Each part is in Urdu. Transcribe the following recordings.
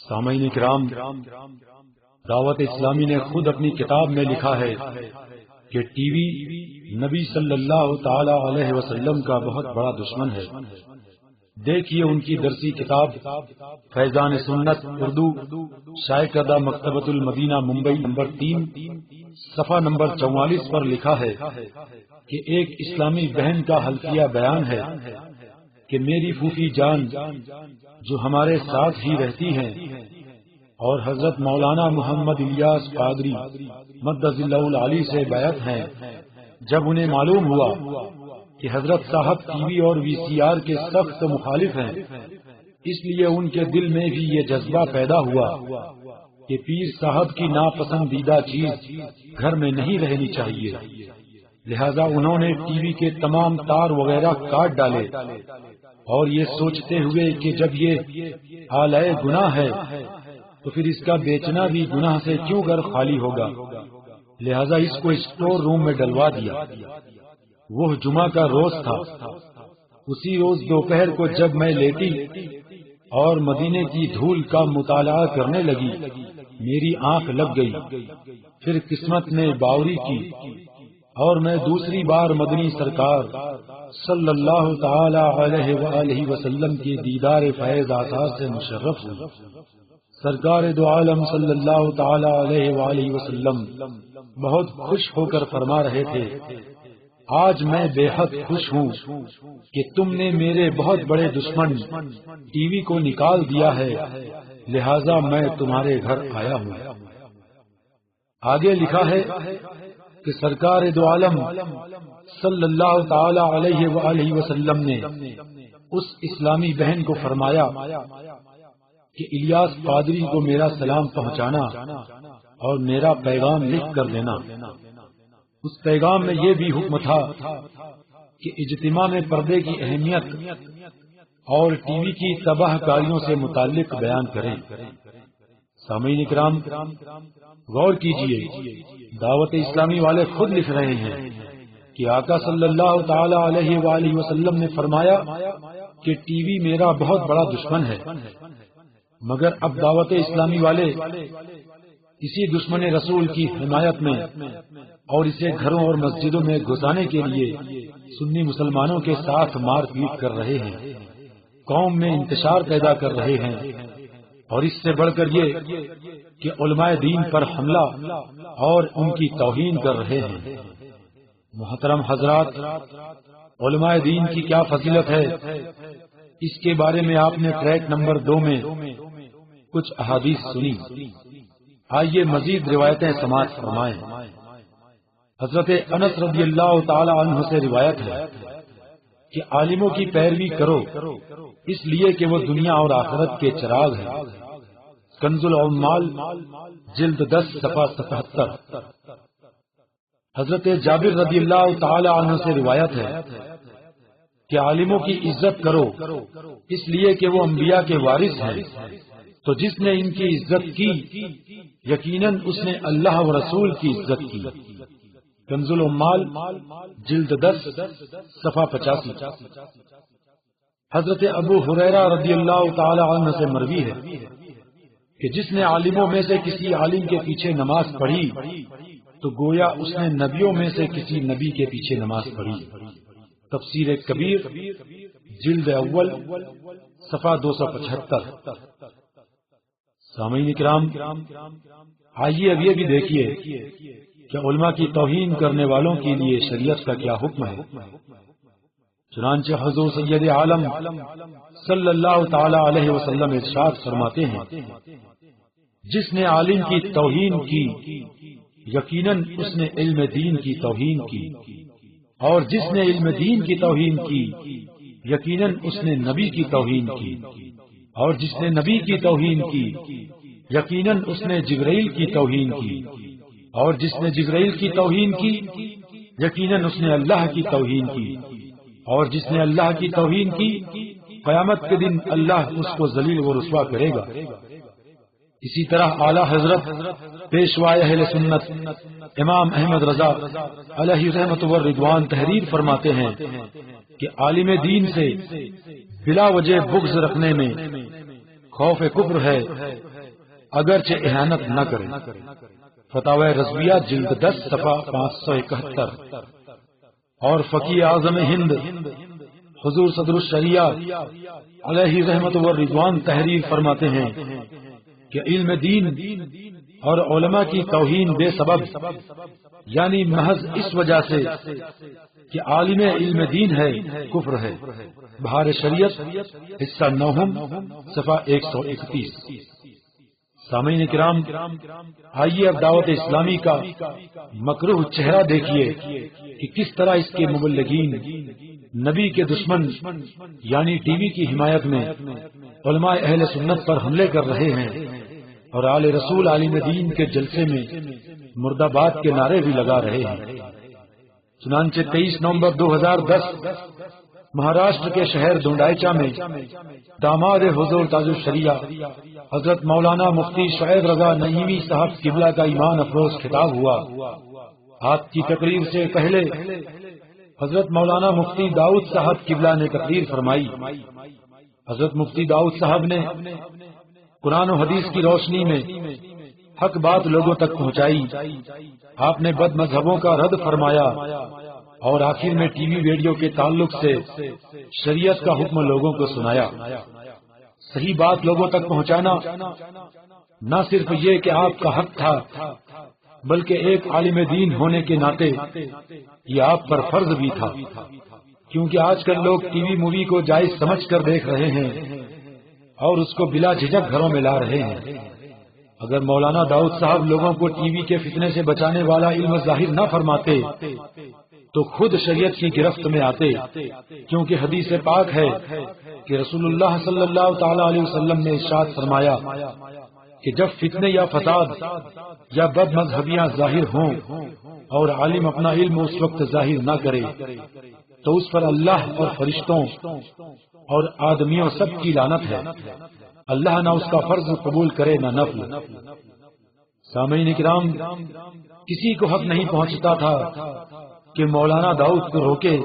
سامعین کرام، دعوت اسلامی نے خود اپنی کتاب میں لکھا ہے کہ ٹی وی نبی صلی اللہ تعالی علیہ وسلم کا بہت بڑا دشمن ہے۔ دیکھیے ان کی درسی کتاب فیضان سنت اردو، شائع کردہ مکتبۃ المدینہ ممبئی نمبر 3 صفحہ نمبر 44 پر لکھا ہے کہ ایک اسلامی بہن کا حلقیہ بیان ہے کہ میری پھوپھی جان جو ہمارے ساتھ ہی رہتی ہیں اور حضرت مولانا محمد الیاس قادری مدظ اللہ العالی سے بیعت ہیں، جب انہیں معلوم ہوا کہ حضرت صاحب ٹی وی اور وی سی آر کے سخت مخالف ہیں، اس لیے ان کے دل میں بھی یہ جذبہ پیدا ہوا کہ پیر صاحب کی ناپسندیدہ چیز گھر میں نہیں رہنی چاہیے، لہذا انہوں نے ٹی وی کے تمام تار وغیرہ کاٹ ڈالے، اور یہ سوچتے ہوئے کہ جب یہ آلائے گناہ ہے تو پھر اس کا بیچنا بھی گناہ سے کیوں کر خالی ہوگا، لہذا اس کو اسٹور روم میں ڈلوا دیا۔ وہ جمعہ کا روز تھا۔ اسی روز دوپہر کو جب میں لیٹی اور مدینے کی دھول کا مطالعہ کرنے لگی، میری آنکھ لگ گئی، پھر قسمت نے باوری کی اور میں دوسری بار مدنی سرکار صلی اللہ تعالی علیہ وآلہ وسلم کی دیدار فیض آثار سے مشرف ہوئی۔ سرکار دو عالم صلی اللہ تعالی علیہ وآلہ وسلم بہت خوش ہو کر فرما رہے تھے، آج میں بے حد خوش ہوں کہ تم نے میرے بہت بڑے دشمن ٹی وی کو نکال دیا ہے، لہذا میں تمہارے گھر آیا ہوں۔ آگے لکھا ہے کہ سرکار دو عالم صلی اللہ تعالی علیہ وآلہ وسلم نے اس اسلامی بہن کو فرمایا کہ الیاس قادری کو میرا سلام پہنچانا اور میرا پیغام لکھ کر دینا۔ اس پیغام میں یہ بھی حکم تھا کہ اجتماع میں پردے کی اہمیت اور ٹی وی کی تباہ کاریوں سے متعلق بیان کریں۔ سامعین کرام، غور کیجئے، دعوت اسلامی والے خود لکھ رہے ہیں کہ آقا صلی اللہ تعالی علیہ وآلہ وسلم نے فرمایا کہ ٹی وی میرا بہت بڑا دشمن ہے، مگر اب دعوت اسلامی والے اسی دشمن رسول کی حمایت میں اور اسے گھروں اور مسجدوں میں گھسانے کے لیے سنی مسلمانوں کے ساتھ مار پیٹ کر رہے ہیں، قوم میں انتشار پیدا کر رہے ہیں، اور اس سے بڑھ کر یہ کہ علماء دین پر حملہ اور ان کی توہین کر رہے ہیں۔ محترم حضرات، علماء دین کی کیا فضیلت ہے، اس کے بارے میں آپ نے ٹریک نمبر 2 میں کچھ احادیث سنی، آئیے مزید روایتیں سماعت فرمائیں۔ حضرت انس رضی اللہ تعالی عنہ سے روایت ہے کہ عالموں کی پیروی کرو، اس لیے کہ وہ دنیا اور آخرت کے چراغ ہیں۔ کنز العمال جلد 10 صفحہ 77۔ حضرت جابر رضی اللہ تعالی عنہ سے روایت ہے کہ عالموں کی عزت کرو، اس لیے کہ وہ انبیاء کے وارث ہیں، تو جس نے ان کی عزت کی یقیناً اس نے اللہ و رسول کی عزت کی۔ کنز العمال جلد 10 صفحہ 85۔ حضرت ابو ہریرہ رضی اللہ تعالی عنہ سے مروی ہے کہ جس نے عالموں میں سے کسی عالم کے پیچھے نماز پڑھی تو گویا اس نے نبیوں میں سے کسی نبی کے پیچھے نماز پڑھی۔ تفسیر کبیر جلد اول صفحہ 275۔ سامعین کرام، آئیے اب یہ بھی دیکھیے کہ علماء کی توہین کرنے والوں کے لیے شریعت کا کیا حکم ہے۔ چنانچہ حضور سید عالم صلی اللہ تعالی علیہ وسلم ارشاد فرماتے ہیں، جس نے عالم کی توہین کی یقیناً اس نے علم دین کی توہین کی، اور جس نے علم دین کی توہین کی یقیناً اس نے نبی کی توہین کی، اور جس نے نبی کی توہین کی یقیناً اس نے جبرائیل کی توہین کی، اور جس نے جبرائیل کی توہین کی یقیناً اس نے اللہ کی توہین کی، اور جس نے اللہ کی توہین کی قیامت کے دن اللہ اس کو ذلیل و رسوا کرے گا۔ اسی طرح اعلی حضرت پیشوائے اہل سنت امام احمد رضا علیہ رحمت و رضوان تحریر فرماتے ہیں کہ عالم دین سے بلا وجہ بغض رکھنے میں خوف کفر ہے اگرچہ اہانت نہ کرے۔ فتاوی رضویہ جلد 10 صفحہ 571۔ اور فقیہ اعظم ہند حضور صدر الشریعہ علیہ رحمت و رضوان تحریر فرماتے ہیں کہ علم دین اور علماء کی توہین بے سبب، یعنی محض اس وجہ سے کہ عالم علم دین ہے، کفر ہے۔ بہار شریعت حصہ 9 صفحہ 131۔ سامعین کرام، آئیے اب دعوت اسلامی کا مکروہ چہرہ دیکھیے کہ کس طرح اس کے مبلغین نبی کے دشمن یعنی ٹی وی کی حمایت میں علماء اہل سنت پر حملے کر رہے ہیں اور آل رسول عالم دین کے جلسے میں مرد آباد کے نعرے بھی لگا رہے ہیں۔ چنانچہ 23 نومبر 2010 مہاراشٹر کے شہر دونڈائچا میں داماد حضور تاج الشریعہ حضرت مولانا مفتی شعیب رضا نعیمی صاحب قبلہ کا ایمان افروز خطاب ہوا۔ آپ کی تقریر سے پہلے حضرت مولانا مفتی داؤد صاحب قبلہ نے تقریر فرمائی۔ حضرت مفتی داؤد صاحب نے قرآن و حدیث کی روشنی میں حق بات لوگوں تک پہنچائی۔ آپ نے بد مذہبوں کا رد فرمایا اور آخر میں ٹی وی ویڈیو کے تعلق سے شریعت کا حکم لوگوں کو سنایا۔ صحیح بات لوگوں تک پہنچانا نہ صرف یہ کہ آپ کا حق تھا، بلکہ ایک عالم دین ہونے کے ناطے یہ آپ پر فرض بھی تھا، کیونکہ آج کل لوگ ٹی وی مووی کو جائز سمجھ کر دیکھ رہے ہیں اور اس کو بلا جھجک گھروں میں لا رہے ہیں۔ اگر مولانا داؤد صاحب لوگوں کو ٹی وی کے فتنے سے بچانے والا علم ظاہر نہ فرماتے تو خود شریعت کی گرفت میں آتے، کیونکہ حدیث پاک ہے کہ رسول اللہ صلی اللہ تعالی علیہ وسلم نے ارشاد فرمایا کہ جب فتنے یا فساد یا بد مذہبیاں ظاہر ہوں اور عالم اپنا علم اس وقت ظاہر نہ کرے تو اس پر اللہ اور فرشتوں اور آدمیوں سب کی لعنت ہے۔ اللہ نہ اس کا فرض قبول کرے نہ نفل۔ سامعین کرام، کسی کو حق نہیں پہنچتا تھا کہ مولانا داؤد کو روکے،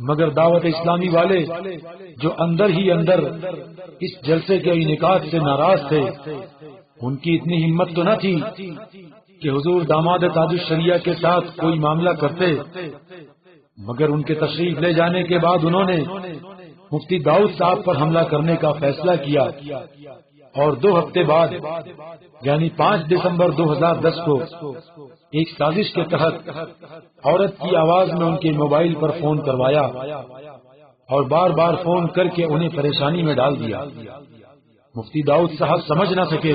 مگر دعوت اسلامی والے جو اندر ہی اندر اس جلسے کے انعقاد سے ناراض تھے، ان کی اتنی ہمت تو نہ تھی کہ حضور داماد تاج الشریعہ کے ساتھ کوئی معاملہ کرتے، مگر ان کے تشریف لے جانے کے بعد انہوں نے مفتی داؤد صاحب پر حملہ کرنے کا فیصلہ کیا اور 2 ہفتے بعد یعنی 5 دسمبر 2010 کو ایک سازش کے تحت عورت کی آواز میں ان کے موبائل پر فون کروایا اور بار بار فون کر کے انہیں پریشانی میں ڈال دیا۔ مفتی داؤد صاحب سمجھ نہ سکے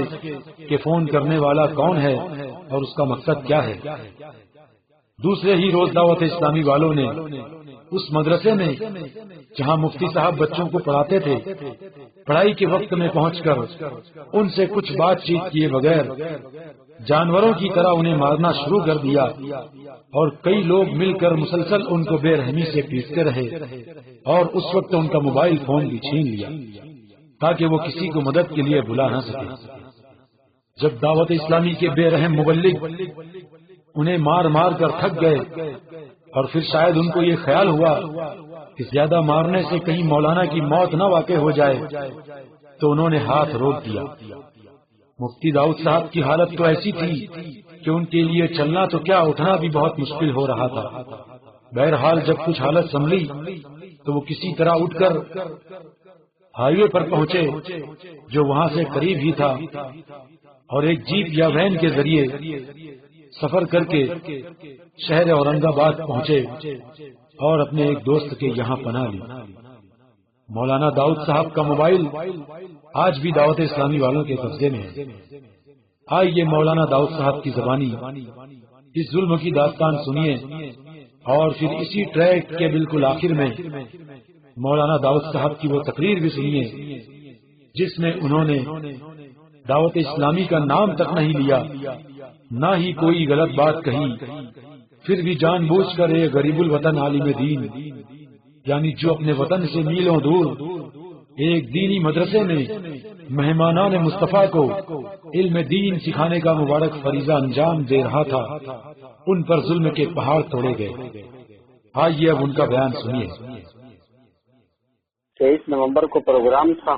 کہ فون کرنے والا کون ہے اور اس کا مقصد کیا ہے۔ دوسرے ہی روز دعوت اسلامی والوں نے اس مدرسے میں جہاں مفتی صاحب بچوں کو پڑھاتے تھے، پڑھائی کے وقت میں پہنچ کر ان سے کچھ بات چیت کیے بغیر جانوروں کی طرح انہیں مارنا شروع کر دیا اور کئی لوگ مل کر مسلسل ان کو بے رحمی سے پیٹتے رہے اور اس وقت ان کا موبائل فون بھی چھین لیا تاکہ وہ کسی کو مدد کے لیے بلا نہ سکے۔ جب دعوت اسلامی کے بے رحم مبلغ انہیں مار مار کر تھک گئے اور پھر شاید ان کو یہ خیال ہوا کہ زیادہ مارنے سے کہیں مولانا کی موت نہ واقع ہو جائے تو انہوں نے ہاتھ روک دیا۔ مفتی داؤد صاحب کی حالت تو ایسی تھی کہ ان کے لیے چلنا تو کیا اٹھنا بھی بہت مشکل ہو رہا تھا۔ بہرحال جب کچھ حالت سنبھلی تو وہ کسی طرح اٹھ کر ہائی وے پر پہنچے جو وہاں سے قریب ہی تھا اور ایک جیپ یا وین کے ذریعے سفر کر کے شہر اورنگ آباد پہنچے اور اپنے ایک دوست کے یہاں پناہ لی۔ مولانا داؤد صاحب کا موبائل آج بھی دعوت اسلامی والوں کے قبضے میں ہے۔ آئیے مولانا داؤد صاحب کی زبانی اس ظلم کی داستان سنیے اور پھر اسی ٹریک کے بالکل آخر میں مولانا داؤد صاحب کی وہ تقریر بھی سنیے جس میں انہوں نے دعوت اسلامی کا نام تک نہیں لیا، نہ ہی کوئی غلط بات کہی، پھر بھی جان بوجھ کر ایک غریب الوطن عالم دین یعنی جو اپنے وطن سے میلوں دور ایک دینی مدرسے میں مہمانان مصطفیٰ کو علم دین سکھانے کا مبارک فریضہ انجام دے رہا تھا، ان پر ظلم کے پہاڑ توڑے گئے۔ آئیے اب ان کا بیان سنیے۔ 23 نومبر کو پروگرام تھا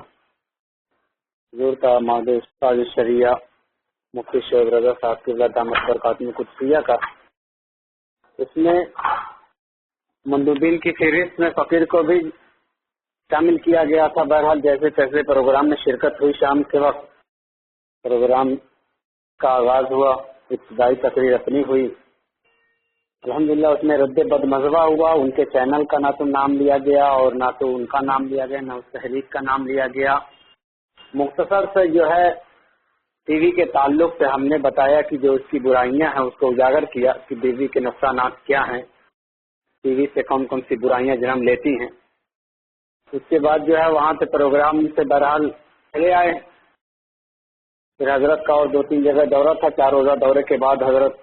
حضور کا ماد تاج الشریعہ مفتی شعیب رضا صاحب کی دامت برکاتہ قدسیہ کا، اس میں مندوبین کی فہرست میں فقیر کو بھی شامل کیا گیا تھا۔ بہرحال جیسے تیسے پروگرام میں شرکت ہوئی، شام کے وقت پروگرام کا آغاز ہوا، ابتدائی تقریر اپنی ہوئی، الحمدللہ اس میں رد بدمزہ ہوا۔ ان کے چینل کا نہ تو نام لیا گیا اور نہ تو ان کا نام لیا گیا، نہ اس تحریک کا نام لیا گیا۔ مختصر سے جو ہے ٹی وی کے تعلق سے ہم نے بتایا کہ جو اس کی برائیاں ہیں اس کو اجاگر کیا کہ ٹی وی کے نقصانات کیا ہیں، ٹی وی سے کون کون سی برائیاں جنم لیتی ہیں۔ اس کے بعد جو ہے وہاں سے پروگرام سے بہرحال چلے آئے۔ پھر حضرت کا اور 2-3 جگہ دورہ تھا، 4 روزہ دورے کے بعد حضرت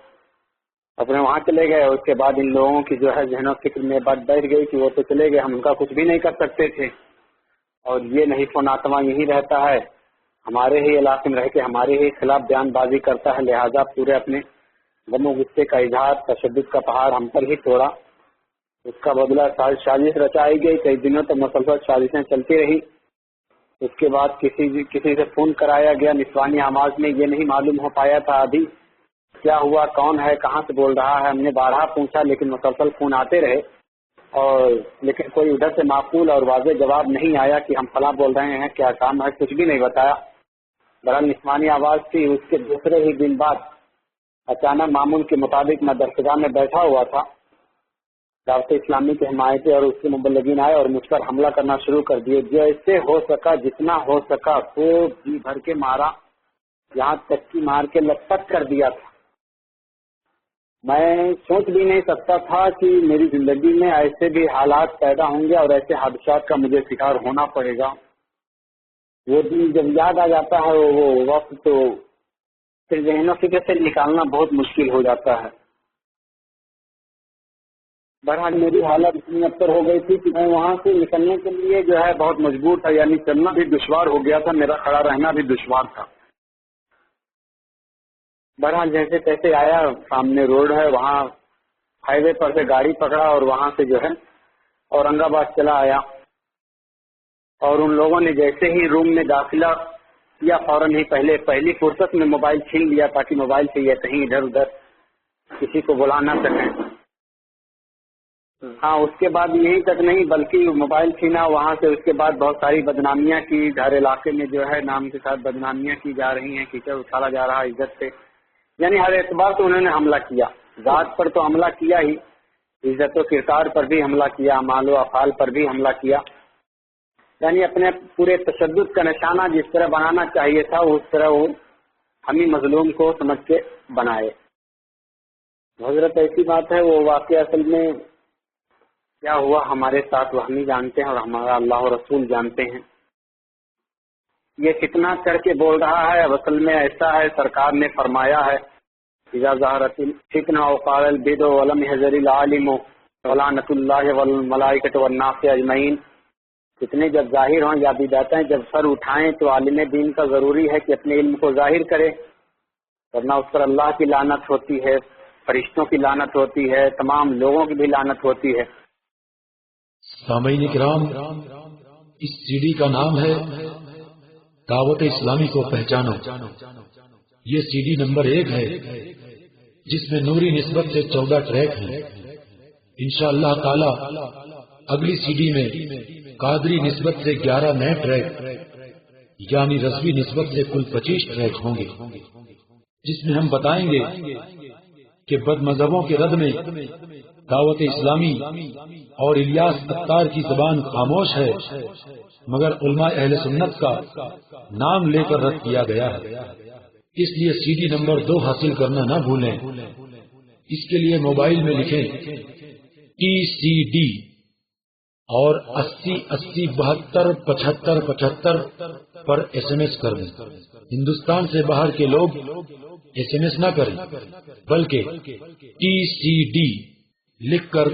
اپنے وہاں چلے گئے۔ اس کے بعد ان لوگوں کی جو ہے ذہن و فکر میں بات بیٹھ گئی کہ وہ تو چلے گئے، ہم ان کا کچھ بھی نہیں کر سکتے تھے، اور یہ نہیں فناتما یہی رہتا ہے، ہمارے ہی علاقے میں رہ کے ہمارے ہی خلاف بیان بازی کرتا ہے، لہذا پورے اپنے غم و غصے کا اظہار، تشدد کا پہاڑ ہم پر ہی توڑا۔ اس کا بدلہ سازش رچائی گئی، کئی دنوں تک مسلسل سازشیں چلتی رہی۔ اس کے بعد کسی سے فون کرایا گیا نسوانی آواز میں، یہ نہیں معلوم ہو پایا تھا ابھی کیا ہوا، کون ہے، کہاں سے بول رہا ہے۔ ہم نے بارہا پوچھا لیکن مسلسل فون آتے رہے، اور لیکن کوئی ادھر سے معقول اور واضح جواب نہیں آیا کہ ہم فلاں بول رہے ہیں، کیا کام ہے، کچھ بھی نہیں بتایا۔ بہرحال نسوانی آواز تھی۔ اس کے دوسرے ہی دن بعد اچانک معمول کے مطابق میں درسگاہ میں بیٹھا ہوا تھا، دعوت اسلامی کے حمایتی اور اس کے مبلغین آئے اور مجھ پر حملہ کرنا شروع کر دیے۔ جیسے ہو سکا، جتنا ہو سکا خوب جی بھر کے مارا، یہاں تک کی مار کے لت پت کر دیا تھا۔ میں سوچ بھی نہیں سکتا تھا کہ میری زندگی میں ایسے بھی حالات پیدا ہوں گے اور ایسے حادثات کا مجھے شکار ہونا پڑے گا۔ وہ دن جب یاد آ جاتا ہے وہ وقت، تو پھر ذہن و فکر سے نکالنا بہت مشکل ہو جاتا ہے۔ بہرحال میری حالت اتنی ابتر ہو گئی تھی کہ میں وہاں سے نکلنے کے لیے جو ہے بہت مجبور تھا، یعنی چلنا بھی دشوار ہو گیا تھا، میرا کھڑا رہنا بھی دشوار تھا۔ بہرحال جیسے تیسے آیا، سامنے روڈ ہے، وہاں ہائی وے پر سے گاڑی پکڑا اور وہاں سے جو ہے اورنگ آباد چلا آیا۔ اور ان لوگوں نے جیسے ہی روم میں داخلہ کیا، فوراً ہی پہلی فرصت میں موبائل چھین لیا تاکہ موبائل سے یہ کہیں ادھر ادھر کسی کو بلا نہ سکیں۔ ہاں، اس کے بعد یہی تک نہیں بلکہ موبائل چھینا، وہاں سے اس کے بعد بہت ساری بدنامیاں کی، ہر علاقے میں جو ہے نام کے ساتھ بدنامیاں کی جا رہی ہیں، کیچڑ اچھالا جا رہا ہے عزت سے، یعنی ہر اعتبار سے انہوں نے حملہ کیا۔ ذات پر تو حملہ کیا ہی، عزت و کردار پر بھی حملہ کیا، مال و افعال پر بھی حملہ کیا، یعنی اپنے پورے تشدد کا نشانہ جس طرح بنانا چاہیے تھا اس طرح وہ ہمیں مظلوم کو سمجھ کے بنائے۔ حضرت ایسی بات ہے، وہ واقعہ اصل میں کیا ہوا ہمارے ساتھ وہ ہم ہی جانتے ہیں اور ہمارا اللہ و رسول جانتے ہیں۔ یہ کتنا کر کے بول رہا ہے، اب اصل میں ایسا ہے، سرکار نے فرمایا ہے اذا ظہرت الفتنہ وقال البدع ولم يحذر العالم ولعنۃ اللہ والملائکۃ والناس اجمعین، فتنے جب ظاہر ہوں یا بدعتیں جب سر اٹھائیں تو عالم دین کا ضروری ہے کہ اپنے علم کو ظاہر کرے، ورنہ اس پر اللہ کی لعنت ہوتی ہے، فرشتوں کی لعنت ہوتی ہے، تمام لوگوں کی بھی لعنت ہوتی ہے۔ سامعین کرام، اس سی ڈی کا نام ہے دعوت اسلامی کو پہچانو۔ یہ سی ڈی نمبر 1 ہے جس میں نوری نسبت سے 14 ٹریک ہیں۔ انشاءاللہ تعالی اگلی سی ڈی میں قادری نسبت سے 11 نئے ٹریک یعنی رضوی نسبت سے کل 25 ٹریک ہوں گے، جس میں ہم بتائیں گے کہ بد مذہبوں کے رد میں دعوت اسلامی اور الیاس اتار کی زبان خاموش ہے، مگر علماء اہل سنت کا نام لے کر رد کیا گیا ہے۔ اس لیے سی ڈی نمبر 2 حاصل کرنا نہ بھولیں۔ اس کے لیے موبائل میں لکھیں TCD اور 80 80 72 75 75 پر SMS کر دیں۔ ہندوستان سے باہر کے لوگ SMS نہ کریں بلکہ TCD لکھ کر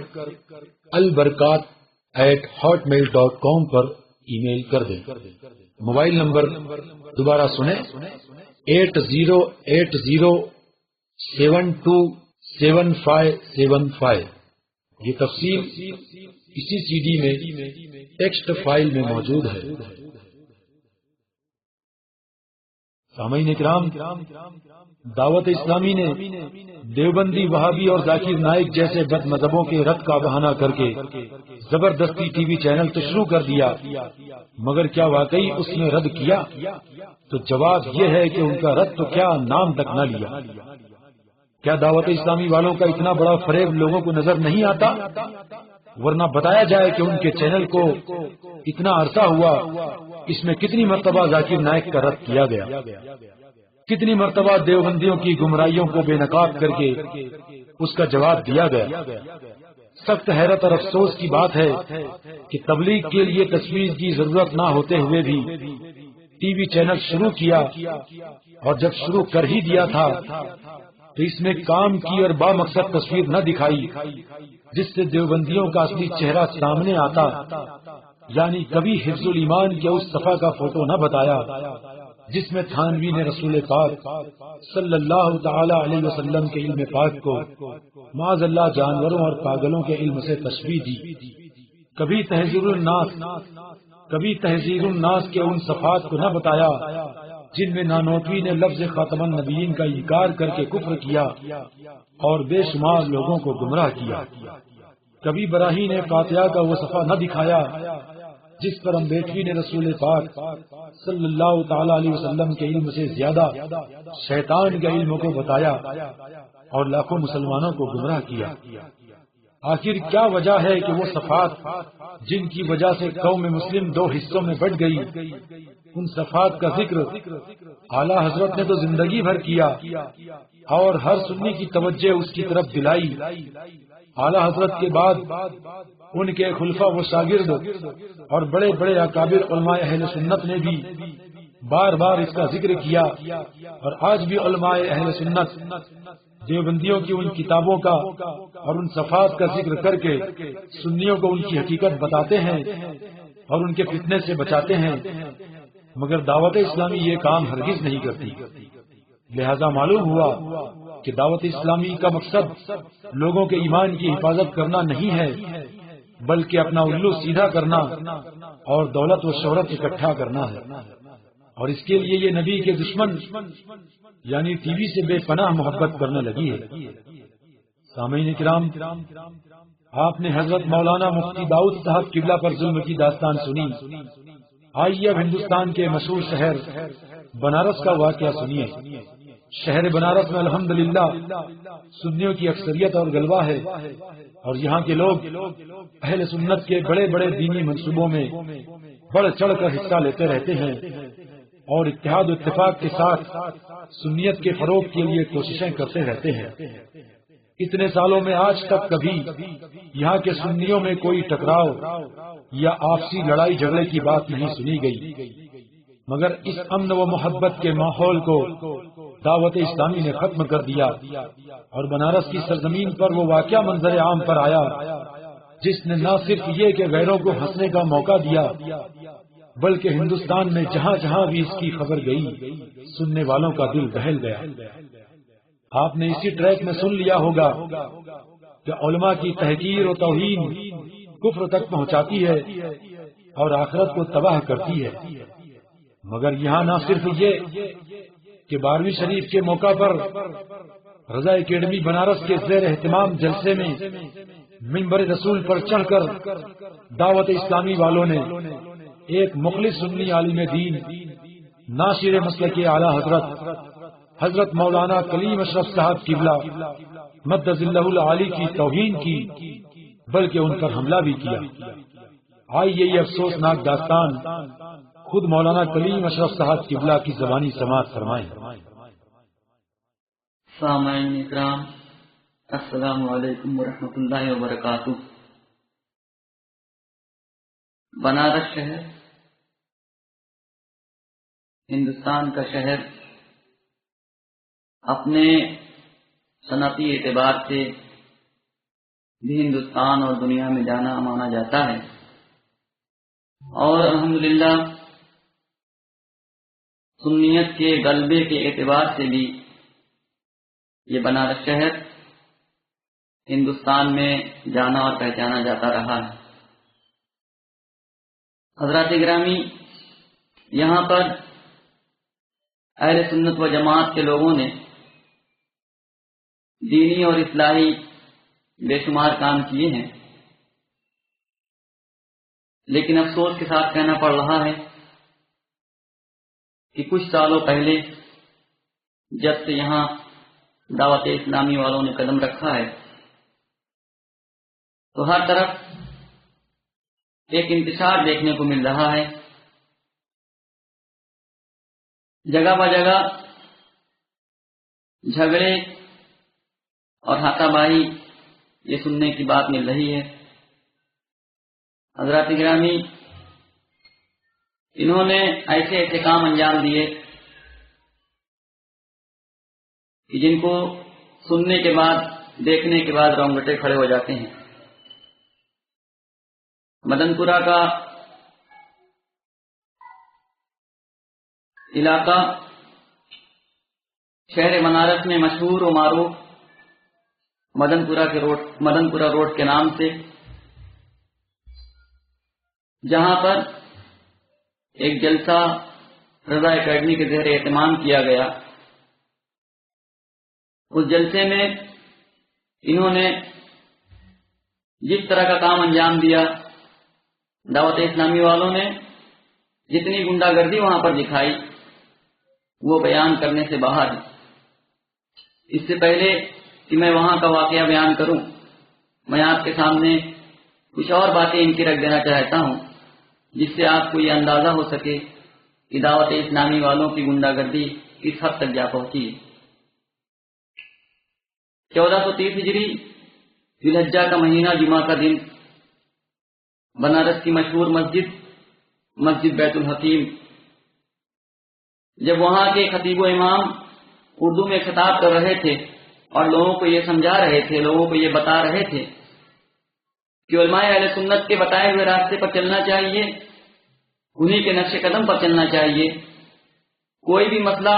albarkat@hotmail.com پر ای میل کر دیں۔ موبائل نمبر دوبارہ سنیں 8080727575۔ یہ تفصیل اسی سی ڈی میں ٹیکسٹ فائل میں موجود ہے۔ سامعین کرام، دعوت اسلامی نے دیوبندی، وہابی اور ذاکر نائک جیسے بد مذہبوں کے رد کا بہانہ کر کے زبردستی ٹی وی چینل تو شروع کر دیا، مگر کیا واقعی اس نے رد کیا؟ تو جواب یہ ہے کہ ان کا رد تو کیا نام تک نہ لیا۔ کیا دعوت اسلامی والوں کا اتنا بڑا فریب لوگوں کو نظر نہیں آتا؟ ورنہ بتایا جائے کہ ان کے چینل کو اتنا عرصہ ہوا، اس میں کتنی مرتبہ ذاکر نائک کا رد کیا گیا، کتنی مرتبہ دیوبندیوں کی گمراہیوں کو بے نقاب کر کے اس کا جواب دیا گیا۔ سخت حیرت اور افسوس کی بات ہے کہ تبلیغ کے لیے تصویر کی ضرورت نہ ہوتے ہوئے بھی ٹی وی چینل شروع کیا، اور جب شروع کر ہی دیا تھا تو اس میں کام کی اور با مقصد تصویر نہ دکھائی جس سے دیوبندیوں کا اصلی چہرہ سامنے آتا، یعنی کبھی حفظ الایمان کے اس صفحہ کا فوٹو نہ بتایا جس میں تھانوی نے رسول پاک صلی اللہ تعالی علیہ وسلم کے علم پاک کو معاذ اللہ جانوروں اور پاگلوں کے علم سے تشبیہ دی۔ کبھی تحذیر الناس کے ان صفحات کو نہ بتایا جن میں نانوتوی نے لفظ خاتم النبیین کا انکار کر کے کفر کیا اور بے شمار لوگوں کو گمراہ کیا۔ کبھی براہین فاتحہ کا وہ صفحہ نہ دکھایا جس پر امبیڈوی نے رسول پاک صلی اللہ تعالی علیہ وسلم کے علم سے زیادہ شیطان کے علم کو بتایا اور لاکھوں مسلمانوں کو گمراہ کیا۔ آخر کیا وجہ ہے کہ وہ صفحات جن کی وجہ سے قوم مسلم دو حصوں میں بٹ گئی، ان صفحات کا ذکر اعلیٰ حضرت نے تو زندگی بھر کیا اور ہر سنی کی توجہ اس کی طرف دلائی۔ اعلیٰ حضرت کے بعد ان کے خلفاء و شاگرد اور بڑے بڑے اکابر علماء اہل سنت نے بھی بار بار اس کا ذکر کیا، اور آج بھی علماء اہل سنت دیوبندیوں کی ان کتابوں کا اور ان صفحات کا ذکر کر کے سنیوں کو ان کی حقیقت بتاتے ہیں اور ان کے فتنے سے بچاتے ہیں، مگر دعوت اسلامی یہ کام ہرگز نہیں کرتی۔ لہذا معلوم ہوا کہ دعوت اسلامی کا مقصد لوگوں کے ایمان کی حفاظت کرنا نہیں ہے، بلکہ اپنا الو سیدھا کرنا اور دولت و شہرت اکٹھا کرنا ہے، اور اس کے لیے یہ نبی کے دشمن یعنی ٹی وی سے بے پناہ محبت کرنے لگی ہے۔ سامعین کرام، آپ نے حضرت مولانا مفتی داؤد صاحب قبلہ پر ظلم کی داستان سنی، آئیے اب ہندوستان کے مشہور شہر بنارس کا واقعہ سنیے۔ شہر بنارس میں الحمدللہ سنیوں کی اکثریت اور غلبہ ہے، اور یہاں کے لوگ اہل سنت کے بڑے بڑے دینی منصوبوں میں بڑھ چڑھ کر حصہ لیتے رہتے ہیں، اور اتحاد و اتفاق کے ساتھ سنیت کے فروغ کے لیے کوششیں کرتے رہتے ہیں۔ اتنے سالوں میں آج تک کبھی یہاں کے سنیوں میں کوئی ٹکراؤ یا آپسی لڑائی جھگڑے کی بات نہیں سنی گئی، مگر اس امن و محبت کے ماحول کو دعوت اسلامی نے ختم کر دیا، اور بنارس کی سرزمین پر وہ واقعہ منظر عام پر آیا جس نے نہ صرف یہ کہ غیروں کو ہنسنے کا موقع دیا، بلکہ ہندوستان میں جہاں جہاں بھی اس کی خبر گئی سننے والوں کا دل دہل گیا۔ آپ نے اسی ٹریک میں سن لیا ہوگا کہ علماء کی تحقیر و توہین کفر تک پہنچاتی ہے اور آخرت کو تباہ کرتی ہے، مگر یہاں نہ صرف یہ کہ 12ویں شریف کے موقع پر رضا اکیڈمی بنارس کے زیر اہتمام جلسے میں منبر رسول پر چڑھ کر دعوت اسلامی والوں نے ایک مخلص سنی عالم دین ناشر مسلک اعلیٰ حضرت مولانا کلیم اشرف صاحب قبلہ مدد اللہ العالی کی توہین کی، بلکہ ان پر حملہ بھی کیا۔ آئیے یہ افسوسناک داستان خود مولانا کلیم اشرف صاحب قبلہ کی زبانی سماعت فرمائیں۔ سامعین اکرام، السلام علیکم ورحمۃ اللہ وبرکاتہ۔ بنارس شہر ہندوستان کا شہر اپنے صنعتی اعتبار سے بھی ہندوستان اور دنیا میں جانا مانا جاتا ہے، اور الحمدللہ سنیت کے غلبے کے اعتبار سے بھی یہ بنارس شہر ہندوستان میں جانا اور پہچانا جاتا رہا ہے۔ حضرات گرامی، یہاں پر اہل سنت و جماعت کے لوگوں نے دینی اور اصلاحی بے شمار کام کیے ہیں، لیکن افسوس کے ساتھ کہنا پڑ رہا ہے کہ کچھ سالوں پہلے جب سے یہاں دعوت اسلامی والوں نے قدم رکھا ہے تو ہر طرف ایک انتشار دیکھنے کو مل رہا ہے۔ جگہ بہ جگہ جھگڑے اور ہاتھا باہی یہ سننے کی بات مل رہی ہے۔ حضرات گرامی، انہوں نے ایسے ایسے کام انجام دیے کہ جن کو سننے کے بعد، دیکھنے کے بعد رونگٹے کھڑے ہو جاتے ہیں۔ مدن پورہ کا علاقہ شہر بنارس میں مشہور و معروف مدن پورہ روڈ کے نام سے، جہاں پر ایک جلسہ رضا اکیڈمی کے زیر اہتمام کیا گیا، اس جلسے میں انہوں نے جس طرح کا کام انجام دیا، دعوت اسلامی والوں نے جتنی گنڈا گردی وہاں پر دکھائی وہ بیان کرنے سے باہر ہے۔ اس سے پہلے کہ میں وہاں کا واقعہ بیان کروں، میں آپ کے سامنے کچھ اور باتیں ان کی رکھ دینا چاہتا ہوں جس سے آپ کو یہ اندازہ ہو سکے کہ دعوت اسلامی والوں کی گنڈا گردی کس حد تک جا پہنچی ہے۔ 1430 ہجری ذی الحجہ کا مہینہ، جمعہ کا دن، بنارس کی مشہور مسجد بیت الحکیم، جب وہاں کے خطیب و امام اردو میں خطاب کر رہے تھے اور لوگوں کو یہ سمجھا رہے تھے، لوگوں کو یہ بتا رہے تھے کہ علماء اہل سنت کے بتائے ہوئے راستے پر چلنا چاہیے، انہی کے نقش قدم پر چلنا چاہیے، کوئی بھی مسئلہ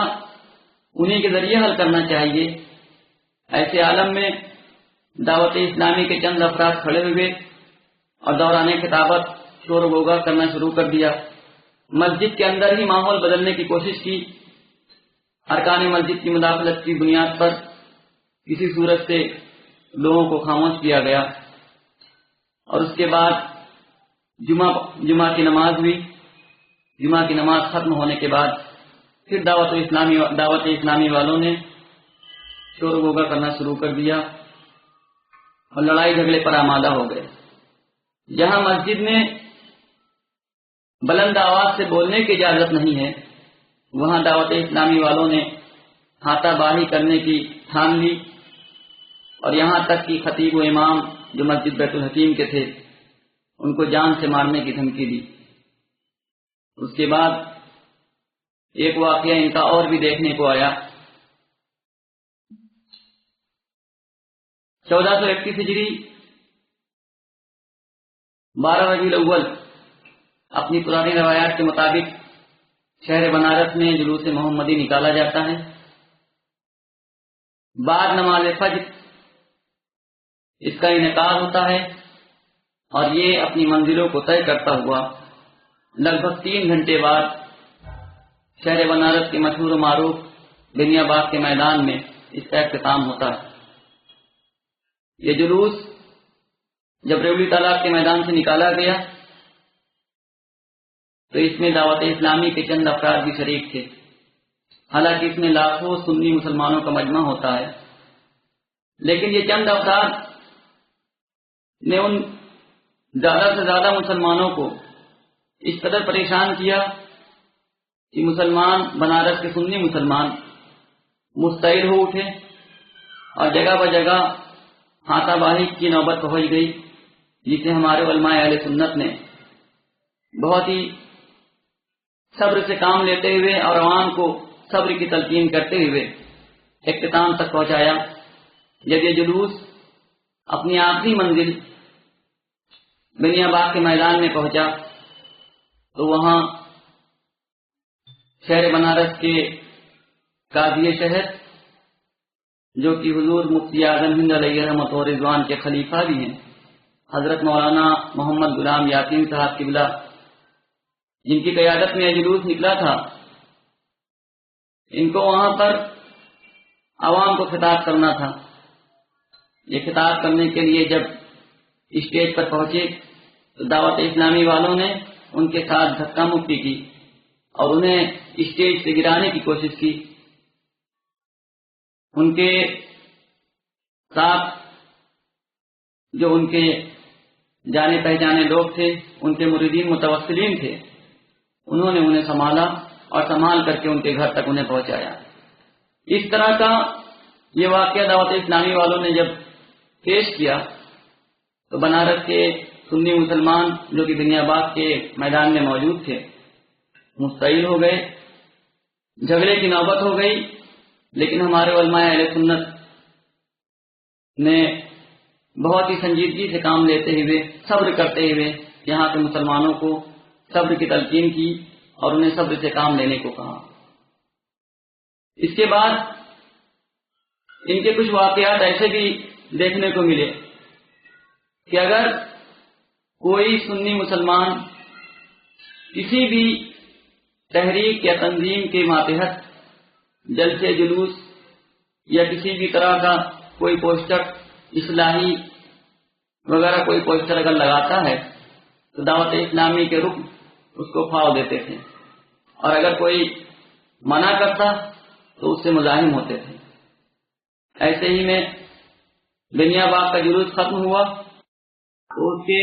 انہی کے ذریعے حل کرنا چاہیے، ایسے عالم میں دعوت اسلامی کے چند افراد کھڑے ہوئے اور دوران خطابت شور و غوغا کرنا شروع کر دیا۔ مسجد کے اندر ہی ماحول بدلنے کی کوشش کی، ارکان مسجد کی مداخلت کی بنیاد پر کسی صورت سے لوگوں کو خاموش کیا گیا، اور اس کے بعد جمعہ کی نماز ہوئی۔ جمعہ کی نماز ختم ہونے کے بعد پھر دعوت اسلامی والوں نے شور و غوغا کرنا شروع کر دیا اور لڑائی جھگڑے پر آمادہ ہو گئے۔ جہاں مسجد میں بلند آواز سے بولنے کی اجازت نہیں ہے، وہاں دعوت اسلامی والوں نے ہاتھا باہی کرنے کی ٹھان لی، اور یہاں تک کہ خطیب و امام جو مسجد بیت الحکیم کے تھے ان کو جان سے مارنے کی دھمکی دی۔ اس کے بعد ایک واقعہ ان کا اور بھی دیکھنے کو آیا۔ 1431 ہجری 12 ربیع الاول، اپنی پرانی روایات کے مطابق شہر بنارس میں جلوس محمدی نکالا جاتا ہے۔ بعد نماز فجر اس کا انعقاد ہوتا ہے اور یہ اپنی منزلوں کو طے کرتا ہوا لگ بھگ 3 گھنٹے بعد شہر بنارس کے مشہور و معروف بنیا باغ کے میدان میں اس کا اختتام ہوتا ہے۔ یہ جلوس جب ریوڑی تالاب کے میدان سے نکالا گیا تو اس میں دعوت اسلامی کے چند افراد بھی شریک تھے، حالانکہ اس میں لاکھوں سنی مسلمانوں کا مجمع ہوتا ہے، لیکن یہ چند افراد نے ان زیادہ سے زیادہ مسلمانوں کو اس قدر پریشان کیا کہ مسلمان، بنارس کے سنی مسلمان مستعد ہو اٹھے اور جگہ بہ جگہ ہاتھا باہی کی نوبت پہنچ گئی، جسے ہمارے علماء اہل سنت نے بہت ہی صبر سے کام لیتے ہوئے اور عوام کو صبر کی تلقین کرتے ہوئے اختتام تک پہنچایا۔ جب یہ جلوس اپنی آخری منزل بنیا باغ کے میدان میں پہنچا تو وہاں شہر بنارس کے قاضی شہر، جو کہ حضور مفتی اعظم ہند علیہ رحمۃ و رضوان کے خلیفہ بھی ہیں، حضرت مولانا محمد غلام یاسین صاحب قبلہ، جن کی قیادت میں یہ جلوس نکلا تھا، ان کو وہاں پر عوام کو خطاب کرنا تھا۔ یہ خطاب کرنے کے لیے جب اسٹیج پر پہنچے تو دعوت اسلامی والوں نے ان کے ساتھ دھکا مکی کی اور انہیں اسٹیج سے گرانے کی کوشش کی۔ ان کے ساتھ جو ان کے جانے پہچانے لوگ تھے، ان کے مریدین متوسلین تھے، انہوں نے انہیں سنبھالا اور سنبھال کر کے ان کے گھر تک انہیں پہنچایا۔ اس طرح کا یہ واقعہ دعوت اسلامی والوں نے جب پیش کیا تو بنارس کے سنی مسلمان جو کہ دنیا باغ کے میدان میں موجود تھے مستعد ہو گئے، جھگڑے کی نوبت ہو گئی، لیکن ہمارے علماء اہل سنت نے بہت ہی سنجیدگی سے کام لیتے ہوئے، صبر کرتے ہوئے یہاں کے مسلمانوں کو صبر کی تلقین کی اور انہیں صبر سے کام لینے کو کہا۔ اس کے بعد ان کے کچھ واقعات ایسے بھی دیکھنے کو ملے کہ اگر کوئی سنی مسلمان کسی بھی تحریک یا تنظیم کے ماتحت جلسے جلوس یا کسی بھی طرح کا کوئی پوسٹر اصلاحی وغیرہ کوئی پوسٹر اگر لگاتا ہے تو دعوت اسلامی کے رکن اس کو پھاڑ دیتے تھے، اور اگر کوئی منع کرتا تو اس سے مزاحم ہوتے تھے۔ ایسے ہی میں دنیا باغ کا جلوس ختم ہوا تو اس کے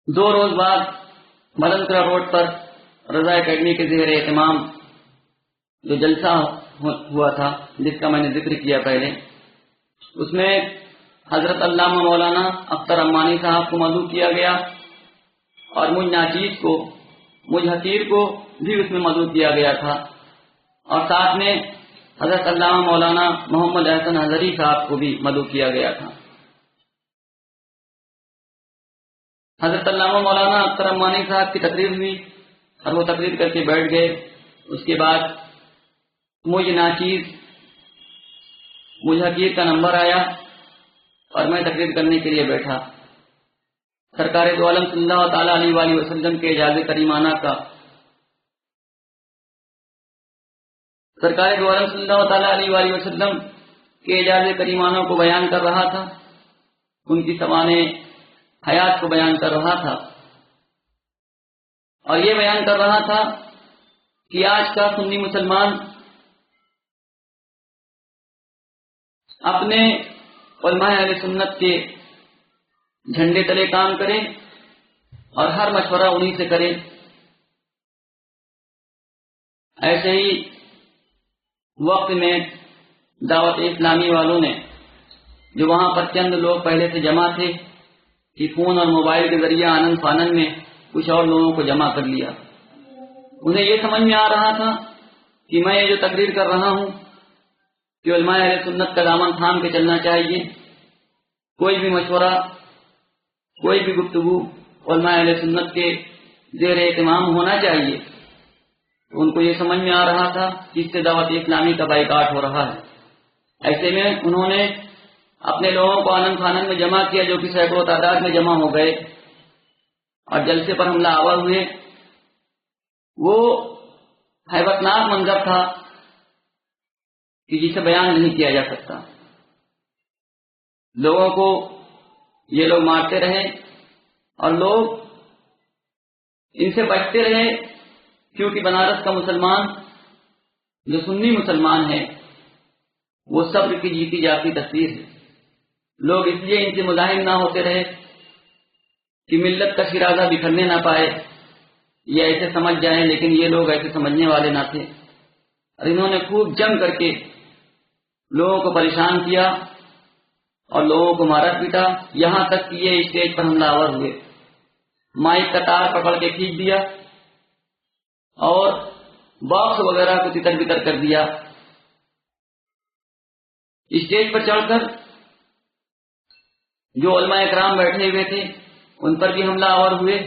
2 روز بعد ملنکرا روڈ پر رضا اکیڈمی کے زیر اہتمام جو جلسہ ہوا تھا جس کا میں نے ذکر کیا پہلے، اس میں حضرت علامہ مولانا اختر امانی صاحب کو مدعو کیا گیا اور مجھ ناچیز کو، مجھ حقیر کو بھی اس میں مدعو کیا گیا تھا، اور ساتھ میں حضرت علامہ مولانا محمد احسن حضری صاحب کو بھی مدعو کیا گیا تھا۔ حضرت علامہ مولانا اختر امانی صاحب کی تقریر ہوئی اور وہ تقریر کر کے بیٹھ گئے۔ اس کے بعد مجھ ناچیز، مجھ حقیر کا نمبر آیا اور میں تقریر کرنے کے لیے بیٹھا۔ سرکار دو عالم صلی اللہ تعالیٰ علیہ وآلہ وسلم کے اعجاز کریمانہ کا سرکار دو عالم صلی اللہ تعالیٰ علیہ وآلہ وسلم کے اعجاز کریمانہ کو بیان کر رہا تھا، ان کی سوانح حیات کو بیان کر رہا تھا، اور یہ بیان کر رہا تھا کہ آج کا سنی مسلمان اپنے علماء اہل سنت کے جھنڈے تلے کام کرے اور ہر مشورہ انہی سے کرے۔ ایسے ہی وقت میں دعوت اسلامی والوں نے جو وہاں پر چند لوگ پہلے سے جمع تھے کہ فون اور موبائل کے ذریعے آنن فانن میں کچھ اور لوگوں کو جمع کر لیا۔ انہیں یہ سمجھ میں آ رہا تھا کہ میں یہ جو تقریر کر رہا ہوں کہ علماء اہل سنت کا دامن تھام کے چلنا چاہیے، کوئی بھی مشورہ، کوئی بھی گفتگو علماء اہل سنت کے زیر اہتمام ہونا چاہیے۔ ان کو یہ سمجھ میں آ رہا تھا کہ اس سے دعوت اسلامی کا بائیکاٹ ہو رہا ہے۔ ایسے میں انہوں نے اپنے لوگوں کو آنن فانن میں جمع کیا جو کہ سینکڑوں تعداد میں جمع ہو گئے اور جلسے پر حملہ آور ہوئے۔ وہ ہیبتناک منظر تھا کہ جسے بیان نہیں کیا جا سکتا۔ لوگوں کو یہ لوگ مارتے رہے اور لوگ ان سے بچتے رہے، کیونکہ بنارس کا مسلمان جو سنی مسلمان ہے وہ صبر کی جیتی جاتی تصویر ہے۔ لوگ اس لیے ان سے مزاحم نہ ہوتے رہے کہ ملت کا شرازہ بکھرنے نہ پائے، یہ ایسے سمجھ جائیں، لیکن یہ لوگ ایسے سمجھنے والے نہ تھے، اور انہوں نے خوب جم کر کے لوگوں کو پریشان کیا اور لوگوں کو مارا پیٹا، یہاں تک کہ یہ اسٹیج پر حملہ آور ہوئے، مائک کا تار پکڑ کے کھینچ دیا اور باکس وغیرہ کو تتر بتر کر دیا۔ اسٹیج پر چڑھ کر جو علماء اکرام بیٹھے ہوئے تھے ان پر بھی حملہ آور ہوئے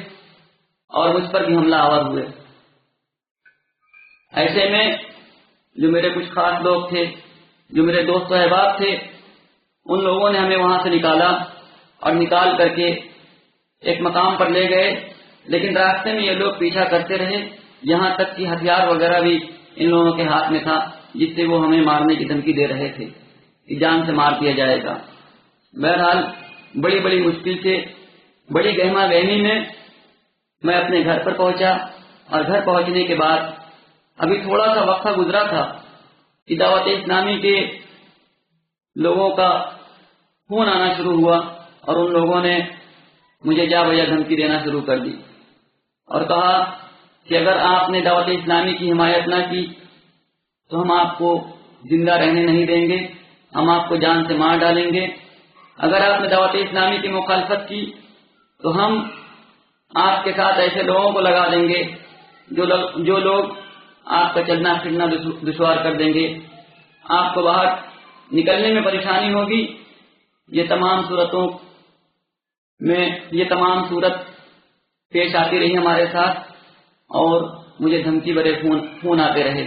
اور مجھ پر بھی حملہ آور ہوئے۔ ایسے میں جو میرے کچھ خاص لوگ تھے، جو میرے دوست و احباب تھے، ان لوگوں نے ہمیں وہاں سے نکالا اور نکال کر کے ایک مقام پر لے گئے، لیکن راستے میں یہ لوگ پیچھا کرتے رہے، یہاں تک کہ ہتھیار وغیرہ بھی ان لوگوں کے ہاتھ میں تھا جس سے وہ ہمیں مارنے کی دھمکی دے رہے تھے کہ جان سے مار دیا جائے گا۔ بہرحال بڑی بڑی مشکل سے، بڑی گہما گہمی میں میں اپنے گھر پر پہنچا، اور گھر پہنچنے کے بعد ابھی تھوڑا سا وقفہ گزرا تھا کہ دعوت اسلامی کے لوگوں کا فون آنا شروع ہوا، اور ان لوگوں نے مجھے جا بجا دھمکی دینا شروع کر دی اور کہا کہ اگر آپ نے دعوت اسلامی کی حمایت نہ کی تو ہم آپ کو زندہ رہنے نہیں دیں گے، ہم آپ کو جان سے مار ڈالیں گے، اگر آپ نے دعوت اسلامی کی مخالفت کی تو ہم آپ کے ساتھ ایسے لوگوں کو لگا دیں گے جو لوگ آپ کا چلنا پھرنا دشوار کر دیں گے، آپ کو باہر نکلنے میں پریشانی ہوگی۔ یہ تمام صورت پیش آتی رہی ہمارے ساتھ، اور مجھے دھمکی بھرے فون آتے رہے۔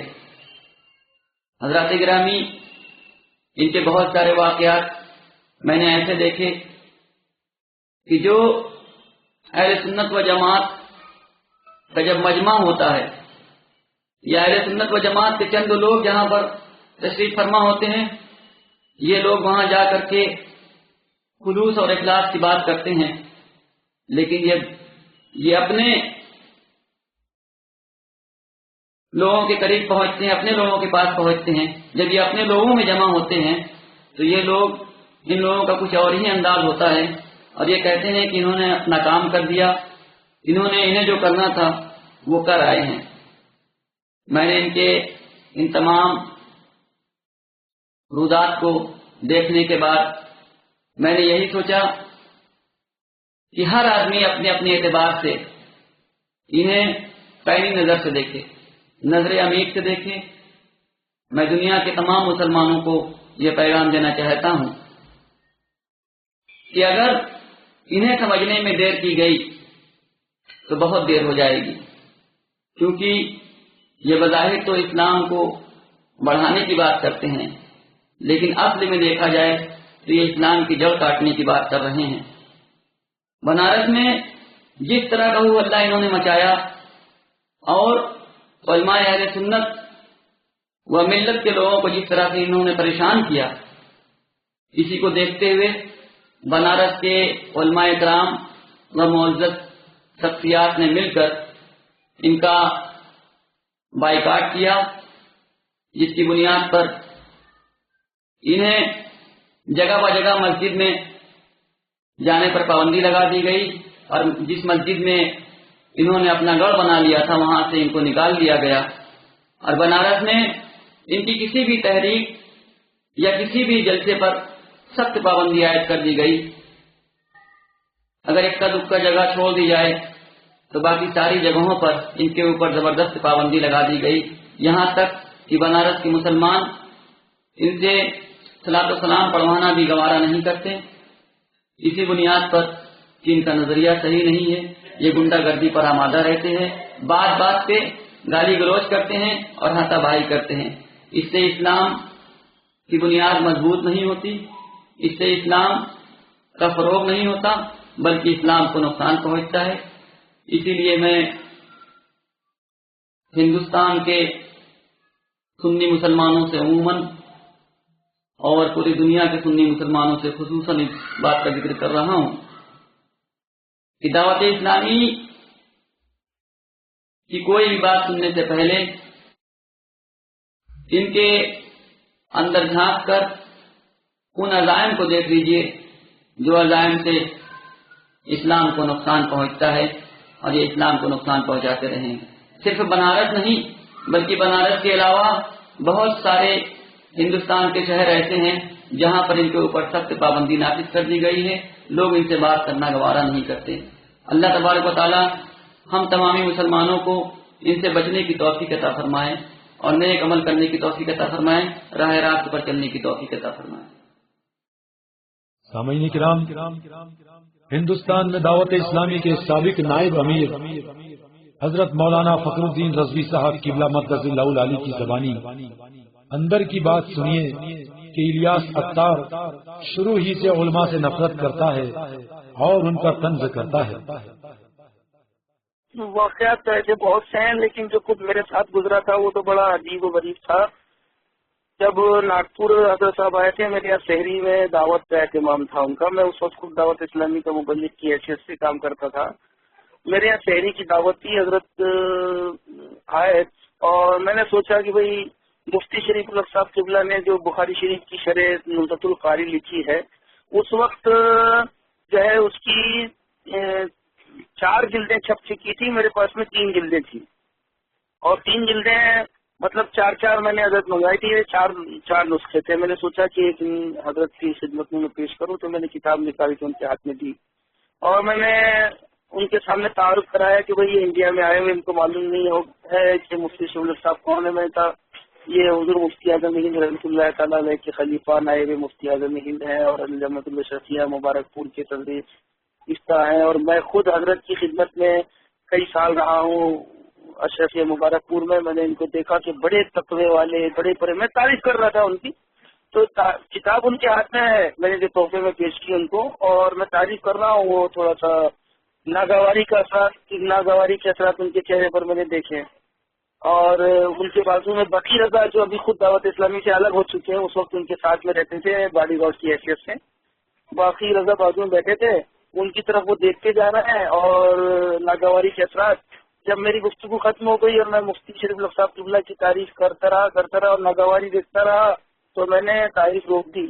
حضرات گرامی، ان کے بہت سارے واقعات میں نے ایسے دیکھے کہ جو اہل سنت و جماعت کا جب مجمع ہوتا ہے، یا اہل سنت و جماعت کے چند لوگ جہاں پر تشریف فرما ہوتے ہیں، یہ لوگ وہاں جا کر کے خلوص اور اخلاص کی بات کرتے ہیں، لیکن یہ اپنے لوگوں کے قریب پہنچتے ہیں، اپنے لوگوں کے پاس پہنچتے ہیں۔ جب یہ اپنے لوگوں میں جمع ہوتے ہیں تو یہ لوگ، ان لوگوں کا کچھ اور ہی انداز ہوتا ہے، اور یہ کہتے ہیں کہ انہوں نے اپنا کام کر دیا، انہیں جو کرنا تھا وہ کر آئے ہیں۔ میں نے ان تمام رودات کو دیکھنے کے بعد میں نے یہی سوچا کہ ہر آدمی اپنے اپنے اعتبار سے انہیں پہلی نظر سے دیکھے، نظر عمیق سے دیکھے۔ میں دنیا کے تمام مسلمانوں کو یہ پیغام دینا چاہتا ہوں کہ اگر انہیں سمجھنے میں دیر کی گئی تو بہت دیر ہو جائے گی، کیونکہ یہ بظاہر تو اسلام کو بڑھانے کی بات کرتے ہیں، لیکن اصل میں دیکھا جائے تو یہ اسلام کی جڑ کاٹنے کی بات کر رہے ہیں۔ بنارس میں جس طرح کا ہو اللہ انہوں نے مچایا، اور علماء اہل سنت و ملت کے لوگوں کو جس طرح سے انہوں نے پریشان کیا، اسی کو دیکھتے ہوئے بنارس کے علماء کرام و معزز شخصیات نے مل کر ان کا بائیکاٹ کیا، جس کی بنیاد پر انہیں جگہ بہ جگہ مسجد میں جانے پر پابندی لگا دی گئی، اور جس مسجد میں انہوں نے اپنا گڑھ بنا لیا تھا وہاں سے ان کو نکال دیا گیا، اور بنارس میں ان کی کسی بھی تحریک یا کسی بھی جلسے پر سخت پابندی عائد کر دی گئی۔ اگر اکا دکا جگہ چھوڑ دی جائے تو باقی ساری جگہوں پر ان کے اوپر زبردست پابندی لگا دی گئی، یہاں تک کہ بنارس کے مسلمان ان سے صلاۃ و سلام پڑھوانا بھی گوارا نہیں کرتے، اسی بنیاد پر کہ ان کا نظریہ صحیح نہیں ہے، یہ گنڈا گردی پر آمادہ رہتے ہیں، بات بات پہ گالی گلوچ کرتے ہیں اور ہاتھا بھائی کرتے ہیں۔ اس سے اسلام کی بنیاد مضبوط نہیں ہوتی، اس سے اسلام کا فروغ نہیں ہوتا، بلکہ اسلام کو نقصان پہنچتا ہے۔ اسی لیے میں ہندوستان کے سنی مسلمانوں سے عموماً اور پوری دنیا کے سنی مسلمانوں سے خصوصاً اس بات کا ذکر کر رہا ہوں کہ دعوت اسلامی کی کوئی بھی بات سننے سے پہلے ان کے اندر جھانک کر ان عزائم کو دیکھ لیجئے جو عزائم سے اسلام کو نقصان پہنچتا ہے، اور یہ اسلام کو نقصان پہنچاتے رہے ہیں۔ صرف بنارس نہیں بلکہ بنارس کے علاوہ بہت سارے ہندوستان کے شہر ایسے ہیں جہاں پر ان کے اوپر سخت پابندی نافذ کر دی گئی ہے، لوگ ان سے بات کرنا گوارا نہیں کرتے۔ اللہ تبارک و تعالی ہم تمامی مسلمانوں کو ان سے بچنے کی توفیق عطا فرمائے اور نیک عمل کرنے کی توفیق عطا فرمائے، راہ راست پر چلنے کی توفیق عطا فرمائے۔ سامعین کرام، ہندوستان میں دعوت اسلامی کے سابق نائب امیر حضرت مولانا فخر الدین رضوی صاحب قبلہ مقدس اللہ العلی کی زبانی اندر کی بات سنیے کہ الیاس عطار شروع ہی سے علماء سے نفرت کرتا ہے اور ان کا طنز کرتا ہے۔ واقعات تو ایسے بہت سے ہیں، لیکن جو خود میرے ساتھ گزرا تھا وہ تو بڑا عجیب و غریب تھا. جب ناگپور حضرت صاحب آئے تھے میرے یہاں شہری میں دعوت کا اہتمام تھا ان کا. میں اس وقت خود دعوت اسلامی کا مبلغ کی حیثیت سے کام کرتا تھا. میرے یہاں شہری کی دعوت تھی، حضرت آئے اور میں نے سوچا کہ بھئی مفتی شریف الحق صاحب قبلہ نے جو بخاری شریف کی شرح نزہۃ القاری لکھی ہے، اس وقت جو ہے اس کی 4 جلدیں چھپ چکی تھی. میرے پاس میں 3 جلدیں تھیں اور 3 جلدیں مطلب 4 میں نے حضرت منگائی تھی. یہ 4 نسخے تھے. میں نے سوچا کہ ایک حضرت کی خدمت میں پیش کروں، تو میں نے کتاب نکالی تو ان کے ہاتھ میں دی اور میں نے ان کے سامنے تعارف کرایا کہ بھئی یہ انڈیا میں آئے ہوئے، ان کو معلوم نہیں ہے کہ مفتی شریف الحق صاحب کون ہے. میں نے کہا یہ حضور مفتی اعظم ہند رحمۃ اللہ تعالیٰ علیہ کے خلیفہ نائب مفتی اعظم ہند ہیں اور رحمۃ اللہ شفیع مبارک پور کے صدر افتاح ہیں، اور میں خود حضرت کی خدمت میں کئی سال رہا ہوں اشرفیہ مبارک پور میں. میں نے ان کو دیکھا کہ بڑے تقوی والے، بڑے میں تعریف کر رہا تھا ان کی. تو کتاب ان کے ہاتھ میں ہے، میں نے جو تحفے میں پیش کی ان کو، اور میں تعریف کر رہا ہوں. وہ تھوڑا سا ناگواری کے اثرات ان کے چہرے پر میں نے دیکھے. اور ان کے بازو میں بقی رضا جو ابھی خود دعوت اسلامی سے الگ ہو چکے ہیں، اس وقت ان کے ساتھ میں رہتے تھے باڈی گارڈ کی حیثیت سے. باقی رضا بازو میں بیٹھے تھے، ان کی طرف وہ دیکھتے جا رہے ہیں اور ناگواری کے اثرات. جب میری گفتگو ختم ہو گئی اور میں مفتی شریف الحق صاحب قبلہ کی تعریف کرتا رہا اور ناگواری دیکھتا رہا، تو میں نے تعریف روک دی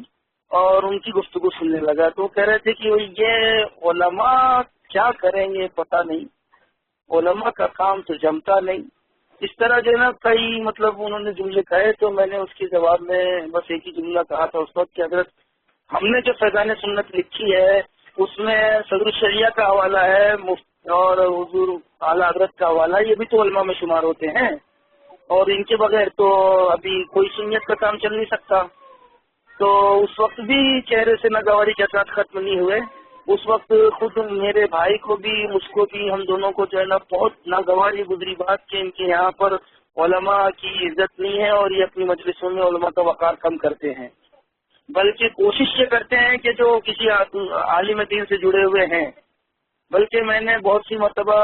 اور ان کی گفتگو سننے لگا. تو کہہ رہے تھے کہ یہ علماء کیا کریں گے پتہ نہیں، علماء کا کام تو جمتا نہیں. اس طرح جو ہے نا کئی مطلب انہوں نے جملے کہے. تو میں نے اس کے جواب میں بس ایک ہی جملہ کہا تھا اس وقت کہ حضرت ہم نے جو فیضان سنت لکھی ہے اس میں صدر الشریعہ کا حوالہ ہے اور حضور اعلیٰ حضرت کا حوالہ، یہ بھی تو علماء میں شمار ہوتے ہیں اور ان کے بغیر تو ابھی کوئی سنیت کا کام چل نہیں سکتا. تو اس وقت بھی چہرے سے ناگواری کے اثرات ختم نہیں ہوئے. اس وقت خود میرے بھائی کو بھی مجھ کو بھی ہم دونوں کو جو ہے نا بہت ناگواری گزری بات کہ ان کے یہاں پر علماء کی عزت نہیں ہے اور یہ اپنی مجلسوں میں علماء کا وقار کم کرتے ہیں، بلکہ کوشش یہ کرتے ہیں کہ جو کسی عالم دین سے جڑے ہوئے ہیں. بلکہ میں نے بہت سی مرتبہ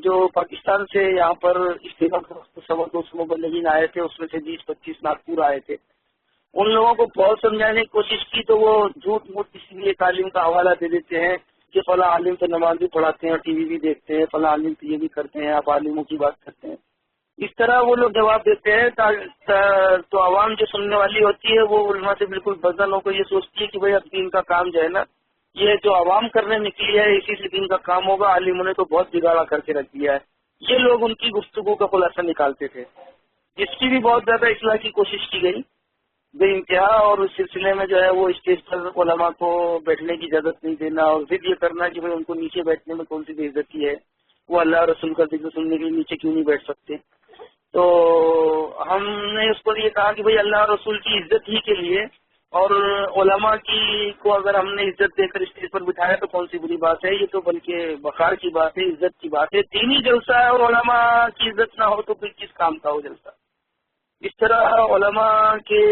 جو پاکستان سے یہاں پر اجتماع مبلغین آئے تھے، اس میں سے 20-25 ناگپور آئے تھے، ان لوگوں کو بہت سمجھانے کی کوشش کی تو وہ جھوٹ موٹ کسی لیے تعلیم کا حوالہ دے دیتے ہیں کہ فلاں عالم تو نماز بھی پڑھاتے ہیں اور ٹی وی بھی دیکھتے ہیں، فلاں عالم تو یہ بھی کرتے ہیں، آپ عالموں کی بات کرتے ہیں. اس طرح وہ لوگ جواب دیتے ہیں تو عوام جو سننے والی ہوتی ہے وہ علماء سے بالکل بدل ہو کر یہ سوچتی ہے کہ بھائی اب دین کا کام جو ہے نا یہ جو عوام کرنے نکلی ہے اسی سے دین کا کام ہوگا، عالموں نے تو بہت بگاڑا کر کے رکھ دیا ہے. یہ لوگ ان کی گفتگو کا خلاصہ نکالتے تھے، جس کی بھی بہت زیادہ اصلاح کی کوشش کی گئی بے انتہا. اور اس سلسلے میں جو ہے وہ اسٹیج پر علماء کو بیٹھنے کی اجازت نہیں دینا اور ضد یہ کرنا کہ بھائی ان کو نیچے بیٹھنے میں کون سی بے عزتی ہے، وہ اللہ رسول کا ذکر سننے کے لیے نیچے کیوں نہیں بیٹھ سکتے. تو ہم نے اس پر یہ کہا کہ بھائی اللہ رسول کی عزت ہی کے لیے اور علماء کی کو اگر ہم نے عزت دے کر اسٹیج پر بٹھایا تو کون سی بری بات ہے، یہ تو بلکہ وقار کی بات ہے، عزت کی بات ہے. دینی جلسہ ہے اور علماء کی عزت نہ ہو تو پھر کس کام کا ہو جلسہ. اس طرح علماء کے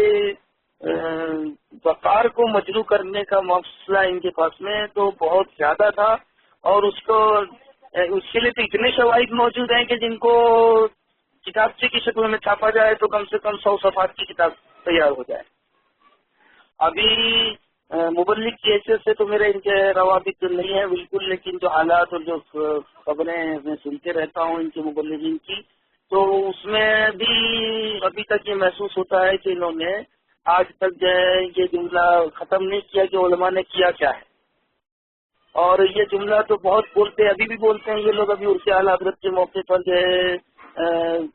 وقار کو مجروح کرنے کا مسئلہ ان کے پاس میں تو بہت زیادہ تھا اور اس کے لیے تو اتنے شواہد موجود ہیں کہ جن کو کتابچے کی شکل میں چھاپا جائے تو کم سے کم 100 صفحات کی کتاب تیار ہو جائے. ابھی مبلغ کی حیثیت سے تو میرے ان کے روابط نہیں ہے بالکل، لیکن جو حالات اور جو خبریں میں سنتے رہتا ہوں ان کے مبلغین کی، تو اس میں بھی ابھی تک یہ محسوس ہوتا ہے کہ انہوں نے آج تک جو ہے یہ جملہ ختم نہیں کیا کہ علماء نے کیا کیا ہے. اور یہ جملہ تو بہت بولتے ہیں، ابھی بھی بولتے ہیں یہ لوگ. ابھی عرص اعلیٰ حضرت کے موقع پر جو ہے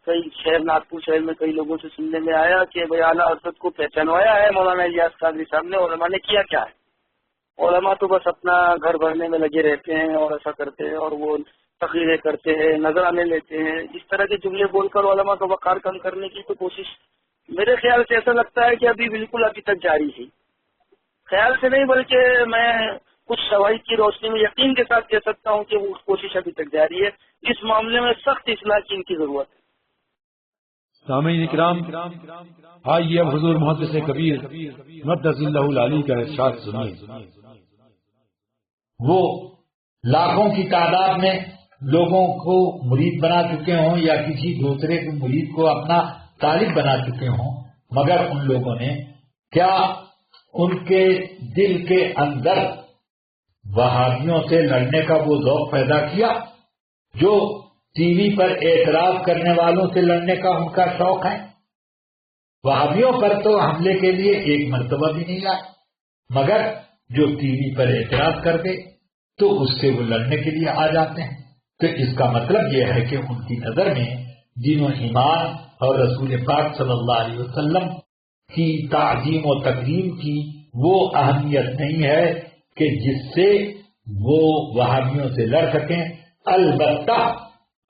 کئی شہر ناگپور شہر میں کئی لوگوں سے سننے میں آیا کہ بھائی اعلیٰ حضرت کو پہچانوایا ہے مولانا الیاس قادری صاحب نے، علماء نے کیا کیا ہے. علماء تو بس اپنا گھر بھرنے میں لگے رہتے ہیں اور ایسا کرتے ہیں اور وہ تقریریں کرتے ہیں، نظرانے لیتے ہیں. اس طرح کے جملے بول کر علماء کا وقار کم کرنے کی تو کوشش میرے خیال سے ایسا لگتا ہے کہ بالکل ابھی تک جاری ہے. خیال سے نہیں بلکہ میں کچھ شواہد کی روشنی میں یقین کے ساتھ کہہ سکتا ہوں کہ وہ کوشش ابھی تک جاری ہے. اس معاملے میں سخت اصلاح کی ان کی ضرورت ہے. سامعین کرام، آئیے اب حضور محدث کبیر مقدس اللہ العلی کا ارشاد سنیے. وہ لاکھوں کی تعداد میں لوگوں کو مرید بنا چکے ہوں یا کسی دوسرے کے مرید کو اپنا طالب بنا چکے ہوں، مگر ان لوگوں نے کیا ان کے دل کے اندر وہابیوں سے لڑنے کا وہ ذوق پیدا کیا جو ٹی وی پر اعتراض کرنے والوں سے لڑنے کا ان کا شوق ہے؟ وہابیوں پر تو حملے کے لیے ایک مرتبہ بھی نہیں آئے، مگر جو ٹی وی پر اعتراض کر دے تو اس سے وہ لڑنے کے لیے آ جاتے ہیں۔ تو اس کا مطلب یہ ہے کہ ان کی نظر میں دین و ایمان اور رسول پاک صلی اللہ علیہ وسلم کی تعظیم و تکریم کی وہ اہمیت نہیں ہے کہ جس سے وہ وہابیوں سے لڑ سکیں۔ البتہ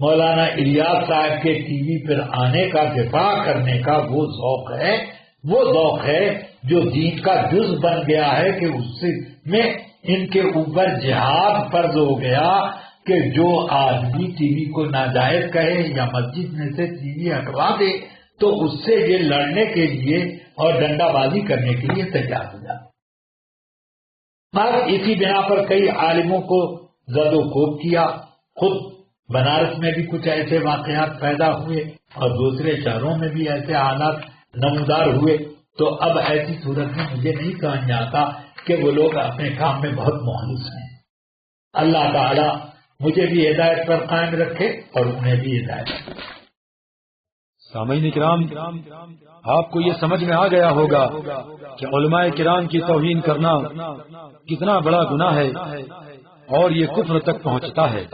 مولانا الیاس صاحب کے ٹی وی پر آنے کا دفاع کرنے کا وہ ذوق ہے جو دین کا جز بن گیا ہے کہ اس میں ان کے اوپر جہاد فرض ہو گیا کہ جو آدمی ٹی وی کو ناجائز کہے یا مسجد میں سے ٹی وی ہٹوا دے تو اس سے یہ لڑنے کے لیے اور ڈنڈا بازی کرنے کے لیے تیار ہو جاتا۔ بس اسی بنا پر کئی عالموں کو زد و کوب کیا، خود بنارس میں بھی کچھ ایسے واقعات پیدا ہوئے اور دوسرے شہروں میں بھی ایسے حالات نمودار ہوئے۔ تو اب ایسی صورت میں مجھے نہیں سمجھ میں آتا کہ وہ لوگ اپنے کام میں بہت مخلص ہیں۔ اللہ تعالی مجھے بھی ہدایت پر قائم رکھے اور انہیں بھی ہدایت رکھے۔ سامعین کرام، آپ کو یہ سمجھ میں آ گیا ہوگا کہ علماء کرام کی توہین کرنا کتنا بڑا گناہ ہے اور یہ کفر تک پہنچتا ہے۔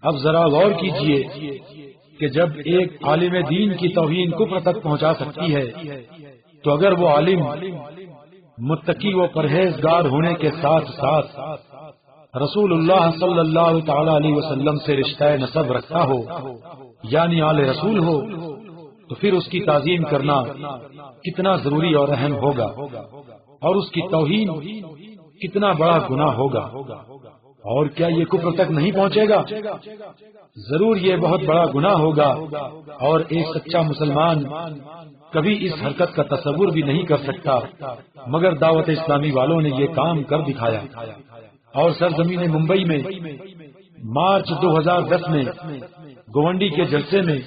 اب ذرا غور کیجئے کہ جب ایک عالم دین کی توہین کفر تک پہنچا سکتی ہے تو اگر وہ عالم متقی و پرہیزگار ہونے کے ساتھ ساتھ رسول اللہ صلی اللہ تعالی علیہ وسلم سے رشتہ نسب رکھتا ہو یعنی آل رسول ہو تو پھر اس کی تعظیم کرنا کتنا ضروری اور اہم ہوگا اور اس کی توہین کتنا بڑا گناہ ہوگا۔ اور کیا یہ کفر تک نہیں پہنچے گا؟ ضرور یہ بہت بڑا گناہ ہوگا اور ایک سچا مسلمان کبھی اس حرکت کا تصور بھی نہیں کر سکتا، مگر دعوت اسلامی والوں نے یہ کام کر دکھایا۔ اور سرزمین ممبئی میں مارچ 2010 میں گونڈی کے جلسے میں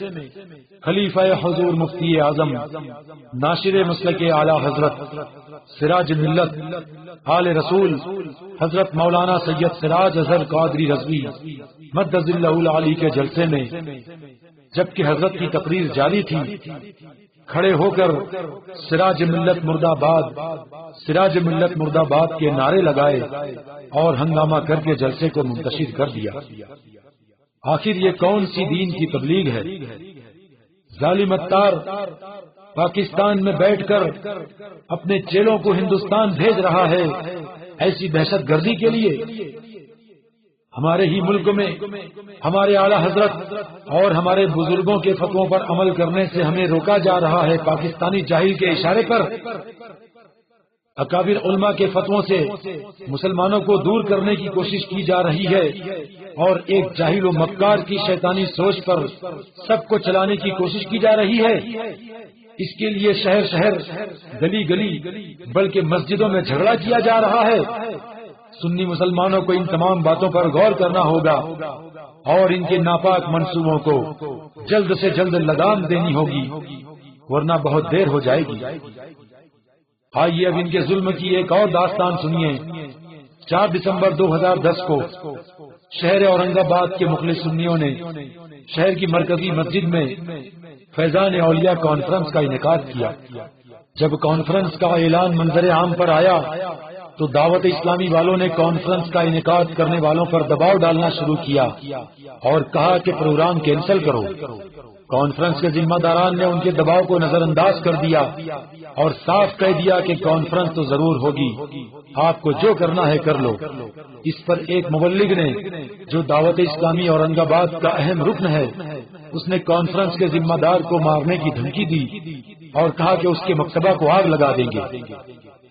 خلیفہ حضور مفتی اعظم ناشر مسلک اعلی حضرت سراج ملت آل رسول حضرت مولانا سید سراج اظہر قادری رضوی مدد اللہ العلی کے جلسے میں جبکہ حضرت کی تقریر جاری تھی، کھڑے ہو کر سراج ملت مرد آباد، سراج ملت مرد آباد کے نعرے لگائے اور ہنگامہ کر کے جلسے کو منتشر کر دیا۔ آخر یہ کون سی دین کی تبلیغ ہے؟ ظالم اتار پاکستان میں بیٹھ کر اپنے چیلوں کو ہندوستان بھیج رہا ہے ایسی دہشت گردی کے لیے۔ ہمارے ہی ملک میں ہمارے اعلی حضرت اور ہمارے بزرگوں کے فتووں پر عمل کرنے سے ہمیں روکا جا رہا ہے پاکستانی جاہل کے اشارے پر۔ اکابر علماء کے فتووں سے مسلمانوں کو دور کرنے کی کوشش کی جا رہی ہے اور ایک جاہل و مکار کی شیطانی سوچ پر سب کو چلانے کی کوشش کی جا رہی ہے۔ اس کے لیے شہر شہر گلی گلی بلکہ مسجدوں میں جھگڑا کیا جا رہا ہے۔ سنی مسلمانوں کو ان تمام باتوں پر غور کرنا ہوگا اور ان کے ناپاک منصوبوں کو جلد سے جلد لگام دینی ہوگی ورنہ بہت دیر ہو جائے گی۔ آئیے اب ان کے ظلم کی ایک اور داستان سنیے۔ 4 دسمبر 2010 کو شہر اورنگ آباد کے مخلص سنیوں نے شہر کی مرکزی مسجد میں فیضان اولیاء کانفرنس کا انعقاد کیا۔ جب کانفرنس کا اعلان منظر عام پر آیا تو دعوت اسلامی والوں نے کانفرنس کا انعقاد کرنے والوں پر دباؤ ڈالنا شروع کیا اور کہا کہ پروگرام کینسل کرو۔ کانفرنس کے ذمہ داران نے ان کے دباؤ کو نظر انداز کر دیا اور صاف کہہ دیا کہ کانفرنس تو ضرور ہوگی، آپ کو جو کرنا ہے کر لو۔ اس پر ایک مبلغ نے جو دعوت اسلامی اورنگ آباد کا اہم رکن ہے، اس نے کانفرنس کے ذمہ دار کو مارنے کی دھمکی دی اور کہا کہ اس کے مکتبہ کو آگ لگا دیں گے۔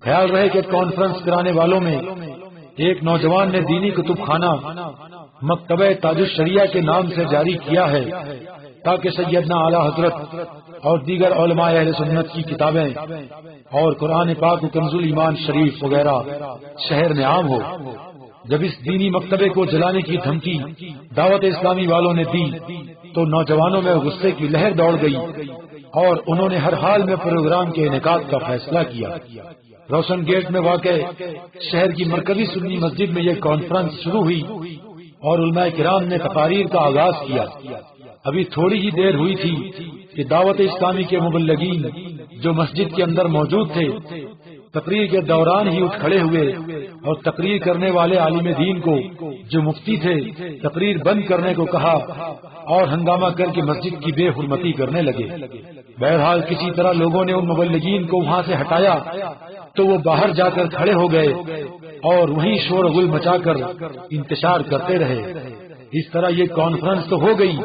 خیال رہے کہ کانفرنس کرانے والوں میں ایک نوجوان نے دینی کتب خانہ مکتبہ تاج الشریعہ کے نام سے جاری کیا ہے تاکہ سیدنا اعلی حضرت اور دیگر علماء اہل سنت کی کتابیں اور قرآن پاک و کنز ایمان شریف وغیرہ شہر میں عام ہو۔ جب اس دینی مکتبے کو جلانے کی دھمکی دعوت اسلامی والوں نے دی تو نوجوانوں میں غصے کی لہر دوڑ گئی اور انہوں نے ہر حال میں پروگرام کے انعقاد کا فیصلہ کیا۔ روشن گیٹ میں واقع شہر کی مرکزی سنی مسجد میں یہ کانفرنس شروع ہوئی اور علماء کرام نے تقاریر کا آغاز کیا۔ ابھی تھوڑی ہی دیر ہوئی تھی کہ دعوت اسلامی کے مبلغین جو مسجد کے اندر موجود تھے تقریر کے دوران ہی اٹھ کھڑے ہوئے اور تقریر کرنے والے عالم دین کو جو مفتی تھے تقریر بند کرنے کو کہا اور ہنگامہ کر کے مسجد کی بے حرمتی کرنے لگے۔ بہرحال کسی طرح لوگوں نے ان مبلغین کو وہاں سے ہٹایا تو وہ باہر جا کر کھڑے ہو گئے اور وہیں شور و غل مچا کر انتشار کرتے رہے۔ اس طرح یہ کانفرنس تو ہو گئی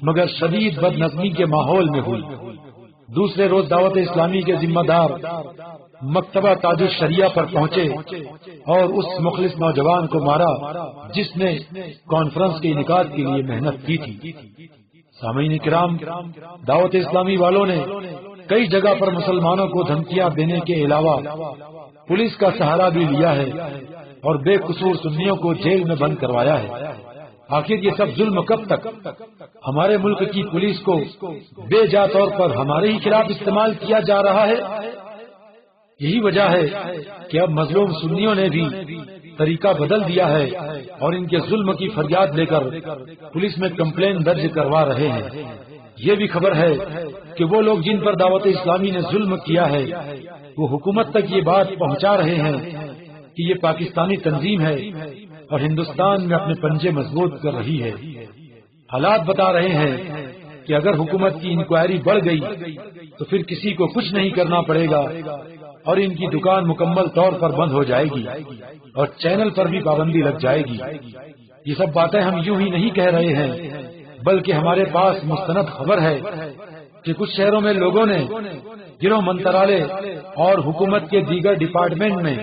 مگر شدید بد نظمی کے ماحول میں ہوئی۔ دوسرے روز دعوت اسلامی کے ذمہ دار مکتبہ تاج الشریعہ پر پہنچے اور اس مخلص نوجوان کو مارا جس نے کانفرنس کے انعقاد کے لیے محنت کی تھی۔ سامعین کرام، دعوت اسلامی والوں نے کئی جگہ پر مسلمانوں کو دھمکیاں دینے کے علاوہ پولیس کا سہارا بھی لیا ہے اور بے قصور سنیوں کو جیل میں بند کروایا ہے۔ آخر یہ سب ظلم کب تک؟ ہمارے ملک کی پولیس کو بے جا طور پر ہمارے ہی خلاف استعمال کیا جا رہا ہے۔ یہی وجہ ہے کہ اب مظلوم سنیوں نے بھی طریقہ بدل دیا ہے اور ان کے ظلم کی فریاد لے کر پولیس میں کمپلین درج کروا رہے ہیں۔ یہ بھی خبر ہے کہ وہ لوگ جن پر دعوت اسلامی نے ظلم کیا ہے وہ حکومت تک یہ بات پہنچا رہے ہیں کہ یہ پاکستانی تنظیم ہے اور ہندوستان میں اپنے پنجے مضبوط کر رہی ہے۔ حالات بتا رہے ہیں کہ اگر حکومت کی انکوائری بڑھ گئی تو پھر کسی کو کچھ نہیں کرنا پڑے گا اور ان کی دکان مکمل طور پر بند ہو جائے گی اور چینل پر بھی پابندی لگ جائے گی۔ یہ سب باتیں ہم یوں ہی نہیں کہہ رہے ہیں بلکہ ہمارے پاس مستند خبر ہے کہ کچھ شہروں میں لوگوں نے گروہ منترالے اور حکومت کے دیگر ڈپارٹمنٹ میں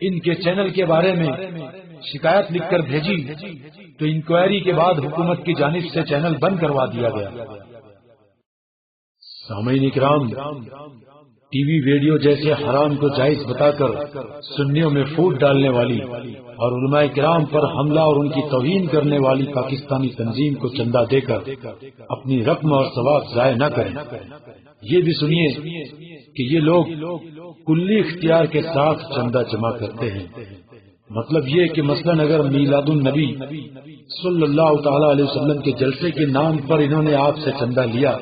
ان کے چینل کے بارے میں شکایت لکھ کر بھیجی تو انکوائری کے بعد حکومت کی جانب سے چینل بند کروا دیا گیا۔ سامعین کرام، ٹی وی ویڈیو جیسے حرام کو جائز بتا کر سنیوں میں پھوٹ ڈالنے والی اور علماء کرام پر حملہ اور ان کی توہین کرنے والی پاکستانی تنظیم کو چندہ دے کر اپنی رقم اور ثواب ضائع نہ کریں۔ یہ بھی سنیے کہ یہ لوگ کلی اختیار کے ساتھ چندہ جمع کرتے ہیں۔ مطلب یہ کہ مثلاً اگر میلاد النبی صلی اللہ تعالی علیہ وسلم کے جلسے کے نام پر انہوں نے آپ سے چندہ لیا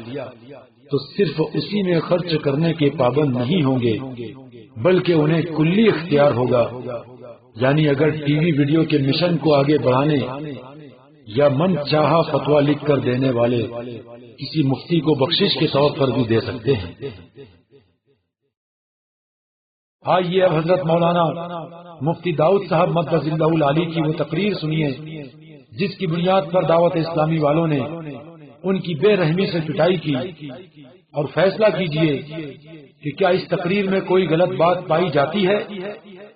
تو صرف اسی میں خرچ کرنے کے پابند نہیں ہوں گے بلکہ انہیں کلی اختیار ہوگا، یعنی اگر ٹی وی ویڈیو کے مشن کو آگے بڑھانے یا من چاہا فتویٰ لکھ کر دینے والے کسی مفتی کو بخشش کے طور پر بھی دے سکتے ہیں۔ آئیے اب حضرت مولانا مفتی داؤد صاحب مقدس اللہ العالی کی وہ تقریر سنیے جس کی بنیاد پر دعوت اسلامی والوں نے ان کی بے رحمی سے پٹائی کی، اور فیصلہ کیجئے کہ کیا اس تقریر میں کوئی غلط بات پائی جاتی ہے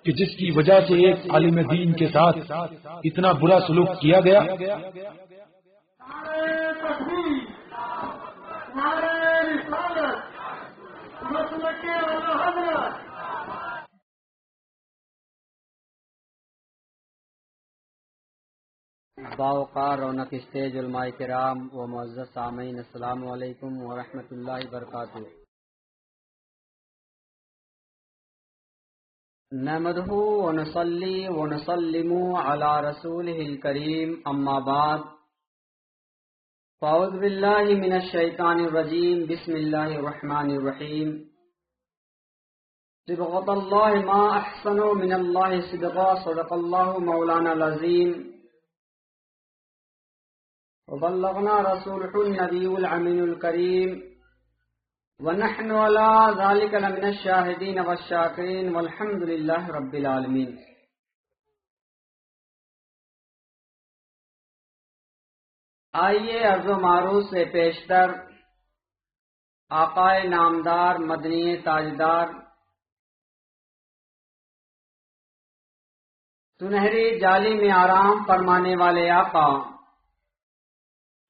کہ جس کی وجہ سے ایک عالم دین کے ساتھ اتنا برا سلوک کیا گیا۔ باوقار رونق اسٹیج علماء کرام و معزز سامعین، السلام علیکم ورحمۃ اللہ وبرکاتہ۔ نحمدہ ونصلی ونسلم علی رسولہ الکریم، اما بعد، فاعوذ باللہ من الشیطان الرجیم، بسم اللہ الرحمن الرحیم۔ صبغۃ اللہ ما احسن من اللہ صدقا، صدق اللہ مولانا العظیم، وبلغنا رسوله النبي الأمين الكريم، ونحن على ذلك لمن الشاهدين والشاكرين، والحمد لله رب العالمين۔ آئیے عرض و معروض سے پیشتر آقائے نامدار مدنی تاجدار سنہری جالی میں آرام فرمانے والے آقا،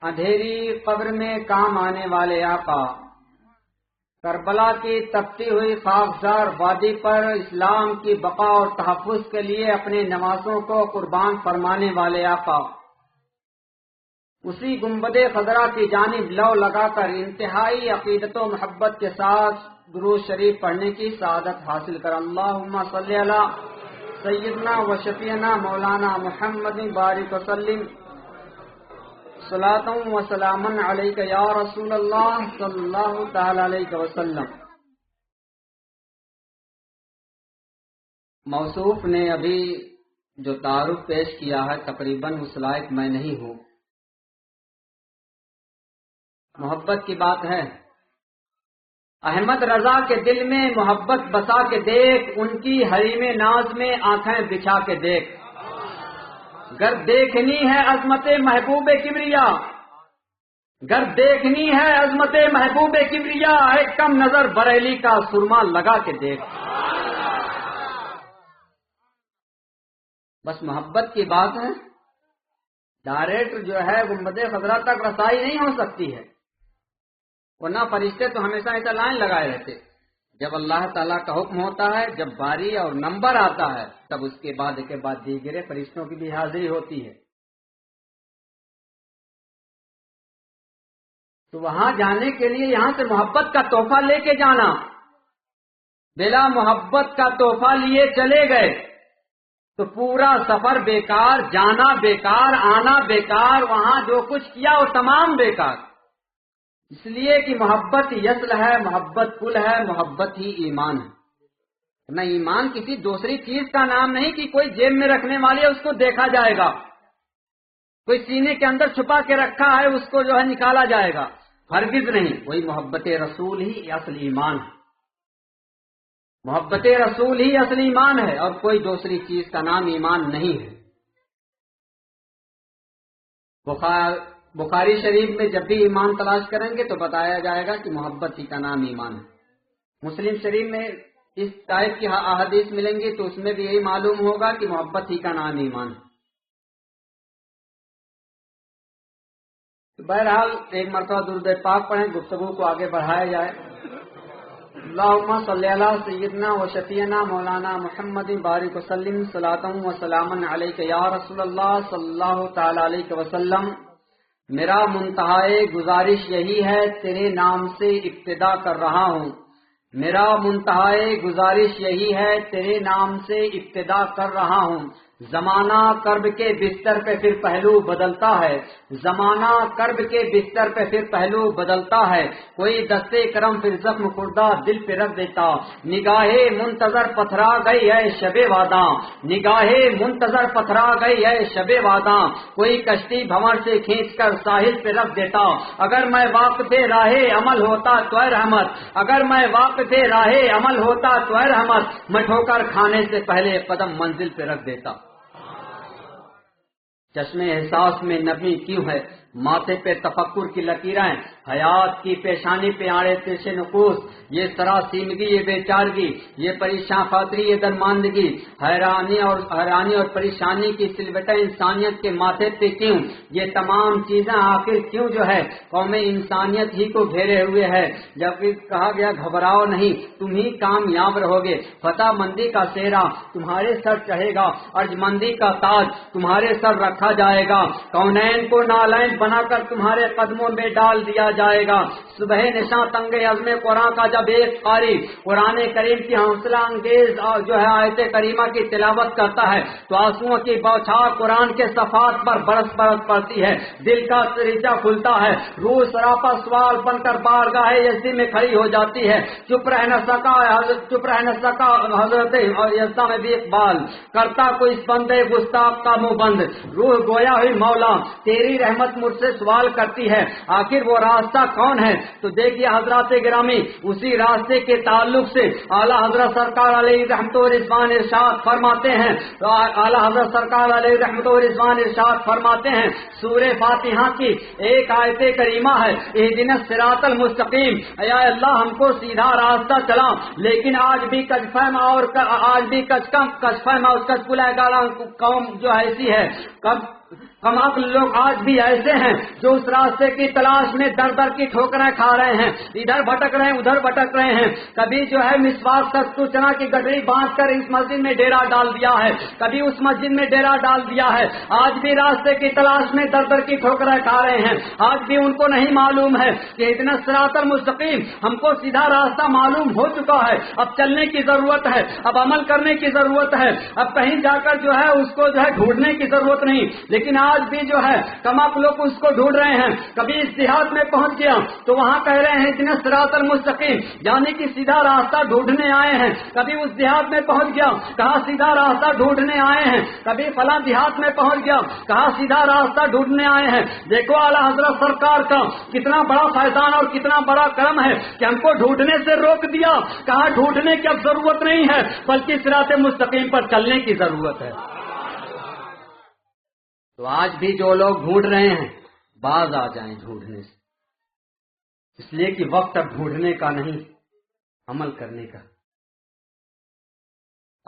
اندھیری قبر میں کام آنے والے آقا، کربلا کی تپتی ہوئی خاکسار وادی پر اسلام کی بقا اور تحفظ کے لیے اپنے نوازوں کو قربان فرمانے والے آقا، اسی گنبد خضرا کی جانب لو لگا کر انتہائی عقیدت و محبت کے ساتھ درود شریف پڑھنے کی سعادت حاصل کر۔ اللہم صلی علی سیدنا و شفیعنا مولانا محمد بارک وسلم صلاۃ و سلاما علیک یا رسول اللہ صلی اللہ تعالی علیہ وسلم۔ موصوف نے ابھی جو تعارف پیش کیا ہے تقریباً اس لائق میں نہیں ہوں۔ محبت کی بات ہے، احمد رضا کے دل میں محبت بسا کے دیکھ، ان کی حریم ناز میں آنکھیں بچھا کے دیکھ، گر دیکھنی ہے عظمت محبوب کبریا، گر دیکھنی ہے عظمت محبوب کبریا، ایک کم نظر بریلی کا سرما لگا کے دیکھ۔ بس محبت کی بات ہے، ڈائریکٹ جو ہے گنبد خضرا تک رسائی نہیں ہو سکتی ہے، ورنہ فرشتے تو ہمیشہ ایسا لائن لگائے رہتے، جب اللہ تعالیٰ کا حکم ہوتا ہے، جب باری اور نمبر آتا ہے، تب اس کے بعد دیگرے فرشتوں کی بھی حاضری ہوتی ہے۔ تو وہاں جانے کے لیے یہاں سے محبت کا تحفہ لے کے جانا، بلا محبت کا تحفہ لیے چلے گئے تو پورا سفر بیکار، جانا بیکار، آنا بیکار، وہاں جو کچھ کیا وہ تمام بیکار۔ اس لیے کہ محبت یصل ہے، محبت کل ہے، محبت ہی ایمان ہے۔ نہ ایمان کسی دوسری چیز کا نام نہیں کہ کوئی جیب میں رکھنے والی ہے اس کو دیکھا جائے گا، کوئی سینے کے اندر چھپا کے رکھا ہے اس کو جو ہے نکالا جائے گا، ہرگز نہیں۔ وہی محبت رسول ہی اصل ایمان ہے، محبت رسول ہی اصل ایمان ہے، اور کوئی دوسری چیز کا نام ایمان نہیں ہے۔ بخاری شریف میں جب بھی ایمان تلاش کریں گے تو بتایا جائے گا کہ محبت ہی کا نام ایمان ہے۔ مسلم شریف میں اس ٹائپ کی احادیث ملیں گی تو اس میں بھی یہی معلوم ہوگا کہ محبت ہی کا نام ایمان ہے۔ بہرحال ایک مرتبہ درود پاک پڑھیں، گفتگو کو آگے بڑھایا جائے۔ اللہم صلی علی سیدنا و شفیعنا مولانا محمد بارک وسلم صلاۃ و سلاما علیک یا رسول اللہ صلی اللہ تعالی علیہ وسلم۔ میرا منتہائے گزارش یہی ہے، تیرے نام سے ابتدا کر رہا ہوں، میرا منتہائے گزارش یہی ہے، تیرے نام سے ابتدا کر رہا ہوں۔ زمانہ کرب کے بستر پہ پھر پہلو بدلتا ہے، زمانہ کرب کے بستر پہ پھر پہلو بدلتا ہے، کوئی دستے کرم پھر زخم خوردہ دل پہ رکھ دیتا، نگاہے منتظر پتھرا گئی ہے شب واداں، نگاہے منتظر پتھرا گئی ہے شب واداں، کوئی کشتی بھنور سے کھینچ کر ساحل پہ رکھ دیتا، اگر میں واقف راہ عمل ہوتا تو اے رحمت، اگر میں واقف راہ عمل ہوتا تو اے رحمت، میں ٹھوکر کھانے سے پہلے قدم منزل پہ رکھ دیتا۔ چشمے احساس میں نمی کیوں ہے، ماتھے پہ تفکر کی لکیریں، حیات کی پیشانی پہ آڑے تیش نقوص، یہ سراسیمگی، یہ بے چارگی، یہ پریشان خاطری، یہ درماندگی، حیرانی اور پریشانی کی سلوٹیں انسانیت کے ماتھے پہ کیوں، یہ تمام چیزیں آخر کیوں جو ہے قوم انسانیت ہی کو گھیرے ہوئے ہے، جبکہ کہا گیا گھبراؤ نہیں، تم ہی کامیاب رہو گے، فتح مندی کا سہرا تمہارے سر چڑھے گا، ارجمندی کا تاج تمہارے سر رکھا جائے گا، کونین کو نالین بنا کر تمہارے قدموں میں ڈال دیا جائے گا۔ صبح نشاں تنگ عزم قرآن کا جب ایک قاری قرآن کریم کی حوصلہ انگیز جو ہے آیت کریمہ کی تلاوت کرتا ہے تو آنسوؤں کی بوچھار قرآن کے صفحات پر برس برس پڑتی ہے، دل کا دریچہ کھلتا ہے، روح سراپا سوال بن کر بارگاہ یزدی میں کھڑی ہو جاتی ہے، چپ رہ نہ سکا حضرت اور یزدہ میں بھی اقبال کرتا کوئی اس بندے گستاخ کا منہ بند، روح گویا ہوئی مولا تیری رحمت مجھ سے سوال کرتی ہے، آخر وہ راستہ کون ہے؟ تو دیکھیے حضرات گرامی، اسی راستے کے تعلق سے اعلیٰ حضرت سرکار علیہ رحمت و رضوان ارشاد فرماتے ہیں، اعلیٰ حضرت سرکار علیہ رحمت و رضوان ارشاد فرماتے ہیں، سورہ فاتحہ کی ایک آیت کریمہ ہے، اہدنا الصراط المستقیم، اے اللہ ہم کو سیدھا راستہ چلا، لیکن آج بھی کچھ فہم اور آج بھی کچھ فہم اور کچھ قوم جو ایسی ہے، کم عقل لوگ آج بھی ایسے ہیں جو اس راستے کی تلاش میں در در کی ٹھوکریں کھا رہے ہیں، ادھر بھٹک رہے ہیں ادھر بھٹک رہے ہیں، کبھی جو ہے مسواک ستو چنا کی گٹری باندھ کر اس مسجد میں ڈیرا ڈال دیا ہے، کبھی اس مسجد میں ڈیرا ڈال دیا ہے، آج بھی راستے کی تلاش میں در در کی ٹھوکریں کھا رہے ہیں، آج بھی ان کو نہیں معلوم ہے کہ اتنا صراط المستقیم، ہم کو سیدھا راستہ معلوم ہو چکا ہے، اب چلنے کی ضرورت ہے، اب عمل کرنے کی ضرورت ہے، اب کہیں جا کر جو ہے اس کو جو ہے ڈھونڈنے کی ضرورت نہیں، لیکن آج بھی جو ہے کماق لوگ اس کو ڈھونڈ رہے ہیں۔ کبھی اس دیہات میں پہنچ گیا تو وہاں کہہ رہے ہیں اتنا صراط المستقیم، یعنی کہ سیدھا راستہ ڈھونڈنے آئے ہیں، کبھی اس دیہات میں پہنچ گیا کہا سیدھا راستہ ڈھونڈنے آئے ہیں، کبھی فلاں دیہات میں پہنچ گیا کہا سیدھا راستہ ڈھونڈنے آئے ہیں۔ دیکھو اعلیٰ حضرت سرکار کا کتنا بڑا فیضان اور کتنا بڑا کرم ہے کہ ہم کو ڈھونڈنے سے روک دیا، کہا ڈھونڈنے کی اب ضرورت نہیں ہے بلکہ صراط مستقیم پر چلنے کی ضرورت ہے۔ تو آج بھی جو لوگ ڈھونڈ رہے ہیں باز آ جائیں ڈھونڈنے سے، اس لیے کہ وقت اب ڈھونڈنے کا نہیں، عمل کرنے کا۔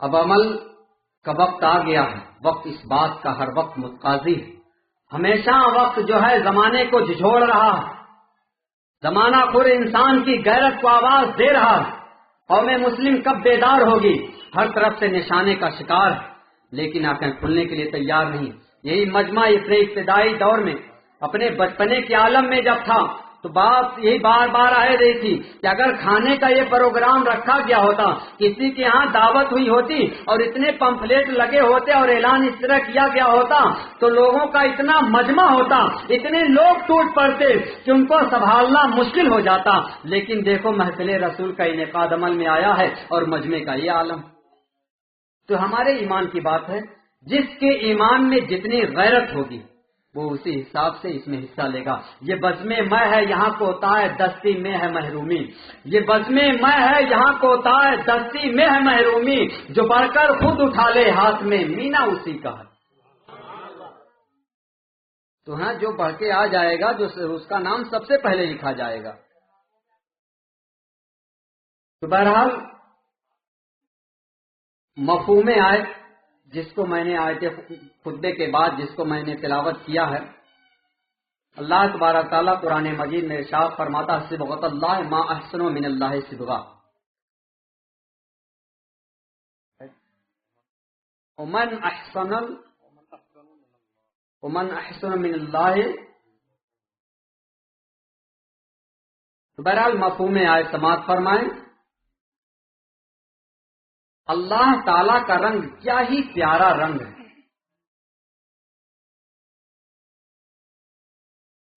اب عمل کا وقت آ گیا ہے، وقت اس بات کا ہر وقت متقاضی ہے۔ ہمیشہ وقت جو ہے زمانے کو جھجھوڑ رہا ہے، زمانہ خود انسان کی غیرت کو آواز دے رہا ہے۔ قوم مسلم کب بیدار ہوگی؟ ہر طرف سے نشانے کا شکار ہے، لیکن آنکھیں کھلنے کے لیے تیار نہیں۔ یہی مجمع اپنے ابتدائی دور میں اپنے بچپنے کے عالم میں جب تھا تو بات یہی بار بار آئے رہی تھی کہ اگر کھانے کا یہ پروگرام رکھا گیا ہوتا، کسی کے ہاں دعوت ہوئی ہوتی اور اتنے پمفلیٹ لگے ہوتے اور اعلان اس طرح کیا گیا ہوتا تو لوگوں کا اتنا مجمع ہوتا، اتنے لوگ ٹوٹ پڑتے کہ ان کو سنبھالنا مشکل ہو جاتا۔ لیکن دیکھو محفل رسول کا انعقاد عمل میں آیا ہے اور مجمع کا یہ عالم۔ تو ہمارے ایمان کی بات ہے، جس کے ایمان میں جتنی غیرت ہوگی وہ اسی حساب سے اس میں حصہ لے گا۔ یہ بزم میں ہے یہاں کوتا ہے دستی میں ہے محرومی، یہ بزم میں ہے یہاں کوتا ہے دستی میں ہے محرومی، جو بڑھ کر خود اٹھا لے ہاتھ میں مینا اسی کا ہے۔ تو ہاں جو بڑھ کے آ جائے گا جو اس کا نام سب سے پہلے لکھا جائے گا۔ تو بہرحال مفہوم آیت جس کو میں نے آیت خطبے کے بعد جس کو میں نے تلاوت کیا ہے، اللہ تبارک تعالیٰ قرآن مجید میں ارشاد فرماتا ہے صبغۃ اللہ ما احسن من اللہ صبغہ، ومن احسن من اللہ۔ تو بہرحال مفہوم آیت سماعت فرمائیں۔ اللہ تعالی کا رنگ کیا ہی پیارا رنگ ہے۔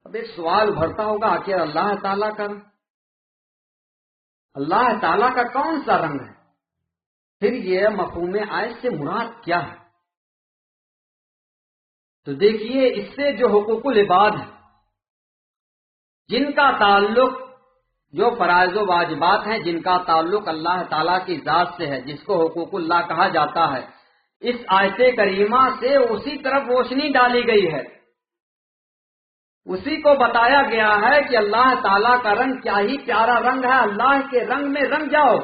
اب ایک سوال ابھرتا ہوگا آخر اللہ تعالیٰ کا رنگ، اللہ تعالیٰ کا کون سا رنگ ہے؟ پھر یہ مفہوم آیت سے مراد کیا ہے؟ تو دیکھیے اس سے جو حقوق العباد ہیں، جن کا تعلق جو فرائض و واجبات ہیں، جن کا تعلق اللہ تعالیٰ کی ذات سے ہے، جس کو حقوق اللہ کہا جاتا ہے، اس آیت کریمہ سے اسی طرف روشنی ڈالی گئی ہے، اسی کو بتایا گیا ہے کہ اللہ تعالیٰ کا رنگ کیا ہی پیارا رنگ ہے، اللہ کے رنگ میں رنگ جاؤ،